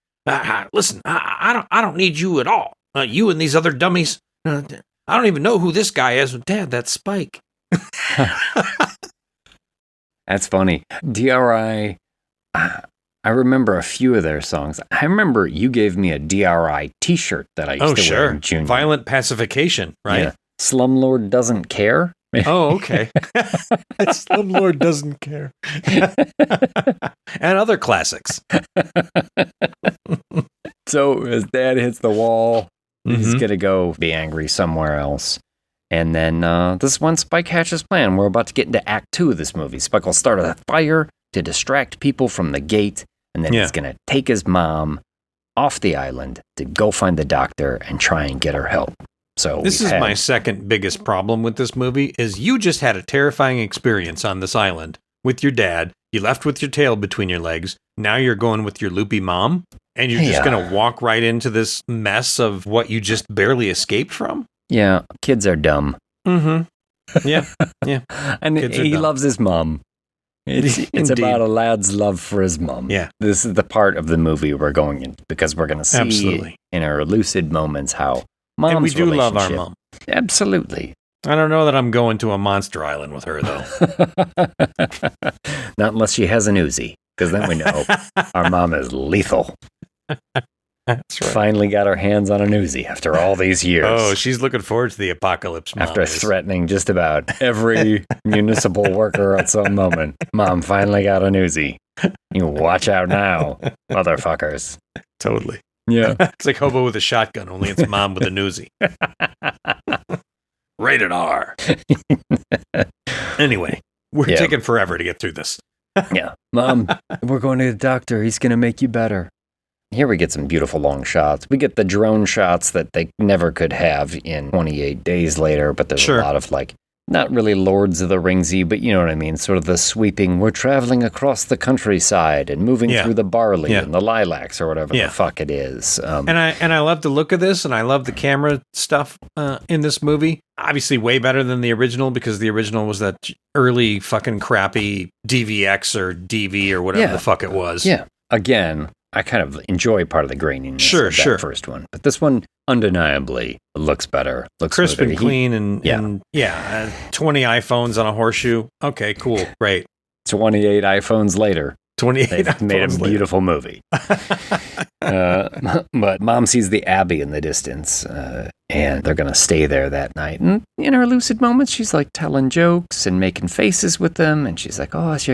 listen, I don't need you at all. You and these other dummies. I don't even know who this guy is. Dad, that's Spike. That's funny. DRI, I remember a few of their songs. I remember you gave me a DRI t-shirt that I used to wear in Junior. Violent Pacification, right? Yeah. Slumlord Doesn't Care. Oh, okay. Slumlord Doesn't Care. And other classics. So his dad hits the wall. He's going to go be angry somewhere else. And then this is when Spike hatches plan. We're about to get into Act 2 of this movie. Spike will start a fire to distract people from the gate, and then he's going to take his mom off the island to go find the doctor and try and get her help. So this is my second biggest problem with this movie, is you just had a terrifying experience on this island with your dad. You left with your tail between your legs. Now you're going with your loopy mom, and you're just going to walk right into this mess of what you just barely escaped from? Yeah, kids are dumb. Mm-hmm. Yeah, yeah. And he loves his mom. It's about a lad's love for his mom. Yeah. This is the part of the movie we're going in, because we're going to see in our lucid moments how mom's and we do love our relationship- mom. Absolutely. I don't know that I'm going to a monster island with her, though. Not unless she has an Uzi, because then we know our mom is lethal. That's right. Finally got her hands on an Uzi after all these years. Oh, she's looking forward to the apocalypse. Mom After threatening just about every municipal worker at some moment. Mom finally got an Uzi. You watch out now, motherfuckers. Totally. Yeah. It's like Hobo with a shotgun, only it's Mom with a Uzi. Rated R. Anyway, we're taking forever to get through this. Yeah. Mom, we're going to the doctor. He's going to make you better. Here we get some beautiful long shots. We get the drone shots that they never could have in 28 Days Later, but there's a lot of like, not really Lords of the Ringsy, but you know what I mean? Sort of the sweeping, we're traveling across the countryside and moving through the barley and the lilacs or whatever the fuck it is. And I love the look of this, and I love the camera stuff in this movie. Obviously way better than the original, because the original was that early fucking crappy DVX or DV or whatever the fuck it was. Yeah. Again, I kind of enjoy part of the graininess of that first one. But this one undeniably looks better. Looks crisp smoother. and clean and 20 iPhones on a a Okay, cool. Great. 28 iPhones later. 28 They've made a beautiful movie. But Mom sees the Abbey in the distance, and they're going to stay there that night. And in her lucid moments, she's like telling jokes and making faces with them. And she's like, oh, is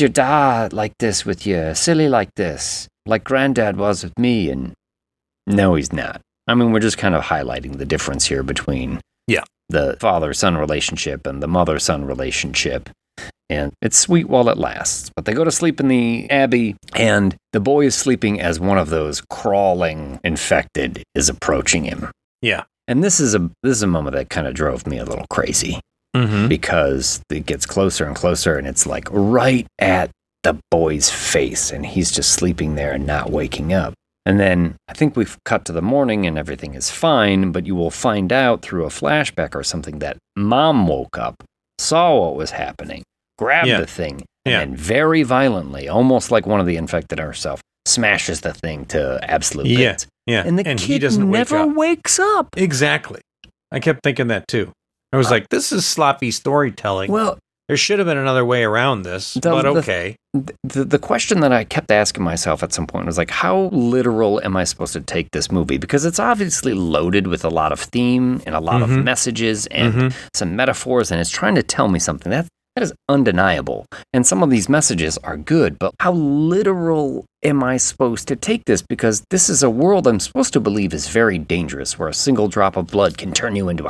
your dad like this with you? Silly like this? Like Granddad was with me? And no, he's not. I mean, we're just kind of highlighting the difference here between the father-son relationship and the mother-son relationship. And it's sweet while it lasts. But they go to sleep in the Abbey, and the boy is sleeping as one of those crawling infected is approaching him. Yeah. And this is a moment that kind of drove me a little crazy because it gets closer and closer, and it's like right at the boy's face, and he's just sleeping there and not waking up. And then I think we've cut to the morning and everything is fine, but you will find out through a flashback or something that mom woke up, saw what was happening, grabbed the thing, and then very violently, almost like one of the infected herself, smashes the thing to absolute bits. Yeah. And the kid he doesn't never wakes up. Exactly. I kept thinking that too. I was like, this is sloppy storytelling. Well, there should have been another way around this, but okay. The question that I kept asking myself at some point was like, how literal am I supposed to take this movie? Because it's obviously loaded with a lot of theme and a lot of messages and some metaphors, and it's trying to tell me something. That is undeniable. And some of these messages are good, but how literal am I supposed to take this? Because this is a world I'm supposed to believe is very dangerous, where a single drop of blood can turn you into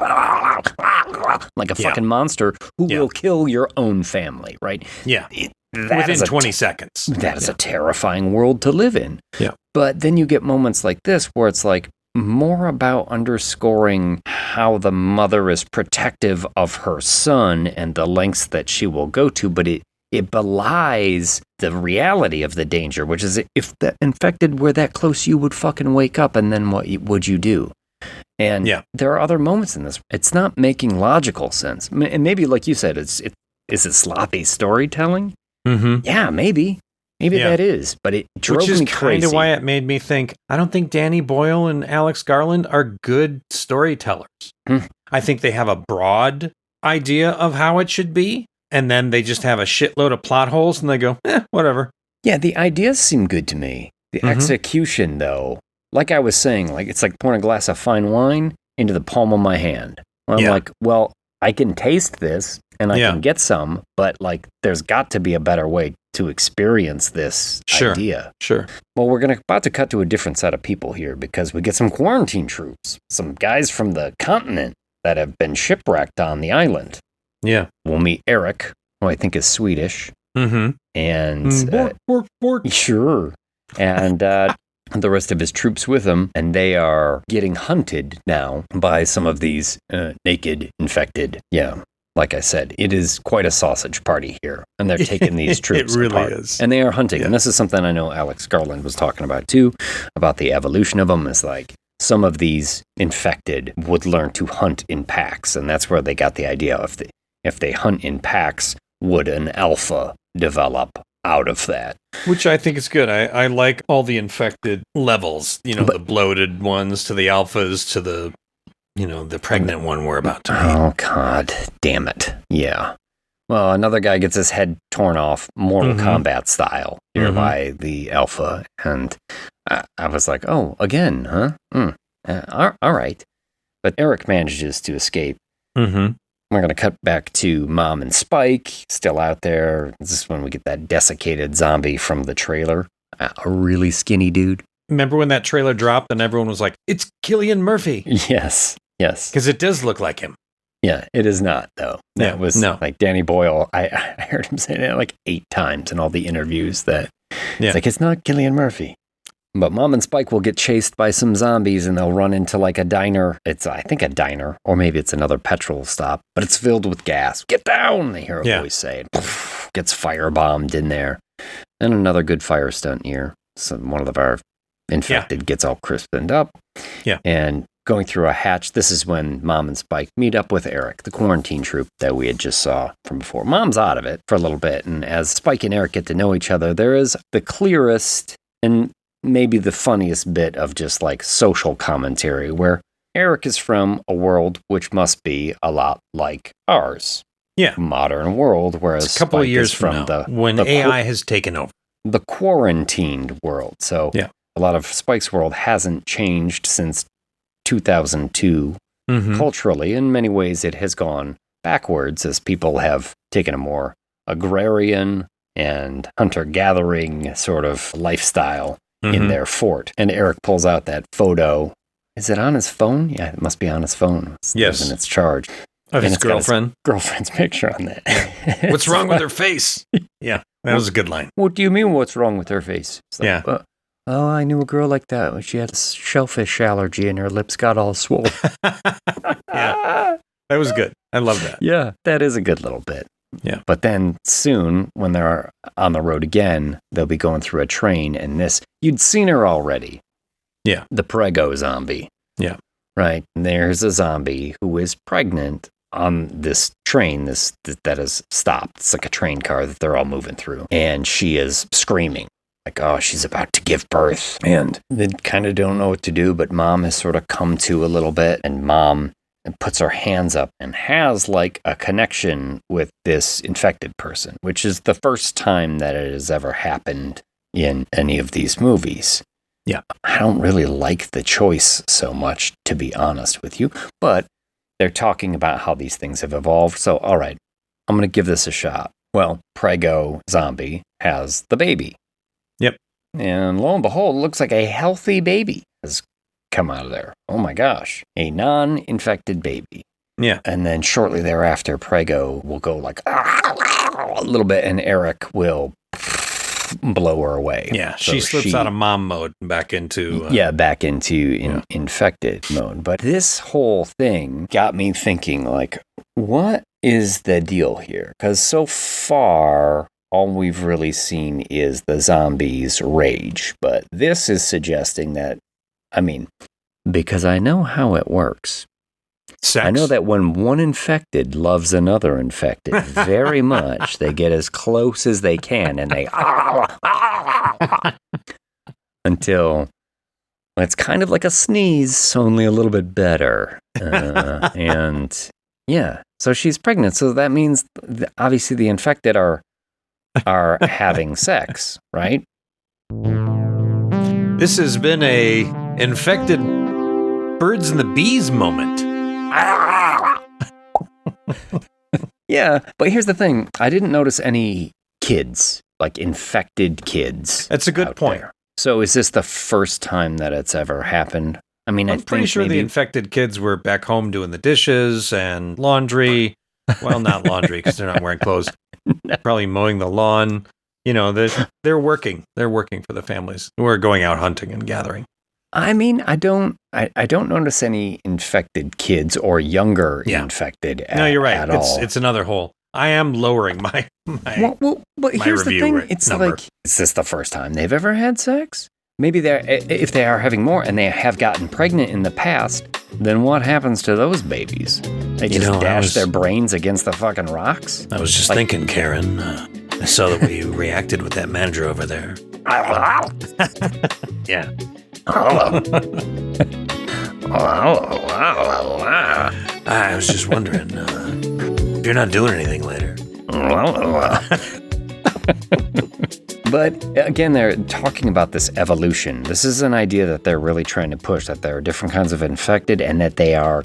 like a fucking monster who will kill your own family, right? Yeah. Within 20 seconds. That is a terrifying world to live in. Yeah. But then you get moments like this where it's like more about underscoring how the mother is protective of her son and the lengths that she will go to, but it belies the reality of the danger, which is if the infected were that close, you would fucking wake up, and then what would you do? And there are other moments in this. It's not making logical sense. And maybe, like you said, is it sloppy storytelling? Yeah, maybe. Maybe that is, but it drove me crazy. Which is kind of why it made me think, I don't think Danny Boyle and Alex Garland are good storytellers. I think they have a broad idea of how it should be, and then they just have a shitload of plot holes, and they go, whatever. Yeah, the ideas seem good to me. The execution, though, like I was saying, like it's like pouring a glass of fine wine into the palm of my hand. I'm like, well, I can taste this, and I can get some, but like there's got to be a better way to experience this idea. Sure. Well, we're about to cut to a different set of people here because we get some quarantine troops, some guys from the continent that have been shipwrecked on the island. Yeah. We'll meet Eric, who I think is Swedish. And bork. Sure. And the rest of his troops with him, and they are getting hunted now by some of these naked infected. Yeah. Like I said, it is quite a sausage party here, and they're taking these troops It really apart. is. And they are hunting. And this is something I know Alex Garland was talking about too, about the evolution of them. Is like some of these infected would learn to hunt in packs, and that's where they got the idea of if they hunt in packs, would an alpha develop out of that? Which I think is good. I like all the infected levels, the bloated ones to the alphas to the the pregnant one we're about to meet. Oh, God damn it. Yeah. Well, another guy gets his head torn off, Mortal Kombat style, here by the alpha. And I was like, oh, again, huh? All right. But Eric manages to escape. We're going to cut back to Mom and Spike, still out there. This is when we get that desiccated zombie from the trailer. A really skinny dude. Remember when that trailer dropped and everyone was like, it's Cillian Murphy? Yes. Because it does look like him. Yeah, it is not, though. That was like Danny Boyle. I heard him say that like 8 times in all the interviews that it's like, it's not Cillian Murphy. But Mom and Spike will get chased by some zombies and they'll run into like a diner. It's, I think, a diner, or maybe it's another petrol stop, but it's filled with gas. Get down, they hear a voice say. And poof, gets firebombed in there. And another good fire stunt here. So one of our infected gets all crisped up. Yeah. And going through a hatch, this is when Mom and Spike meet up with Eric, the quarantine troop that we had just saw from before. Mom's out of it for a little bit, and as Spike and Eric get to know each other, there is the clearest and maybe the funniest bit of just like social commentary where Eric is from a world which must be a lot like ours. Yeah. Modern world, whereas it's a couple Spike of years is from now, when AI has taken over. The quarantined world. So a lot of Spike's world hasn't changed since 2002 culturally. In many ways, it has gone backwards as people have taken a more agrarian and hunter-gathering sort of lifestyle in their fort. And Eric pulls out that photo Is it on his phone? Yeah, it must be on his phone. Yes. And it's charged. Of his it's got girlfriend. Girlfriend's picture on that. What's wrong with her face? Yeah, that was a good line. What do you mean, what's wrong with her face? It's like, Yeah. Oh, I knew a girl like that. She had a shellfish allergy and her lips got all swollen. Yeah, that was good. I love that. Yeah, that is a good little bit. Yeah. But then soon, when they're on the road again, they'll be going through a train, and you'd seen her already. Yeah. The Prego zombie. Yeah. Right. And there's a zombie who is pregnant on this train that is stopped. It's like a train car that they're all moving through. And she is screaming. Like, oh, she's about to give birth. And they kind of don't know what to do, but Mom has sort of come to a little bit, and Mom puts her hands up and has like a connection with this infected person, which is the first time that it has ever happened in any of these movies. Yeah. I don't really like the choice so much, to be honest with you, but they're talking about how these things have evolved. So, all right, I'm going to give this a shot. Well, Prego zombie has the baby. Yep. And lo and behold, it looks like a healthy baby has come out of there. Oh my gosh. A non-infected baby. Yeah. And then shortly thereafter, Prego will go like a little bit, and Eric will blow her away. Yeah, So she slips out of mom mode and back into... back into infected mode. But this whole thing got me thinking, like, what is the deal here? Because so far, all we've really seen is the zombies rage. But this is suggesting that, because I know how it works. Sex? I know that when one infected loves another infected very much, they get as close as they can, and they until it's kind of like a sneeze, only a little bit better. And yeah, so she's pregnant. So that means obviously the infected are having sex, right? This has been a infected birds and the bees moment. Yeah, but here's the thing. I didn't notice any kids, like infected kids. That's a good point. There. So is this the first time that it's ever happened? I'm pretty sure the infected kids were back home doing the dishes and laundry. Well, not laundry because they're not wearing clothes. Probably mowing the lawn. You know, they're working. They're working for the families who are going out hunting and gathering. I don't notice any infected kids or younger infected. No, you're right. At all. It's another hole. I am lowering my but here's the thing. It's number. like, is this the first time they've ever had sex? Maybe if they are having more and they have gotten pregnant in the past, then what happens to those babies? They just dash their brains against the fucking rocks? I was just thinking, Karen. I saw the way you reacted with that manager over there. Yeah. I was just wondering, if you're not doing anything later. But again, they're talking about this evolution. This is an idea that they're really trying to push, that there are different kinds of infected and that they are,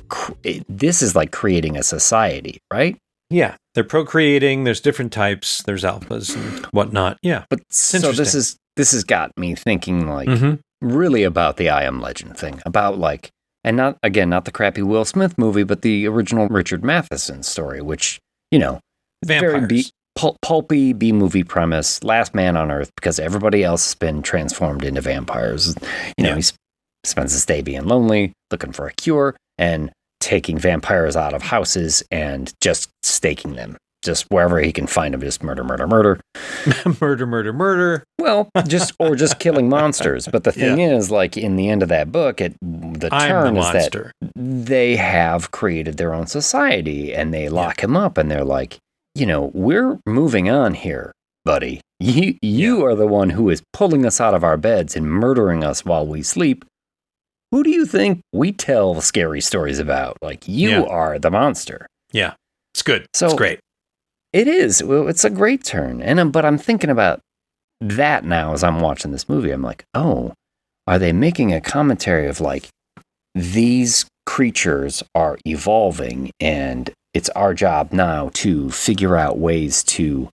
this is like creating a society, right? Yeah, they're procreating. There's different types. There's alphas and whatnot. Yeah, but so this has got me thinking like really about the I Am Legend thing, about like, and not the crappy Will Smith movie, but the original Richard Matheson story, which vampires. Very pulpy B-movie premise, last man on Earth, because everybody else has been transformed into vampires. He spends his day being lonely, looking for a cure, and taking vampires out of houses and just staking them. Just wherever he can find them, just murder. Murder. Well, just killing monsters. But the thing is, like in the end of that book, the turn is that they have created their own society and they lock him up and they're like, we're moving on here, buddy. You are the one who is pulling us out of our beds and murdering us while we sleep. Who do you think we tell scary stories about? Like, you are the monster. Yeah, it's good. It's great. It is. Well, it's a great turn. But I'm thinking about that now as I'm watching this movie. I'm like, oh, are they making a commentary of like, these creatures are evolving and it's our job now to figure out ways to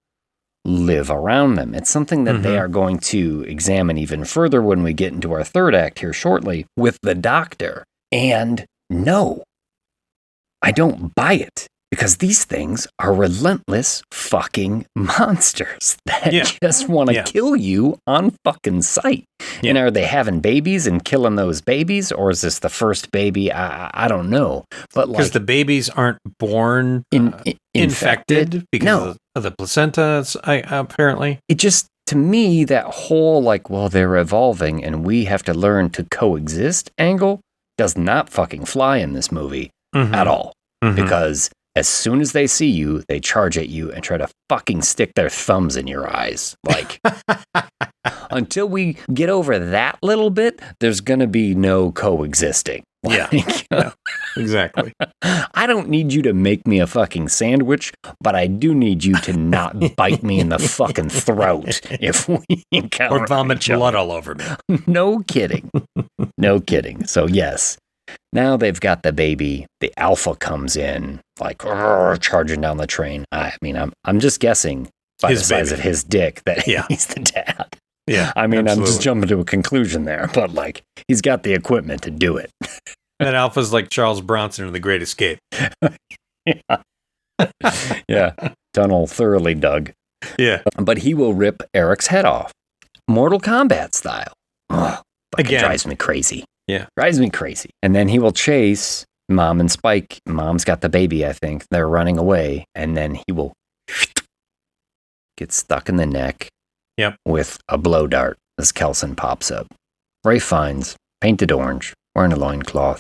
live around them. It's something that they are going to examine even further when we get into our third act here shortly with the doctor. And no, I don't buy it. Because these things are relentless fucking monsters that just want to kill you on fucking sight. Yeah. And are they having babies and killing those babies? Or is this the first baby? I don't know. But because the babies aren't born infected because of the placenta, apparently. It just, to me, that whole they're evolving and we have to learn to coexist angle does not fucking fly in this movie at all. Because as soon as they see you, they charge at you and try to fucking stick their thumbs in your eyes. Until we get over that little bit, there's going to be no coexisting. Exactly. I don't need you to make me a fucking sandwich, but I do need you to not bite me in the fucking throat if we encounter or vomit blood all over me. No kidding. No kidding. So yes. Now they've got the baby. The alpha comes in, charging down the train. I mean, I'm just guessing by the size of his dick that he's the dad. Yeah. I mean, absolutely. I'm just jumping to a conclusion there, but he's got the equipment to do it. That alpha's like Charles Bronson in The Great Escape. Yeah. Tunnel thoroughly dug. Yeah. But he will rip Eric's head off. Mortal Kombat style. Oh, again, drives me crazy. Yeah. Drives me crazy. And then he will chase Mom and Spike. Mom's got the baby, I think. They're running away. And then he will get stuck in the neck with a blow dart as Kelson pops up. Ray Fiennes, painted orange, wearing a loincloth.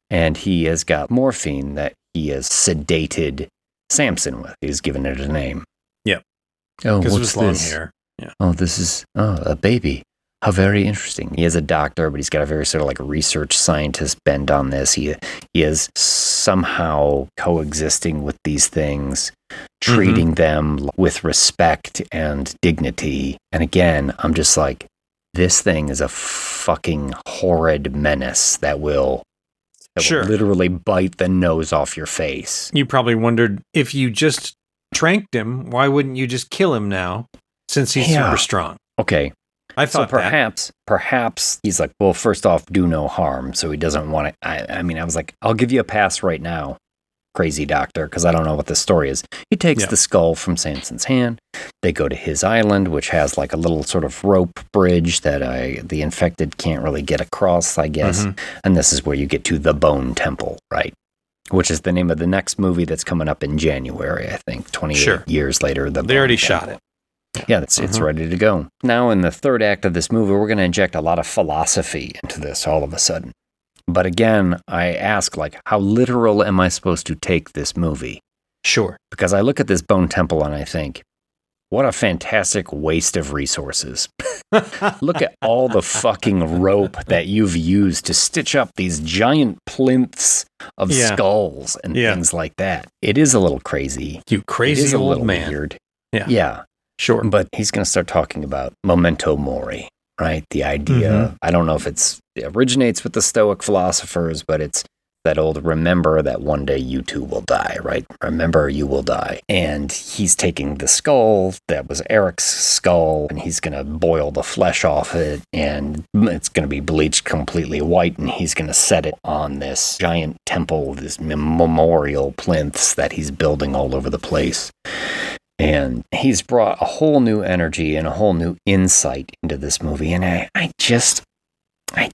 And he has got morphine that he has sedated Samson with. He's given it a name. Yep. Oh, what's it was long this? hair. Yeah. Oh, this is a baby. How very interesting. He is a doctor, but he's got a very sort of research scientist bend on this. He is somehow coexisting with these things, treating them with respect and dignity. And again, I'm just this thing is a fucking horrid menace that will literally bite the nose off your face. You probably wondered, if you just tranked him, why wouldn't you just kill him now, since he's super strong? Okay. I thought perhaps he's well, first off, do no harm. So he doesn't want to. I mean, I was I'll give you a pass right now, crazy doctor, because I don't know what the story is. He takes the skull from Samson's hand. They go to his island, which has a little sort of rope bridge that the infected can't really get across, I guess. And this is where you get to the Bone Temple, right? Which is the name of the next movie that's coming up in January, I think, 28 years later. They already shot it. Yeah, it's ready to go. Now, in the third act of this movie, we're going to inject a lot of philosophy into this all of a sudden. But again, I ask, how literal am I supposed to take this movie? Sure. Because I look at this Bone Temple and I think, what a fantastic waste of resources. Look at all the fucking rope that you've used to stitch up these giant plinths of skulls and things like that. It is a little crazy. You crazy old man. Weird. Yeah. Yeah. Sure. But he's going to start talking about memento mori, right? The idea, I don't know if it originates with the Stoic philosophers, but it's that old remember that one day you too will die, right? Remember you will die. And he's taking the skull that was Eric's skull, and he's going to boil the flesh off it, and it's going to be bleached completely white, and he's going to set it on this giant temple, this memorial plinths that he's building all over the place. And he's brought a whole new energy and a whole new insight into this movie. And I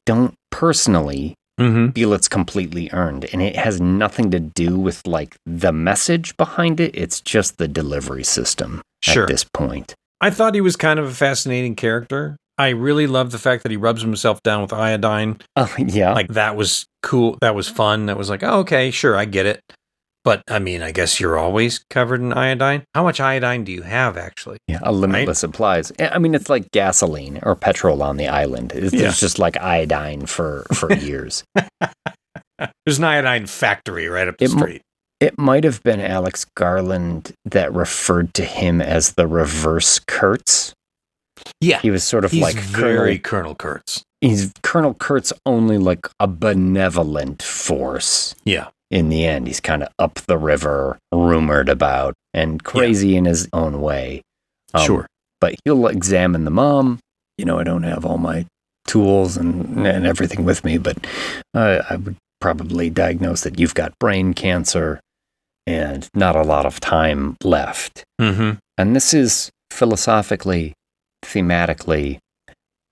don't personally feel it's completely earned. And it has nothing to do with the message behind it. It's just the delivery system at this point. I thought he was kind of a fascinating character. I really love the fact that he rubs himself down with iodine. Oh, yeah. That was cool. That was fun. That was oh, okay, sure, I get it. But, I mean, I guess you're always covered in iodine. How much iodine do you have, actually? Yeah, a limitless supplies. I mean, it's like gasoline or petrol on the island. There's just iodine for years. There's an iodine factory right up the street. It might have been Alex Garland that referred to him as the reverse Kurtz. Yeah. He was sort of Colonel Kurtz. He's Colonel Kurtz, only a benevolent force. Yeah. In the end, he's kind of up the river, rumored about, and crazy in his own way. Sure. But he'll examine the mom. I don't have all my tools and everything with me, but I would probably diagnosed that you've got brain cancer and not a lot of time left. Mm-hmm. And this is philosophically, thematically,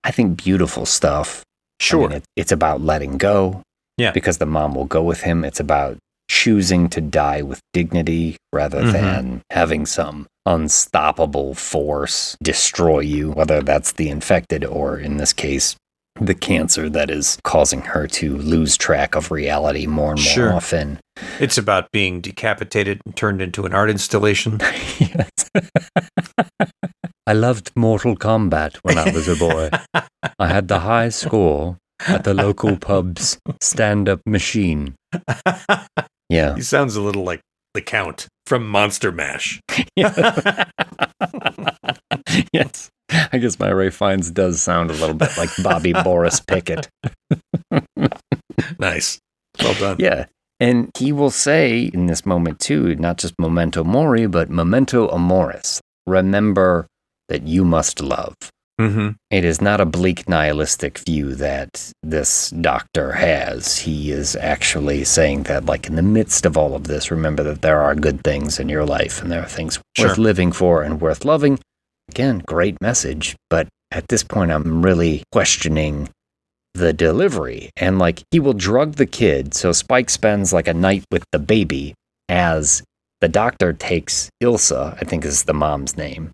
I think beautiful stuff. Sure. I mean, it's about letting go. Yeah. Because the mom will go with him. It's about choosing to die with dignity rather than having some unstoppable force destroy you, whether that's the infected or, in this case, the cancer that is causing her to lose track of reality more and more often. It's about being decapitated and turned into an art installation. Yes. I loved Mortal Kombat when I was a boy. I had the high score at the local pub's stand-up machine. Yeah. He sounds a little like the Count from Monster Mash. Yes. I guess my Ray Fiennes does sound a little bit like Bobby Boris Pickett. Nice. Well done. Yeah. And he will say in this moment too, not just memento mori, but memento amoris. Remember that you must love. Mm-hmm. It is not a bleak nihilistic view that this doctor has. He is actually saying that, like, in the midst of all of this, remember that there are good things in your life and there are things worth living for and worth loving. Again, great message. But at this point, I'm really questioning the delivery. And, like, he will drug the kid. So Spike spends, like, a night with the baby as the doctor takes Ilsa, I think is the mom's name.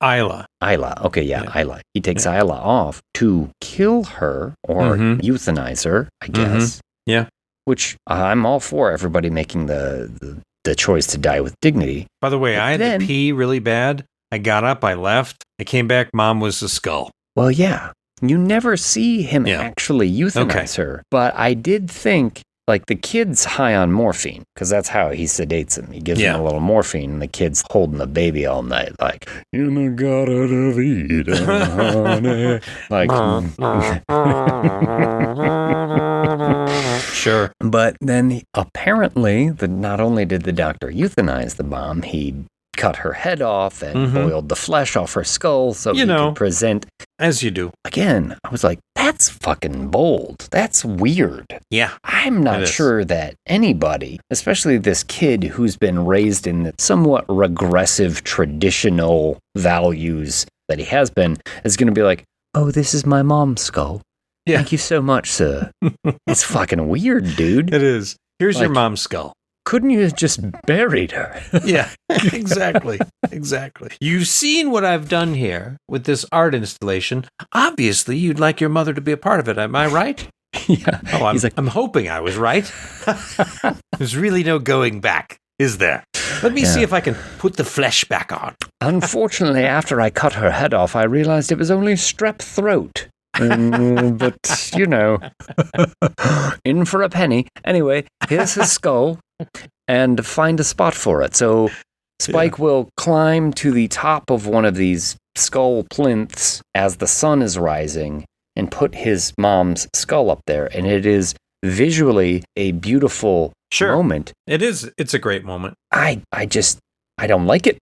Isla. Isla. Okay, yeah, Isla. He takes Isla off to kill her or euthanize her, I guess. Yeah. Which I'm all for everybody making the choice to die with dignity. By the way, But I had to pee really bad. I got up, I left. I came back, Mom was a skull. Well, yeah. You never see him actually euthanize her. But I did think, like, the kid's high on morphine, because that's how he sedates him. He gives him a little morphine, and the kid's holding the baby all night, like, in the Garden of Eden, honey. Like, sure. But then, apparently, not only did the doctor euthanize the mom, he cut her head off and boiled the flesh off her skull so he could present. As you do. Again, I was like, that's fucking bold. That's weird. Yeah. I'm not sure that anybody, especially this kid who's been raised in the somewhat regressive traditional values that he has been, is going to be like, oh, this is my mom's skull. Yeah. Thank you so much, sir. It's fucking weird, dude. It is. Here's your mom's skull. Couldn't you have just buried her? Yeah, exactly. Exactly. You've seen what I've done here with this art installation. Obviously, you'd like your mother to be a part of it. Am I right? Yeah. Oh, I'm hoping I was right. There's really no going back, is there? Let me see if I can put the flesh back on. Unfortunately, after I cut her head off, I realized it was only strep throat. But, you know, in for a penny. Anyway, here's his skull, and find a spot for it. So Spike will climb to the top of one of these skull plinths as the sun is rising and put his mom's skull up there. And it is visually a beautiful moment. It is. It's a great moment. I don't like it.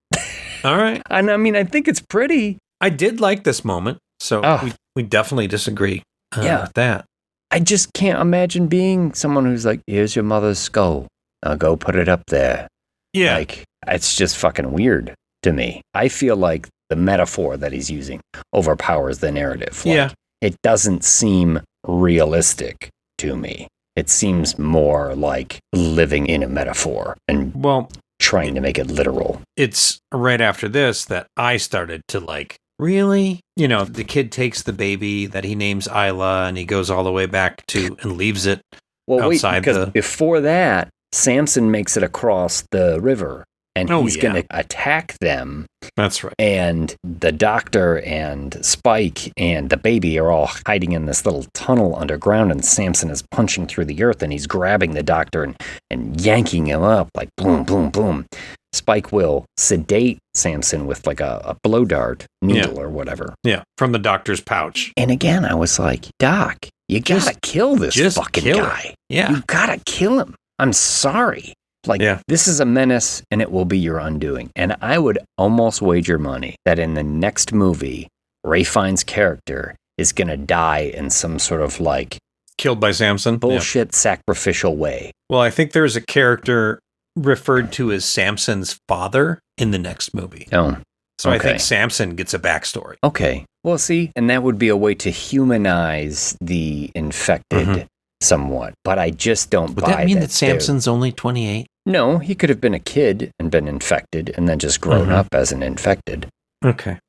All right. And I mean, I think it's pretty. I did like this moment. So we definitely disagree with that. I just can't imagine being someone who's like, here's your mother's skull. Now go put it up there. Yeah. Like, it's just fucking weird to me. I feel like the metaphor that he's using overpowers the narrative. Like, it doesn't seem realistic to me. It seems more like living in a metaphor and trying to make it literal. It's right after this that I started to like, really? You know, the kid takes the baby that he names Isla and he goes all the way back to and leaves it outside because before that, Samson makes it across the river and he's going to attack them. That's right. And the doctor and Spike and the baby are all hiding in this little tunnel underground, and Samson is punching through the earth and he's grabbing the doctor and yanking him up like boom, boom, boom. Spike will sedate Samson with like a blow dart needle or whatever. Yeah, from the doctor's pouch. And again, I was like, Doc, you gotta kill this fucking guy. Yeah. You gotta kill him. I'm sorry. Like, this is a menace and it will be your undoing. And I would almost wager money that in the next movie, Ray Fiennes' character is going to die in some sort of like Killed by Samson. bullshit sacrificial way. Well, I think there's a character referred to as Samson's father in the next movie. Oh, So I okay. think Samson gets a backstory. Okay. Well, see, and that would be a way to humanize the infected somewhat. But I just don't Would buy that mean that that Samson's only 28? No, he could have been a kid and been infected and then just grown up as an infected. Okay.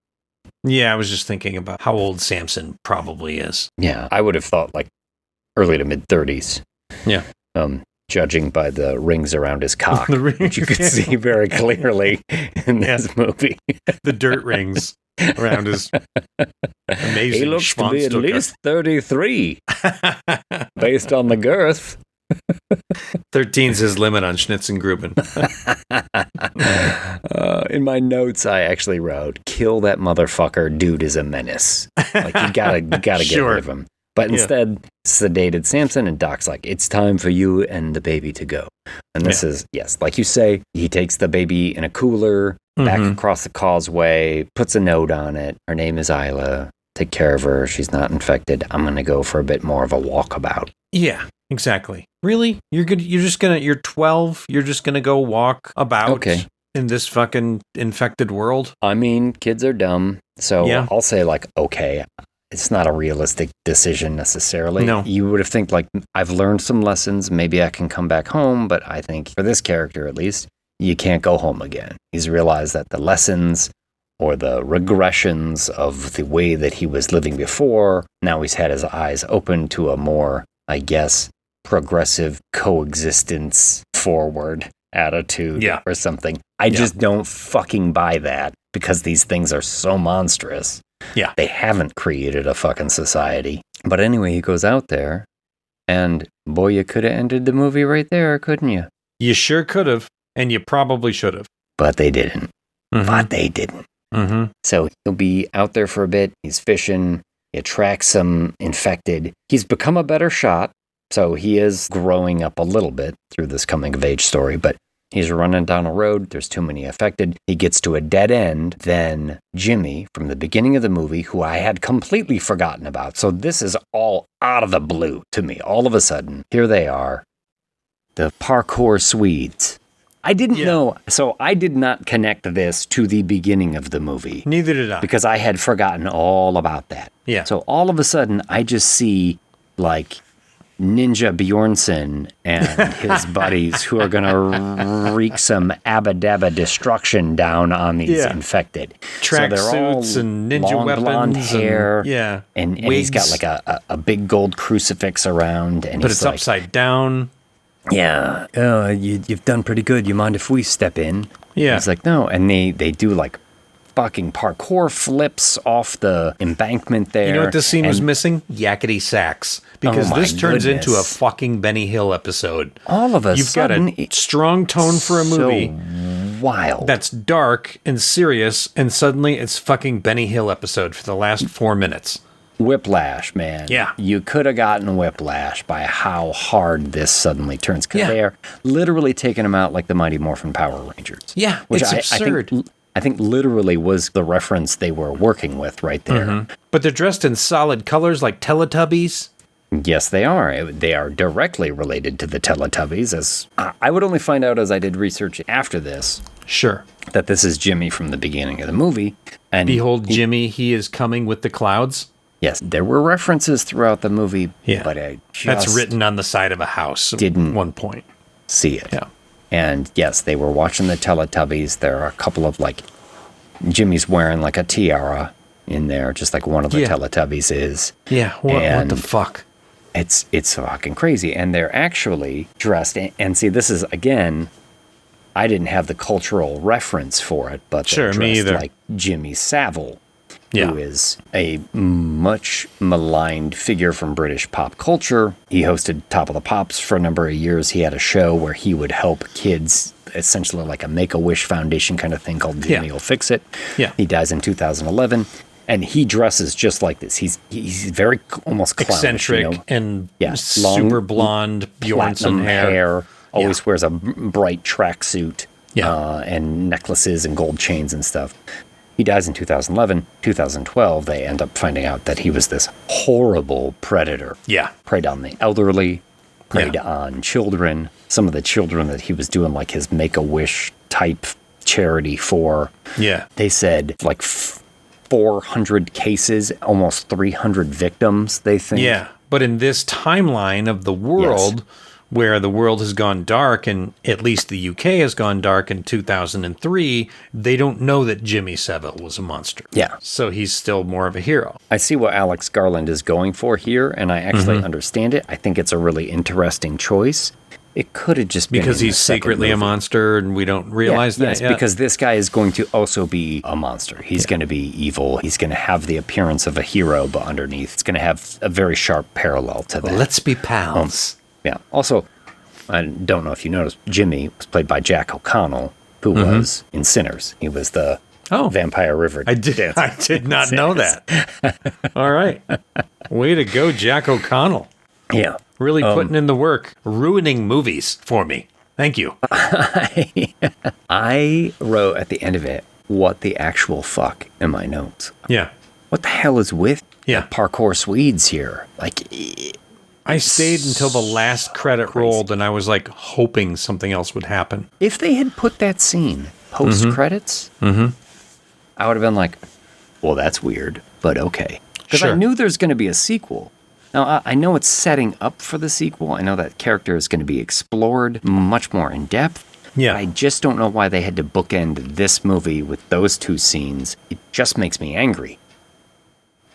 Yeah, I was just thinking about how old Samson probably is. Yeah, I would have thought like early to mid 30s. Yeah. Judging by the rings around his cock, The rings, which you could see very clearly in this movie. The dirt rings around his amazing He looks to be at Schwanzstucker. least 33, based on the girth. 13's his limit on Schnitzengruben. In my notes, I actually wrote, "Kill that motherfucker. Dude is a menace. Like you gotta get Sure. rid of him." But instead, sedated Samson, and Doc's like, "It's time for you and the baby to go." And this is, yes, like you say, he takes the baby in a cooler back across the causeway, puts a note on it. Her name is Isla. Take care of her. She's not infected. I'm gonna go for a bit more of a walkabout. Yeah, exactly. Really? You're 12, you're just gonna go walk about in this fucking infected world? I mean, kids are dumb. So Yeah. I'll say like, okay, it's not a realistic decision necessarily. No. You would have think like, I've learned some lessons. Maybe I can come back home. But I think for this character, at least, you can't go home again. He's realized that the lessons or the regressions of the way that he was living before, now he's had his eyes open to a more, I guess, progressive coexistence forward attitude or something. I just don't fucking buy that because these things are so monstrous. Yeah. They haven't created a fucking society. But anyway, he goes out there and boy, you could have ended the movie right there, couldn't you? You sure could have, and you probably should have. But they didn't. But they didn't. So he'll be out there for a bit. He's fishing. He attracts some infected. He's become a better shot. So he is growing up a little bit through this coming of age story, but he's running down a road. There's too many affected. He gets to a dead end. Then Jimmy from the beginning of the movie, who I had completely forgotten about. So this is all out of the blue to me. All of a sudden, here they are. The parkour Swedes. I didn't know. So I did not connect this to the beginning of the movie. Neither did I. Because I had forgotten all about that. Yeah. So all of a sudden, I just see like Ninja Bjornsson and his buddies who are going to wreak some abba-dabba destruction down on these infected. Track so they're all suits and ninja long weapons. blonde hair. And And he's got wigs. like a big gold crucifix around. And But he's it's like, upside down. yeah, you've done pretty good. You mind if we step in? Yeah. He's like, no. And they do like fucking parkour flips off the embankment there. You know what this scene was And missing? Yakety sax. Because Oh my this turns into a goodness. fucking Benny Hill episode. all of a You've got sudden, a strong tone for a movie so wild. that's dark and serious, and suddenly it's fucking Benny Hill episode for the last 4 minutes. Whiplash, man. Yeah. You could have gotten whiplash by how hard this suddenly turns. Because Yeah. they're literally taking them out like the Mighty Morphin Power Rangers. Yeah, Which it's absurd. I think literally was the reference they were working with right there. But they're dressed in solid colors like Teletubbies. Yes, they are. They are directly related to the Teletubbies. As I would only find out as I did research after this Sure. that this is Jimmy from the beginning of the movie. And Behold, Jimmy, he is coming with the clouds. yes, there were references throughout the movie, Yeah. but I just That's written on the side of a house didn't at one point. see it. Yeah. And yes, they were watching the Teletubbies. There are a couple of like Jimmy's wearing like a tiara in there, just like one of the Yeah. Teletubbies is. Yeah, what the And fuck? It's fucking crazy. And they're actually dressed and see, this is again, I didn't have the cultural reference for it, but they're Sure, me dressed either. like Jimmy Savile, Yeah. who is a much maligned figure from British pop culture. He hosted Top of the Pops for a number of years. He had a show where he would help kids, essentially like a Make-A-Wish Foundation kind of thing called Jimmy Will Fix It. Yeah. He dies in 2011. And he dresses just like this. He's very almost clownish, Eccentric you know? and Yeah, super blonde platinum Bjornsson hair. Always wears a bright tracksuit. Yeah. And necklaces and gold chains and stuff. He dies in 2011. 2012, they end up finding out that he was this horrible predator. Yeah. Preyed on the elderly, preyed on children. Some of the children that he was doing like his Make-A-Wish type charity for. Yeah. They said like 400 cases, almost 300 victims, they think. Yeah. But in this timeline of the world, where the world has gone dark, and at least the UK has gone dark in 2003, they don't know that Jimmy Savile was a monster. Yeah. So he's still more of a hero. I see what Alex Garland is going for here, and I actually understand it. I think it's a really interesting choice. It could have just been because he's secretly a monster and we don't realize that. Yes, because this guy is going to also be a monster. He's going to be evil. He's going to have the appearance of a hero, but underneath, it's going to have a very sharp parallel to that. Let's be pals. Yeah. Also, I don't know if you noticed, Jimmy was played by Jack O'Connell, who was in Sinners. He was the Vampire River dancer. I did not know that. All right. Way to go, Jack O'Connell. Yeah. Really putting in the work, ruining movies for me. Thank you. I wrote at the end of it, what the actual fuck in my notes. Yeah. What the hell is with the parkour Swedes here? Like, I stayed until the last credit rolled, and I was like hoping something else would happen. If they had put that scene post credits, I would have been like, well, that's weird, but okay. Because I knew there's going to be a sequel. Now, I know it's setting up for the sequel. I know that character is going to be explored much more in depth. Yeah. I just don't know why they had to bookend this movie with those two scenes. It just makes me angry.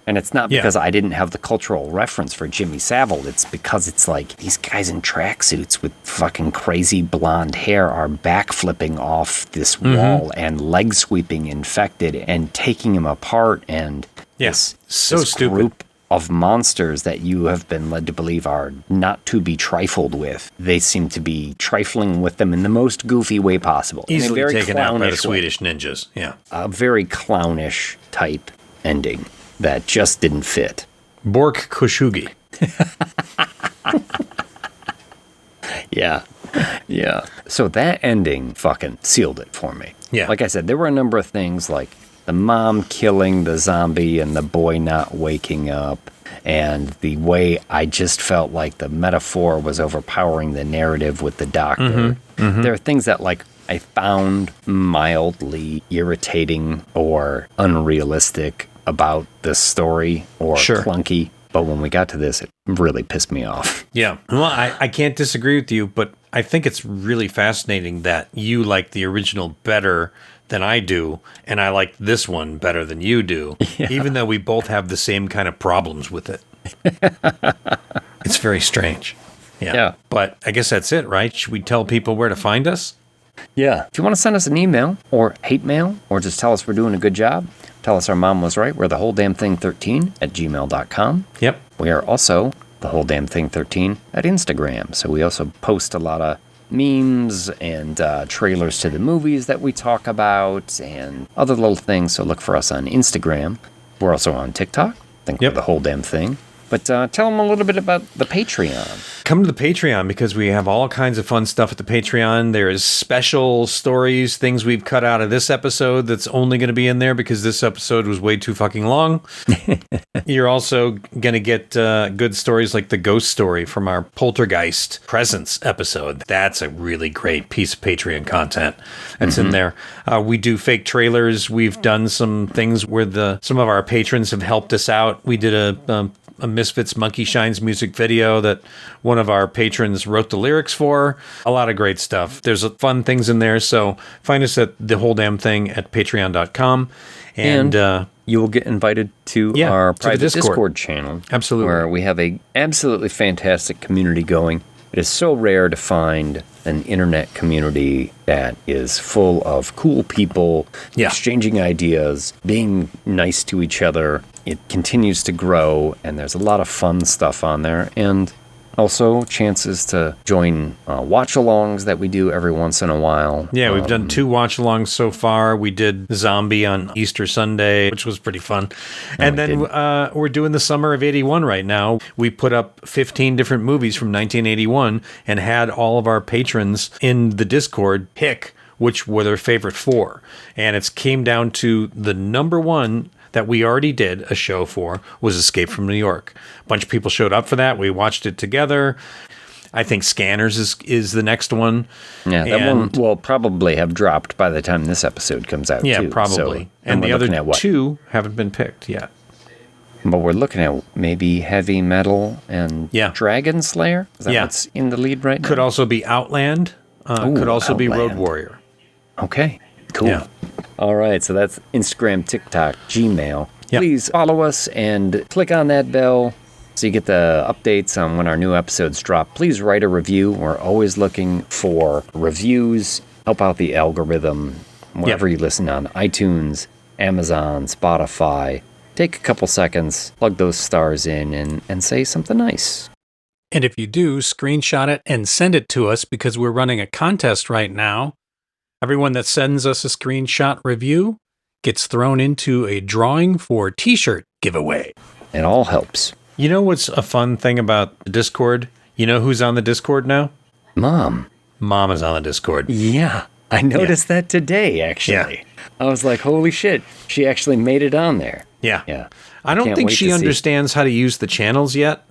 And it's not because I didn't have the cultural reference for Jimmy Savile. It's because it's like these guys in tracksuits with fucking crazy blonde hair are backflipping off this wall and leg sweeping infected and taking him apart. And this stupid group of monsters that you have been led to believe are not to be trifled with. They seem to be trifling with them in the most goofy way possible. Easily very taken out by the clownish Swedish ninjas. Yeah. A very clownish type ending that just didn't fit. Bork Koshugi. Yeah. Yeah. So that ending fucking sealed it for me. Yeah. Like I said, there were a number of things like the mom killing the zombie and the boy not waking up, and the way I just felt like the metaphor was overpowering the narrative with the doctor. There are things that like I found mildly irritating or unrealistic about this story or clunky. But when we got to this, it really pissed me off. Yeah. Well, I can't disagree with you, but I think it's really fascinating that you like the original better than I do, and I like this one better than you do, even though we both have the same kind of problems with it. It's very strange. Yeah. But I guess that's it, right? Should we tell people where to find us? Yeah. If you want to send us an email or hate mail or just tell us we're doing a good job, tell us our mom was right, we're the whole damn thing 13 at gmail.com. Yep. We are also the whole damn thing 13 at Instagram. So we also post a lot of memes and trailers to the movies that we talk about and other little things. So look for us on Instagram. We're also on TikTok. I think we're the whole damn thing. But tell them a little bit about the Patreon. Come to the Patreon because we have all kinds of fun stuff at the Patreon. There's special stories, things we've cut out of this episode that's only going to be in there because this episode was way too fucking long. You're also going to get good stories like the ghost story from our Poltergeist Presence episode. That's a really great piece of Patreon content that's in there. We do fake trailers. We've done some things where some of our patrons have helped us out. We did a Misfits Monkey Shines music video that one of our patrons wrote the lyrics for. A lot of great stuff. There's fun things in there. So find us at the whole damn thing at patreon.com. And you will get invited to our private Discord channel. Absolutely. Where we have a absolutely fantastic community going. It is so rare to find an internet community that is full of cool people, exchanging ideas, being nice to each other. It continues to grow, and there's a lot of fun stuff on there. And also chances to join watch-alongs that we do every once in a while. Yeah, we've done 2 watch-alongs so far. We did Zombie on Easter Sunday, which was pretty fun. And then we're doing the Summer of 81 right now. We put up 15 different movies from 1981 and had all of our patrons in the Discord pick which were their favorite 4. And it came down to the number one that we already did a show for was Escape from New York. A bunch of people showed up for that. We watched it together. I think Scanners is the next one. Yeah, that one will probably have dropped by the time this episode comes out, yeah, too. probably. So, and the other 2 haven't been picked yet. But we're looking at maybe Heavy Metal and Dragon Slayer? Is that what's in the lead right now? Could also be Outland. Could also be Road Outland. Warrior. Okay, cool. Yeah. All right, so that's Instagram, TikTok, Gmail. Yep. Please follow us and click on that bell so you get the updates on when our new episodes drop. Please write a review. We're always looking for reviews. Help out the algorithm wherever you listen on iTunes, Amazon, Spotify. Take a couple seconds, plug those stars in, and say something nice. And if you do, screenshot it and send it to us because we're running a contest right now. Everyone that sends us a screenshot review gets thrown into a drawing for T-shirt giveaway. It all helps. You know what's a fun thing about the Discord? You know who's on the Discord now? Mom. Mom is on the Discord. Yeah, I noticed that today, actually. Yeah. I was like, holy shit, she actually made it on there. Yeah. Yeah. I don't think she understands how to use the channels yet.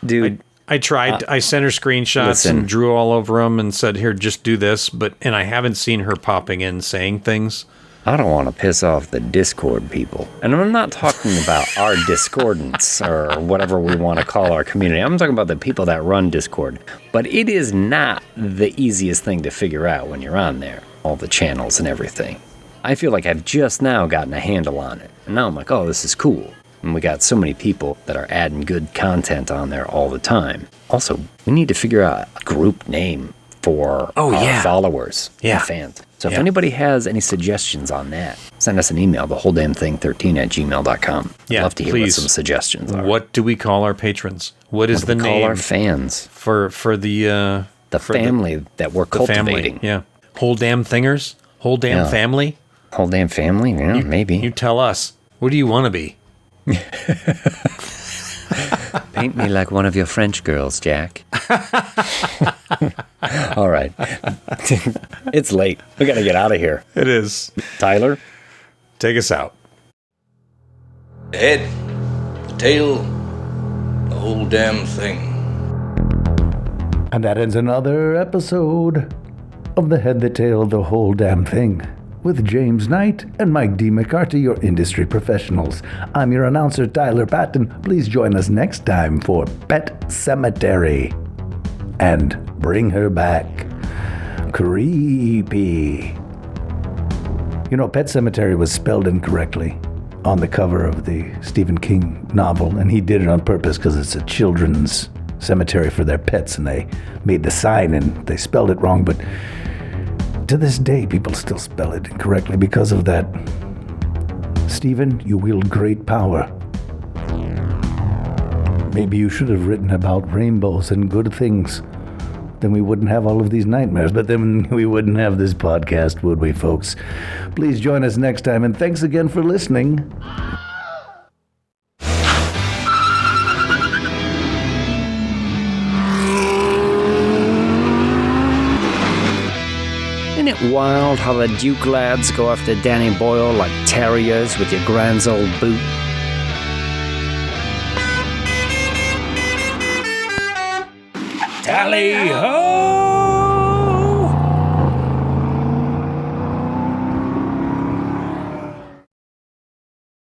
Dude. I tried. I sent her screenshots and drew all over them and said, here, just do this. And I haven't seen her popping in saying things. I don't want to piss off the Discord people. And I'm not talking about our discordants or whatever we want to call our community. I'm talking about the people that run Discord. But it is not the easiest thing to figure out when you're on there. All the channels and everything. I feel like I've just now gotten a handle on it. And now I'm like, oh, this is cool. And we got so many people that are adding good content on there all the time. Also, we need to figure out a group name for our followers and fans. So if anybody has any suggestions on that, send us an email, thewholedamnthing13@gmail.com. I'd love to hear what some suggestions are. What do we call our patrons? What is the name? Call our fans. For the family that we're cultivating. Family. Yeah. Whole damn thingers? Whole damn family? Whole damn family? Yeah, maybe. You tell us. What do you want to be? Paint me like one of your French girls, Jack. All right. It's late. We got to get out of here. It is. Tyler, take us out. The head, the tail, the whole damn thing. And that ends another episode of The Head, the Tail, the Whole Damn Thing, with James Knight and Mike D. McCarthy, your industry professionals. I'm your announcer, Tyler Patton. Please join us next time for Pet Cemetery. And bring her back. Creepy. You know, Pet Cemetery was spelled incorrectly on the cover of the Stephen King novel, and he did it on purpose because it's a children's cemetery for their pets, and they made the sign and they spelled it wrong, but to this day, people still spell it incorrectly because of that. Stephen, you wield great power. Maybe you should have written about rainbows and good things. Then we wouldn't have all of these nightmares, but then we wouldn't have this podcast, would we, folks? Please join us next time, and thanks again for listening. Isn't it wild how the Duke lads go after Danny Boyle like terriers with your grand's old boot? Tally-ho!